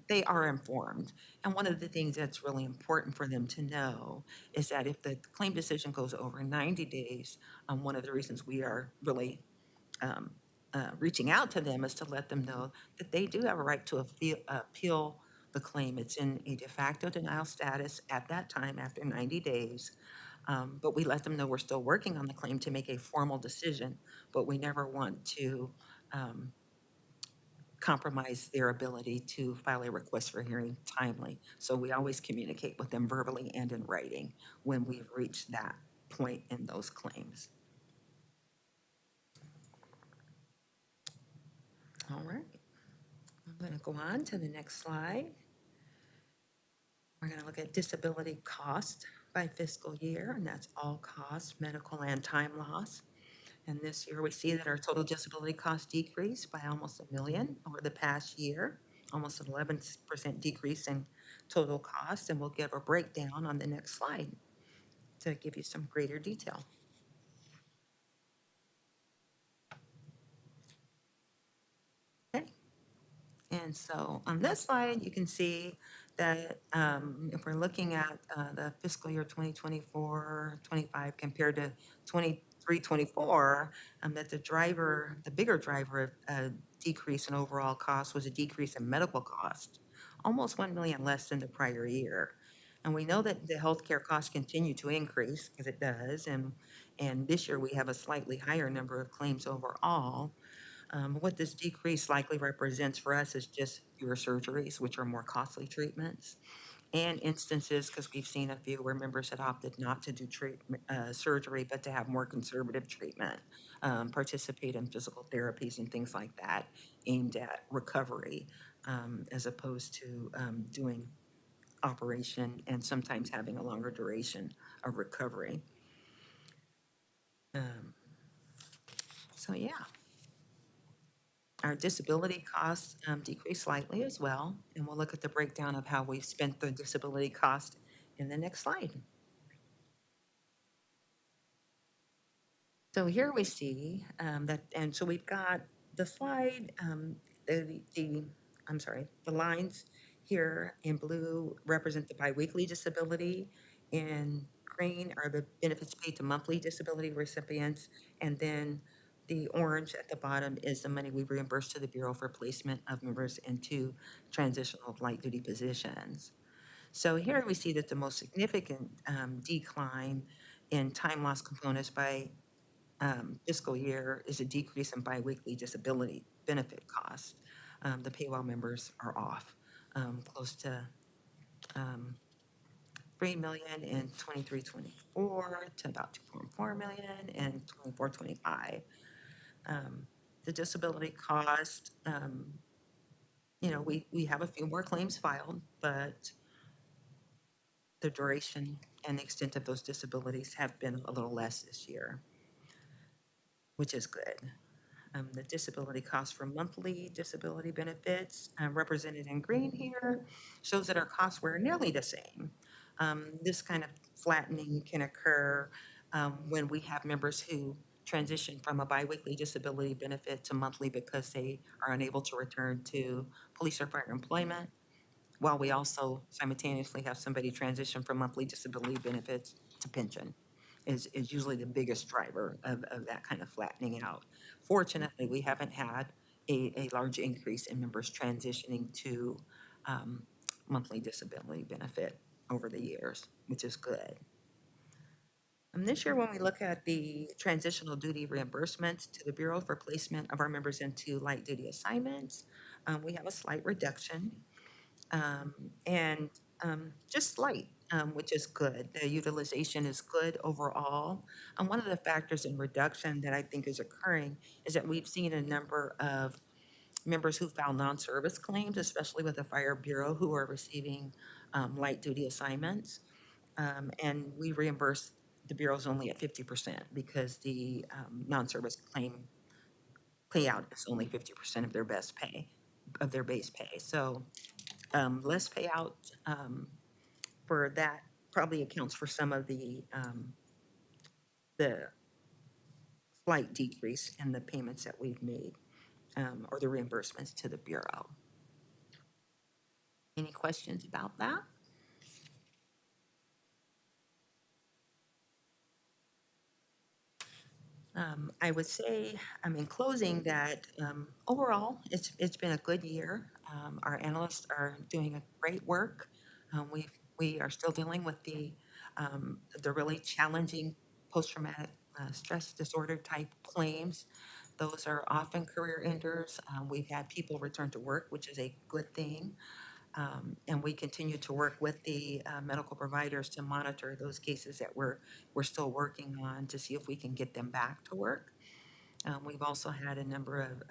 they are informed. And one of the things that's really important for them to know is that if the claim decision goes over 90 days, one of the reasons we are really um, reaching out to them is to let them know that they do have a right to appeal the claim. It's in a de facto denial status at that time after 90 days. But we let them know we're still working on the claim to make a formal decision, but we never want to um, compromise their ability to file a request for hearing timely. So we always communicate with them verbally and in writing when we've reached that point in those claims. All right. I'm going to go on to the next slide. We're going to look at disability cost by fiscal year, and that's all costs, medical and time loss. And this year we see that our total disability cost decreased by almost $1 million over the past year, almost an 11% decrease in total cost. And we'll give a breakdown on the next slide to give you some greater detail. Okay. And so on this slide, you can see that if we're looking at the fiscal year 2024-25 compared to 23-24, that the bigger driver of decrease in overall cost was a decrease in medical cost, almost 1 million less than the prior year. And we know that the healthcare costs continue to increase, because it does, and this year we have a slightly higher number of claims overall. What this decrease likely represents for us is just fewer surgeries, which are more costly treatments, and instances, because we've seen a few where members had opted not to do surgery, but to have more conservative treatment, participate in physical therapies and things like that, aimed at recovery, as opposed to doing operation and sometimes having a longer duration of recovery. So yeah. Our disability costs decreased slightly as well, and we'll look at the breakdown of how we've spent the disability cost in the next slide. So here we see and so we've got the slide, the lines here in blue represent the biweekly disability, in green are the benefits paid to monthly disability recipients, and then the orange at the bottom is the money we reimburse to the Bureau for placement of members into transitional light duty positions. So here we see that the most significant decline in time loss components by fiscal year is a decrease in biweekly disability benefit costs. The paywall members are off close to 3 million in 23-24 to about 2.4 million in 24-25. The disability cost, we have a few more claims filed, but the duration and the extent of those disabilities have been a little less this year, which is good. The disability cost for monthly disability benefits, represented in green here, shows that our costs were nearly the same. This kind of flattening can occur when we have members who transition from a biweekly disability benefit to monthly because they are unable to return to police or fire employment, while we also simultaneously have somebody transition from monthly disability benefits to pension is usually the biggest driver of that kind of flattening out. Fortunately, we haven't had a large increase in members transitioning to monthly disability benefit over the years, which is good. This year, when we look at the transitional duty reimbursement to the Bureau for placement of our members into light duty assignments, we have a slight reduction, and just slight, which is good. The utilization is good overall. And one of the factors in reduction that I think is occurring is that we've seen a number of members who filed non-service claims, especially with the Fire Bureau, who are receiving light duty assignments. And we reimburse the bureaus only at 50% because the non-service claim payout is only 50% of their best pay, of their base pay. So less payout for that probably accounts for some of the slight decrease in the payments that we've made or the reimbursements to the bureau. Any questions about that? I would say, in closing, that overall, it's been a good year. Our analysts are doing a great work. We are still dealing with the really challenging post-traumatic stress disorder type claims. Those are often career enders. We've had people return to work, which is a good thing. And we continue to work with the medical providers to monitor those cases that we're still working on to see if we can get them back to work. We've also had a number of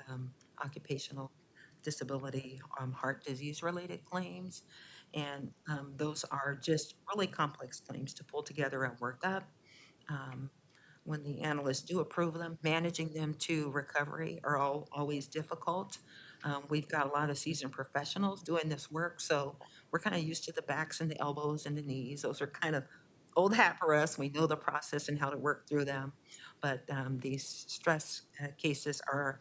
occupational disability, heart disease related claims. And those are just really complex claims to pull together and work up. When the analysts do approve them, managing them to recovery are always difficult. We've got a lot of seasoned professionals doing this work, so we're kind of used to the backs and the elbows and the knees. Those are kind of old hat for us. We know the process and how to work through them. But these stress cases are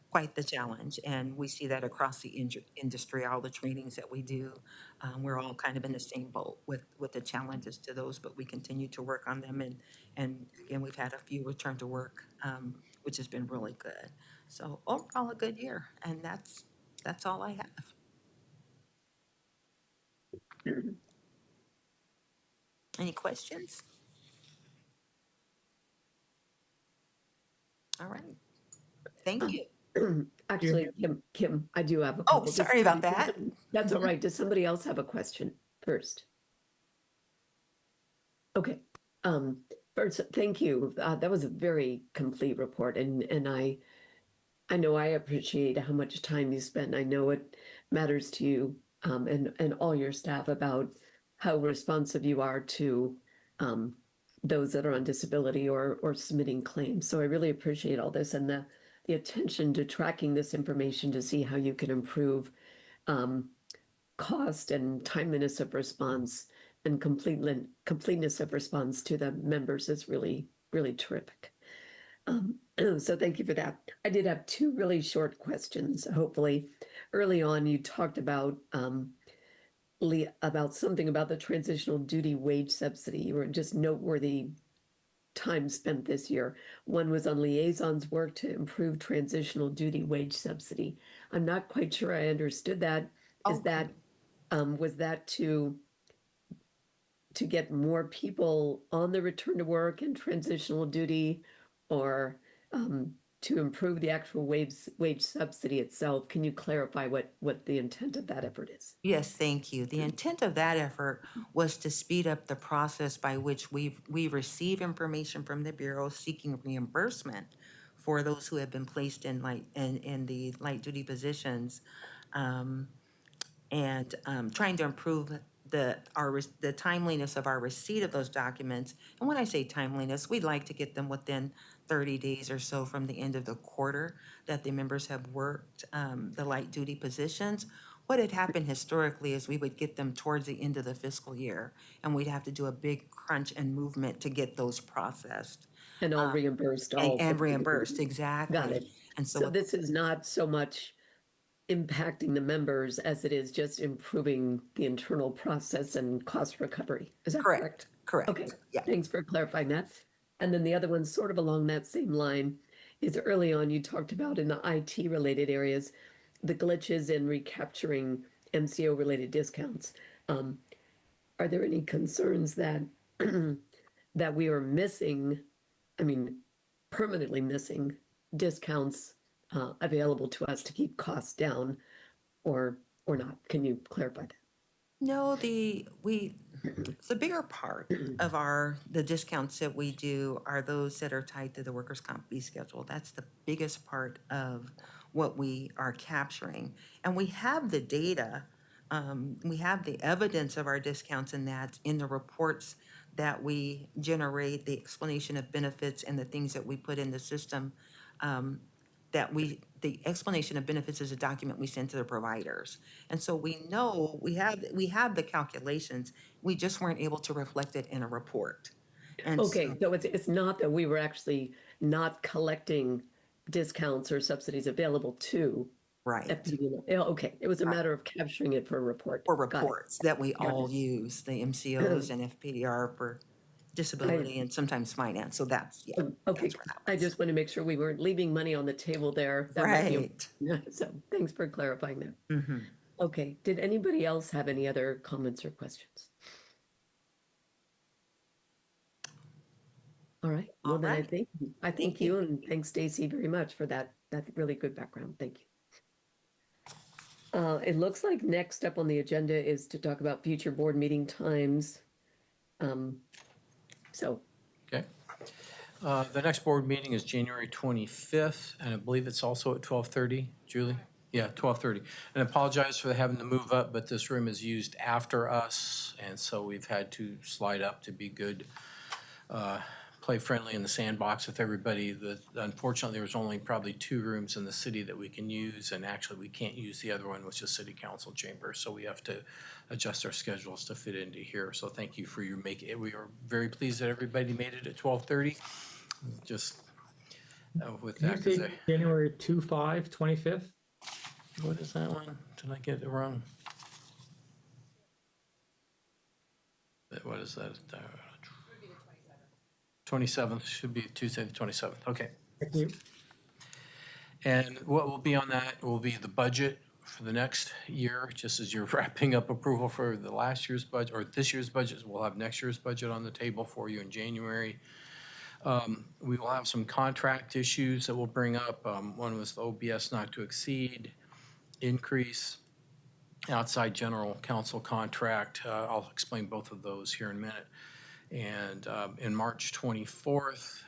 quite the challenge, and we see that across the industry, all the trainings that we do. We're all kind of in the same boat with the challenges to those, but we continue to work on them. And again, we've had a few return to work, which has been really good. So overall, a good year, and that's all I have. Any questions? All right. Thank you. Actually, Kim, I do have a Oh, couple. sorry about that. That's all right. Does somebody else have a question first? Okay. First, thank you. That was a very complete report, and I know I appreciate how much time you spend. I know it matters to you and all your staff about how responsive you are to those that are on disability or submitting claims. So I really appreciate all this and the attention to tracking this information to see how you can improve cost and timeliness of response and completeness of response to the members is really, really terrific. So thank you for that. I did have two really short questions. Hopefully, early on you talked about something about the transitional duty wage subsidy, or just noteworthy time spent this year. One was on liaisons work to improve transitional duty wage subsidy. I'm not quite sure I understood that. Is that was that to get more people on the return to work and transitional duty, or to improve the actual wage subsidy itself? Can you clarify what the intent of that effort is? Yes, thank you. The intent of that effort was to speed up the process by which we receive information from the Bureau seeking reimbursement for those who have been placed in the light duty positions, and trying to improve the timeliness of our receipt of those documents. And when I say timeliness, we'd like to get them within 30 days or so from the end of the quarter that the members have worked the light duty positions. What had happened historically is we would get them towards the end of the fiscal year, and we'd have to do a big crunch and movement to get those processed. And all reimbursed, And reimbursed, exactly. Got it. And So this is not so much impacting the members as it is just improving the internal process and cost recovery. Is that correct? Correct. Okay. Yeah. Thanks for clarifying that. And then the other one, sort of along that same line, is early on you talked about in the IT related areas, the glitches in recapturing MCO related discounts. Are there any concerns that that we are missing, I mean, permanently missing discounts available to us to keep costs down, or not? Can you clarify that? No, the bigger part of the discounts that we do are those that are tied to the workers' comp fee schedule. That's the biggest part of what we are capturing. And we have the data, we have the evidence of our discounts in that, in the reports that we generate, the explanation of benefits and the things that we put in the system. The explanation of benefits is a document we send to the providers. And so we know, we have the calculations, we just weren't able to reflect it in a report. And Okay, so it's not that we were actually not collecting discounts or subsidies available to right, FPDR. Yeah, okay, it was a matter of capturing it for a report. or Got it. reports that we Got all it. use, the MCOs and FPDR for disability and sometimes finance. So that's, yeah. Okay, that's where that I was. just want to make sure we weren't leaving money on the table there. That might be- Right. So thanks for clarifying that. Mhm. Okay, did anybody else have any other comments or questions? All right, well All then right. I thank you and thanks Stacy very much for that really good background. Thank you. It looks like next up on the agenda is to talk about future board meeting times. So Okay. The next board meeting is January 25th, and I believe it's also at 12:30. Julie? Yeah, 12:30. And I apologize for having to move up, but this room is used after us, and so we've had to slide up to be good, play friendly in the sandbox with everybody. Unfortunately, there's only probably 2 rooms in the city that we can use, and actually we can't use the other one, which is city council chamber. So we have to adjust our schedules to fit into here. So thank you for your making it. We are very pleased that everybody made it at 12:30. Just with Did that, you 'cause say January 25, 25th? what is that one? Did I get it wrong? What is that? 27th, should be Tuesday, the 27th. Okay. Thank you. And what will be on that will be the budget for the next year, just as you're wrapping up approval for the last year's budget, or this year's budget. We'll have next year's budget on the table for you in January. We will have some contract issues that we'll bring up. One was the OBS not to exceed increase, outside general counsel contract. I'll explain both of those here in a minute. And in March 24th,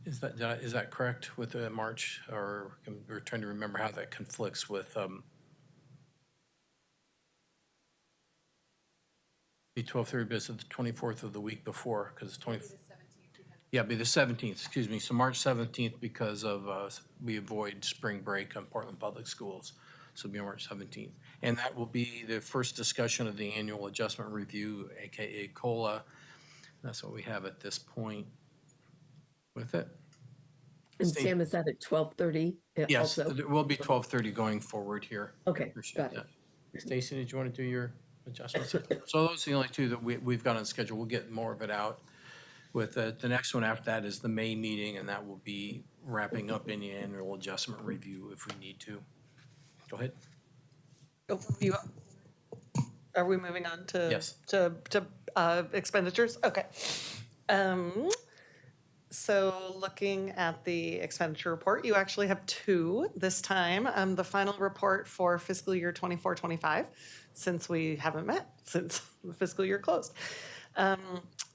is that correct with March? Or we're trying to remember how that conflicts with the 12:30 business, the 24th of the week before, because it's 20. Yeah, it'd be the 17th, excuse me. So March 17th, because of we avoid spring break on Portland Public Schools. So it'll be March 17th. And that will be the first discussion of the annual adjustment review, AKA COLA. That's what we have at this point with it. and Sam, is that at 12:30? Yes, Also? it will be 12:30 going forward here. Okay, Appreciate got it. that. Stacy, did you want to do your adjustments? So those are the only 2 that we've got on schedule. We'll get more of it out. With the next one after that is the May meeting, and that will be wrapping up any annual adjustment review if we need to. Go ahead. Oh, are we moving on to? Yes. To expenditures? Okay. So looking at the expenditure report, you actually have 2 this time. The final report for fiscal year 24-25, since we haven't met since the fiscal year closed.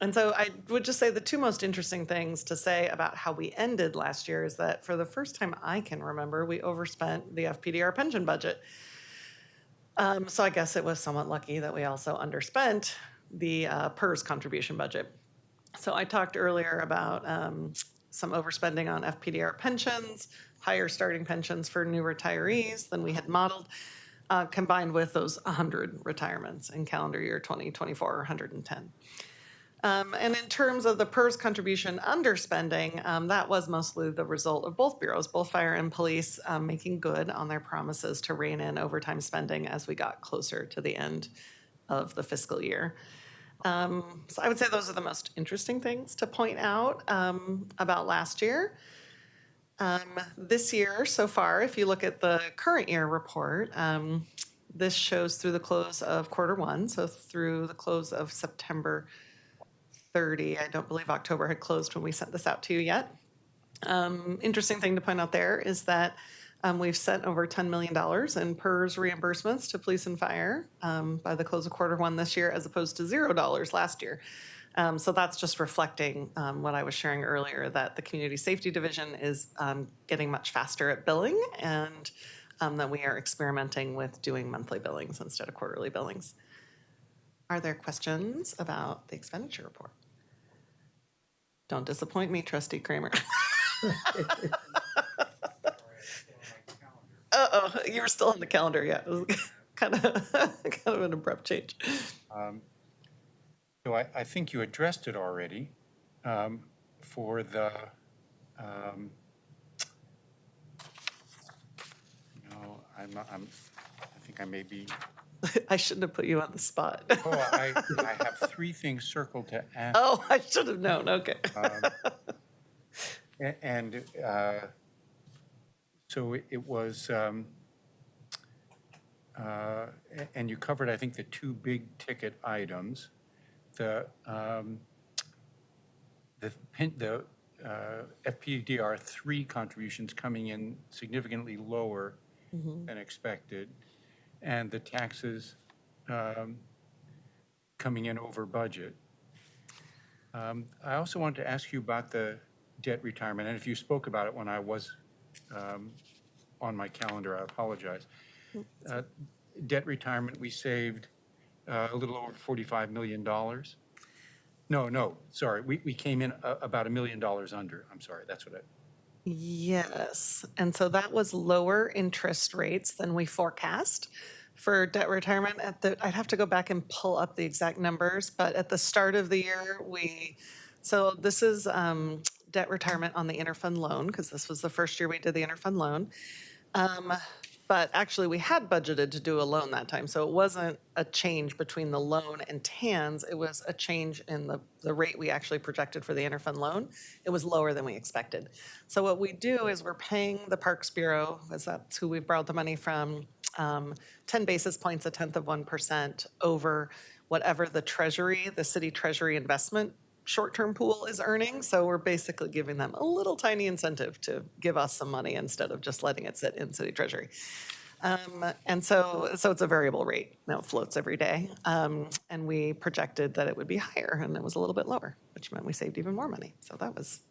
And so I would just say the 2 most interesting things to say about how we ended last year is that for the first time I can remember, we overspent the FPDR pension budget. So I guess it was somewhat lucky that we also underspent the PERS contribution budget. So I talked earlier about some overspending on FPDR pensions, higher starting pensions for new retirees than we had modeled, combined with those 100 retirements in calendar year 2024, 110. And in terms of the PERS contribution underspending, that was mostly the result of both bureaus, both fire and police, making good on their promises to rein in overtime spending as we got closer to the end of the fiscal year. So I would say those are the most interesting things to point out about last year. This year so far, if you look at the current year report, this shows through the close of Q1, so through the close of September 30. I don't believe October had closed when we sent this out to you yet. Interesting thing to point out there is that we've sent over $10 million in PERS reimbursements to police and fire by the close of Q1 this year, as opposed to $0 last year. So that's just reflecting what I was sharing earlier, that the Community Safety Division is getting much faster at billing, and that we are experimenting with doing monthly billings instead of quarterly billings. Are there questions about the expenditure report? Don't disappoint me, Trustee Kramer. Uh-oh, you were still on the calendar, yeah. It was kind of an abrupt change. So I think you addressed it already for the, no, I think I may be. I shouldn't have put you on the spot. Oh, I have 3 things circled to ask. Oh, I should have known, okay. And so it was, and you covered, I think, the 2 big ticket items. The FPDR 3 contributions coming in significantly lower than expected, and the taxes coming in over budget. I also wanted to ask you about the debt retirement, and if you spoke about it when I was on my calendar, I apologize. Debt retirement, we saved a little over $45 million. No, sorry, we came in about $1 million under. I'm sorry, that's what I. Yes, and so that was lower interest rates than we forecast for debt retirement. I'd have to go back and pull up the exact numbers, but at the start of the year, so this is debt retirement on the interfund loan, because this was the first year we did the interfund loan. But actually, we had budgeted to do a loan that time, so it wasn't a change between the loan and TANs. It was a change in the rate we actually projected for the interfund loan. It was lower than we expected. So what we do is we're paying the Parks Bureau, as that's who we've borrowed the money from, 10 basis points, 0.1% over whatever the treasury, the city treasury investment short-term pool is earning. So we're basically giving them a little tiny incentive to give us some money instead of just letting it sit in city treasury. And so it's a variable rate. Now it floats every day. And we projected that it would be higher, and it was a little bit lower, which meant we saved even more money. So that was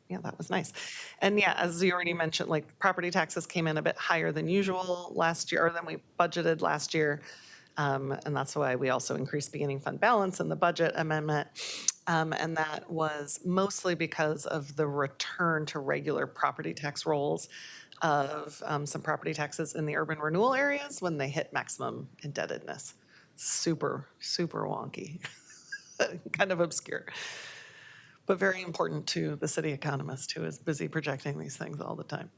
nice. And yeah, as you already mentioned, like property taxes came in a bit higher than usual last year, or than we budgeted last year. And that's why we also increased beginning fund balance in the budget amendment. And that was mostly because of the return to regular property tax rolls of some property taxes in the urban renewal areas when they hit maximum indebtedness. Super, super wonky, kind of obscure, but very important to the city economist, who is busy projecting these things all the time.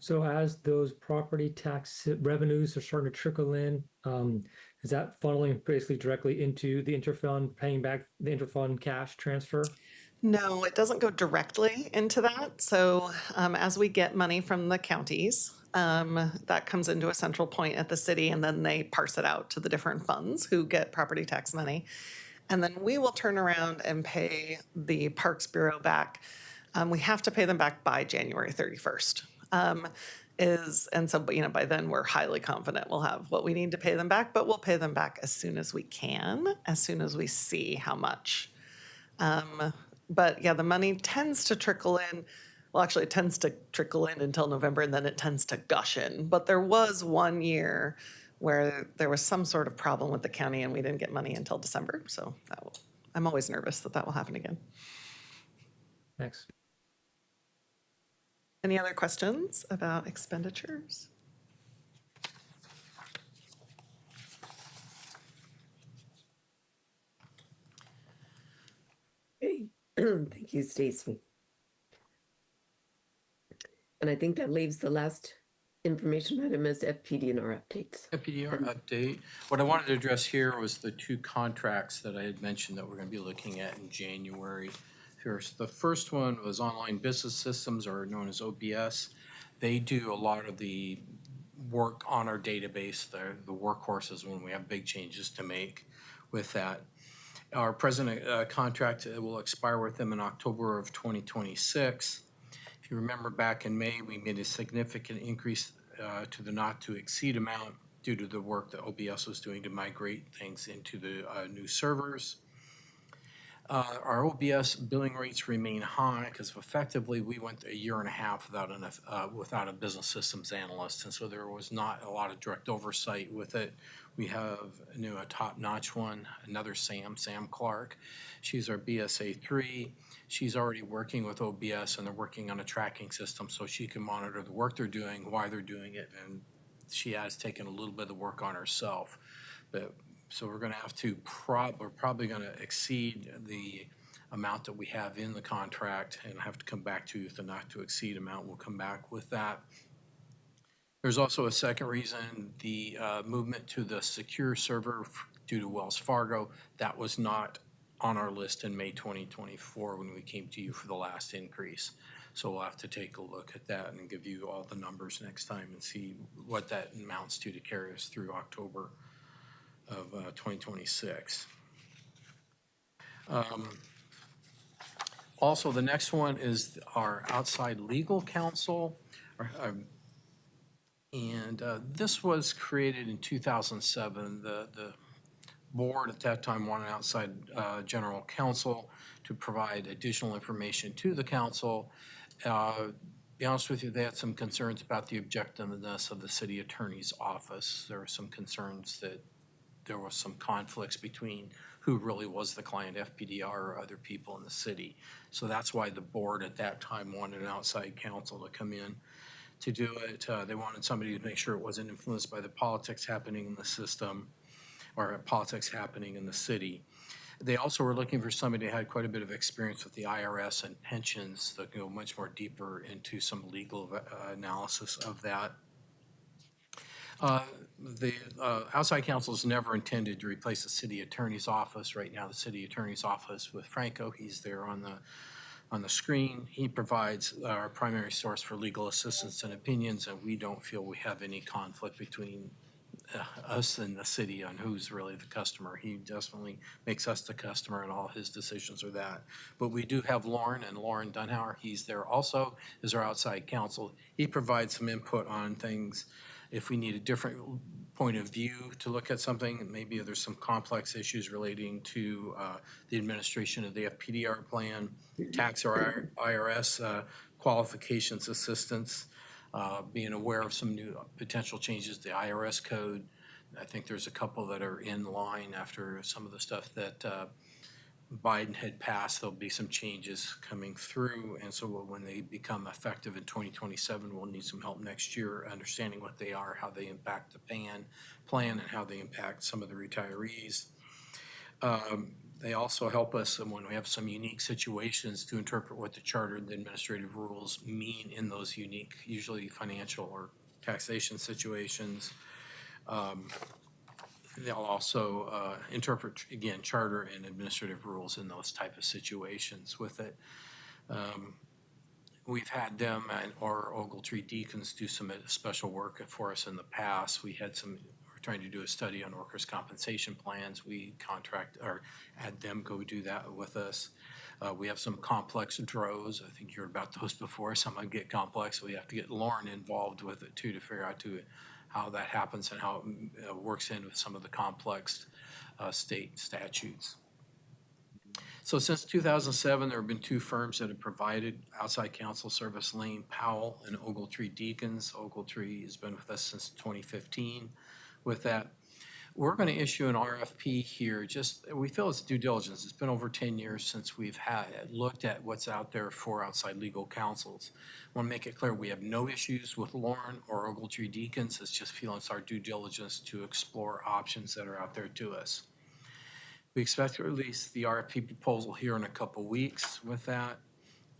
So as those property tax revenues are starting to trickle in, is that funneling basically directly into the interfund, paying back the interfund cash transfer? No, it doesn't go directly into that. So as we get money from the counties, that comes into a central point at the city, and then they parse it out to the different funds who get property tax money. And then we will turn around and pay the Parks Bureau back. We have to pay them back by January 31st. And so, by then we're highly confident we'll have what we need to pay them back, but we'll pay them back as soon as we can, as soon as we see how much. But yeah, the money tends to trickle in. Well, actually, it tends to trickle in until November, and then it tends to gush in. But there was one year where there was some sort of problem with the county, and we didn't get money until December. So I'm always nervous that will happen again. Thanks. Any other questions about expenditures? Hey, thank you, Stacy. And I think that leaves the last information item as FPDR updates. FPDR update. What I wanted to address here was the 2 contracts that I had mentioned that we're going to be looking at in January. The first one was Online Business Systems, or known as OBS. They do a lot of the work on our database, the workhorses when we have big changes to make with that. Our present contract will expire with them in October of 2026. If you remember back in May, we made a significant increase to the not to exceed amount due to the work that OBS was doing to migrate things into the new servers. Our OBS billing rates remain high because effectively we went a year and a half without a business systems analyst, and so there was not a lot of direct oversight with it. We have a top-notch one, another Sam Clark. She's our BSA 3. She's already working with OBS, and they're working on a tracking system so she can monitor the work they're doing, why they're doing it, and she has taken a little bit of the work on herself. So we're going to have to we're probably going to exceed the amount that we have in the contract and have to come back to you with the not to exceed amount. We'll come back with that. There's also a second reason, the movement to the secure server due to Wells Fargo. That was not on our list in May 2024 when we came to you for the last increase. So we'll have to take a look at that and give you all the numbers next time and see what that amounts to carry us through October of 2026. Also, the next one is our outside legal counsel. And this was created in 2007. The board at that time wanted outside general counsel to provide additional information to the council. Be honest with you, they had some concerns about the objectiveness of the city attorney's office. There were some concerns that there was some conflicts between who really was the client, FPDR or other people in the city. So that's why the board at that time wanted an outside counsel to come in to do it. They wanted somebody to make sure it wasn't influenced by the politics happening in the system or politics happening in the city. They also were looking for somebody who had quite a bit of experience with the IRS and pensions that go much more deeper into some legal analysis of that. The outside counsel is never intended to replace the city attorney's office. Right now, the city attorney's office with Franco, he's there on the screen. He provides our primary source for legal assistance and opinions, and we don't feel we have any conflict between us and the city on who's really the customer. He definitely makes us the customer, and all his decisions are that. But we do have Lauren Dunhauer. He's there also as our outside counsel. He provides some input on things. If we need a different point of view to look at something, maybe there's some complex issues relating to the administration of the FPDR plan, tax or IRS qualifications assistance, being aware of some new potential changes to the IRS code. I think there's a couple that are in line after some of the stuff that Biden had passed. There'll be some changes coming through, and so when they become effective in 2027, we'll need some help next year understanding what they are, how they impact the plan, and how they impact some of the retirees. They also help us when we have some unique situations to interpret what the charter and the administrative rules mean in those unique, usually financial or taxation situations. They'll also interpret, again, charter and administrative rules in those type of situations with it. We've had them or Ogletree Deacons do some special work for us in the past. We're trying to do a study on workers' compensation plans. We contract or had them go do that with us. We have some complex DROs. I think you heard about those before. Some might get complex. We have to get Lauren involved with it too to figure out how that happens and how it works in with some of the complex state statutes. So since 2007, there have been two firms that have provided outside counsel service, Lane Powell and Ogletree Deacons. Ogletree has been with us since 2015 with that. We're going to issue an RFP here. We feel it's due diligence. It's been over 10 years since we've looked at what's out there for outside legal counsels. I want to make it clear we have no issues with Lauren or Ogletree Deacons. It's just feeling it's our due diligence to explore options that are out there to us. We expect to release the RFP proposal here in a couple weeks with that.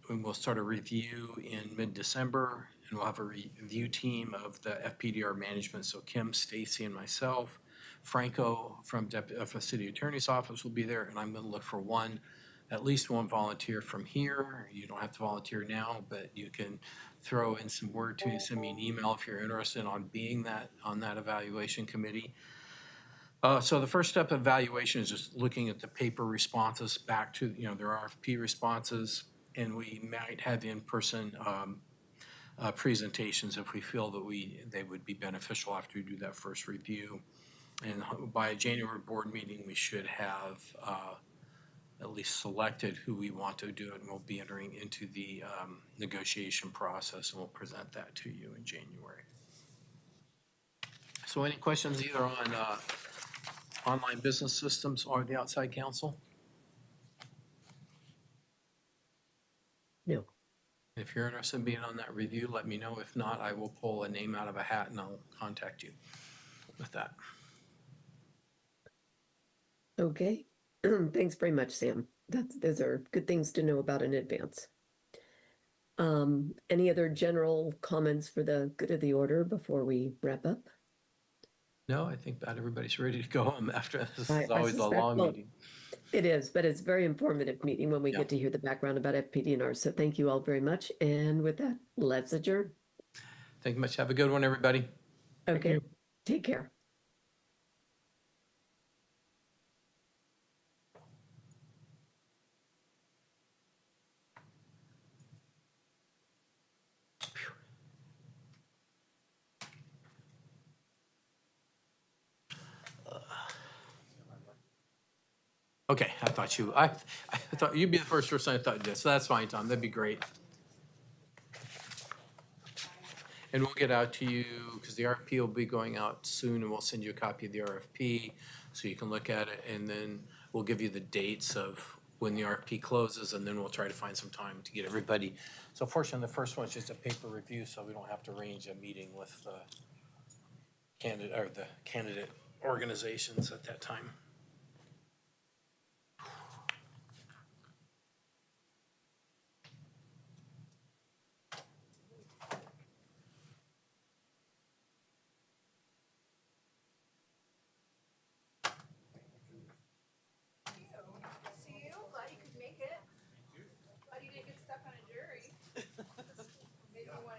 And we'll start a review in mid-December, and we'll have a review team of the FPDR management. So Kim, Stacy, and myself. Franco from the city attorney's office will be there, and I'm going to look for at least one volunteer from here. You don't have to volunteer now, but you can throw in some word to me, send me an email if you're interested on being on that evaluation committee. So the first step of evaluation is just looking at the paper responses back to, their RFP responses. And we might have in-person presentations if we feel that they would be beneficial after we do that first review. And by a January board meeting, we should have at least selected who we want to do it, and we'll be entering into the negotiation process, and we'll present that to you in January. So any questions either on online business systems or the outside counsel? No. If you're interested in being on that review, let me know. If not, I will pull a name out of a hat and I'll contact you with that. Okay. Thanks very much, Sam. Those are good things to know about in advance. Any other general comments for the good of the order before we wrap up? No, I think about everybody's ready to go home after this. Is I always a suspect- long well, meeting. It is, but it's a very informative meeting when we Yeah. get to hear the background about FPDR. So thank you all very much. And with that, let's adjourn. Thank you much. Have a good one, everybody. Okay. you. Take care. Okay, I thought you'd be the first person I thought did, so that's fine, Tom, that'd be great. And we'll get out to you, because the RFP will be going out soon, and we'll send you a copy of the RFP, so you can look at it, and then we'll give you the dates of when the RFP closes, and then we'll try to find some time to get everybody. So fortunately, the first one's just a paper review, so we don't have to arrange a meeting with the candidate organizations at that time.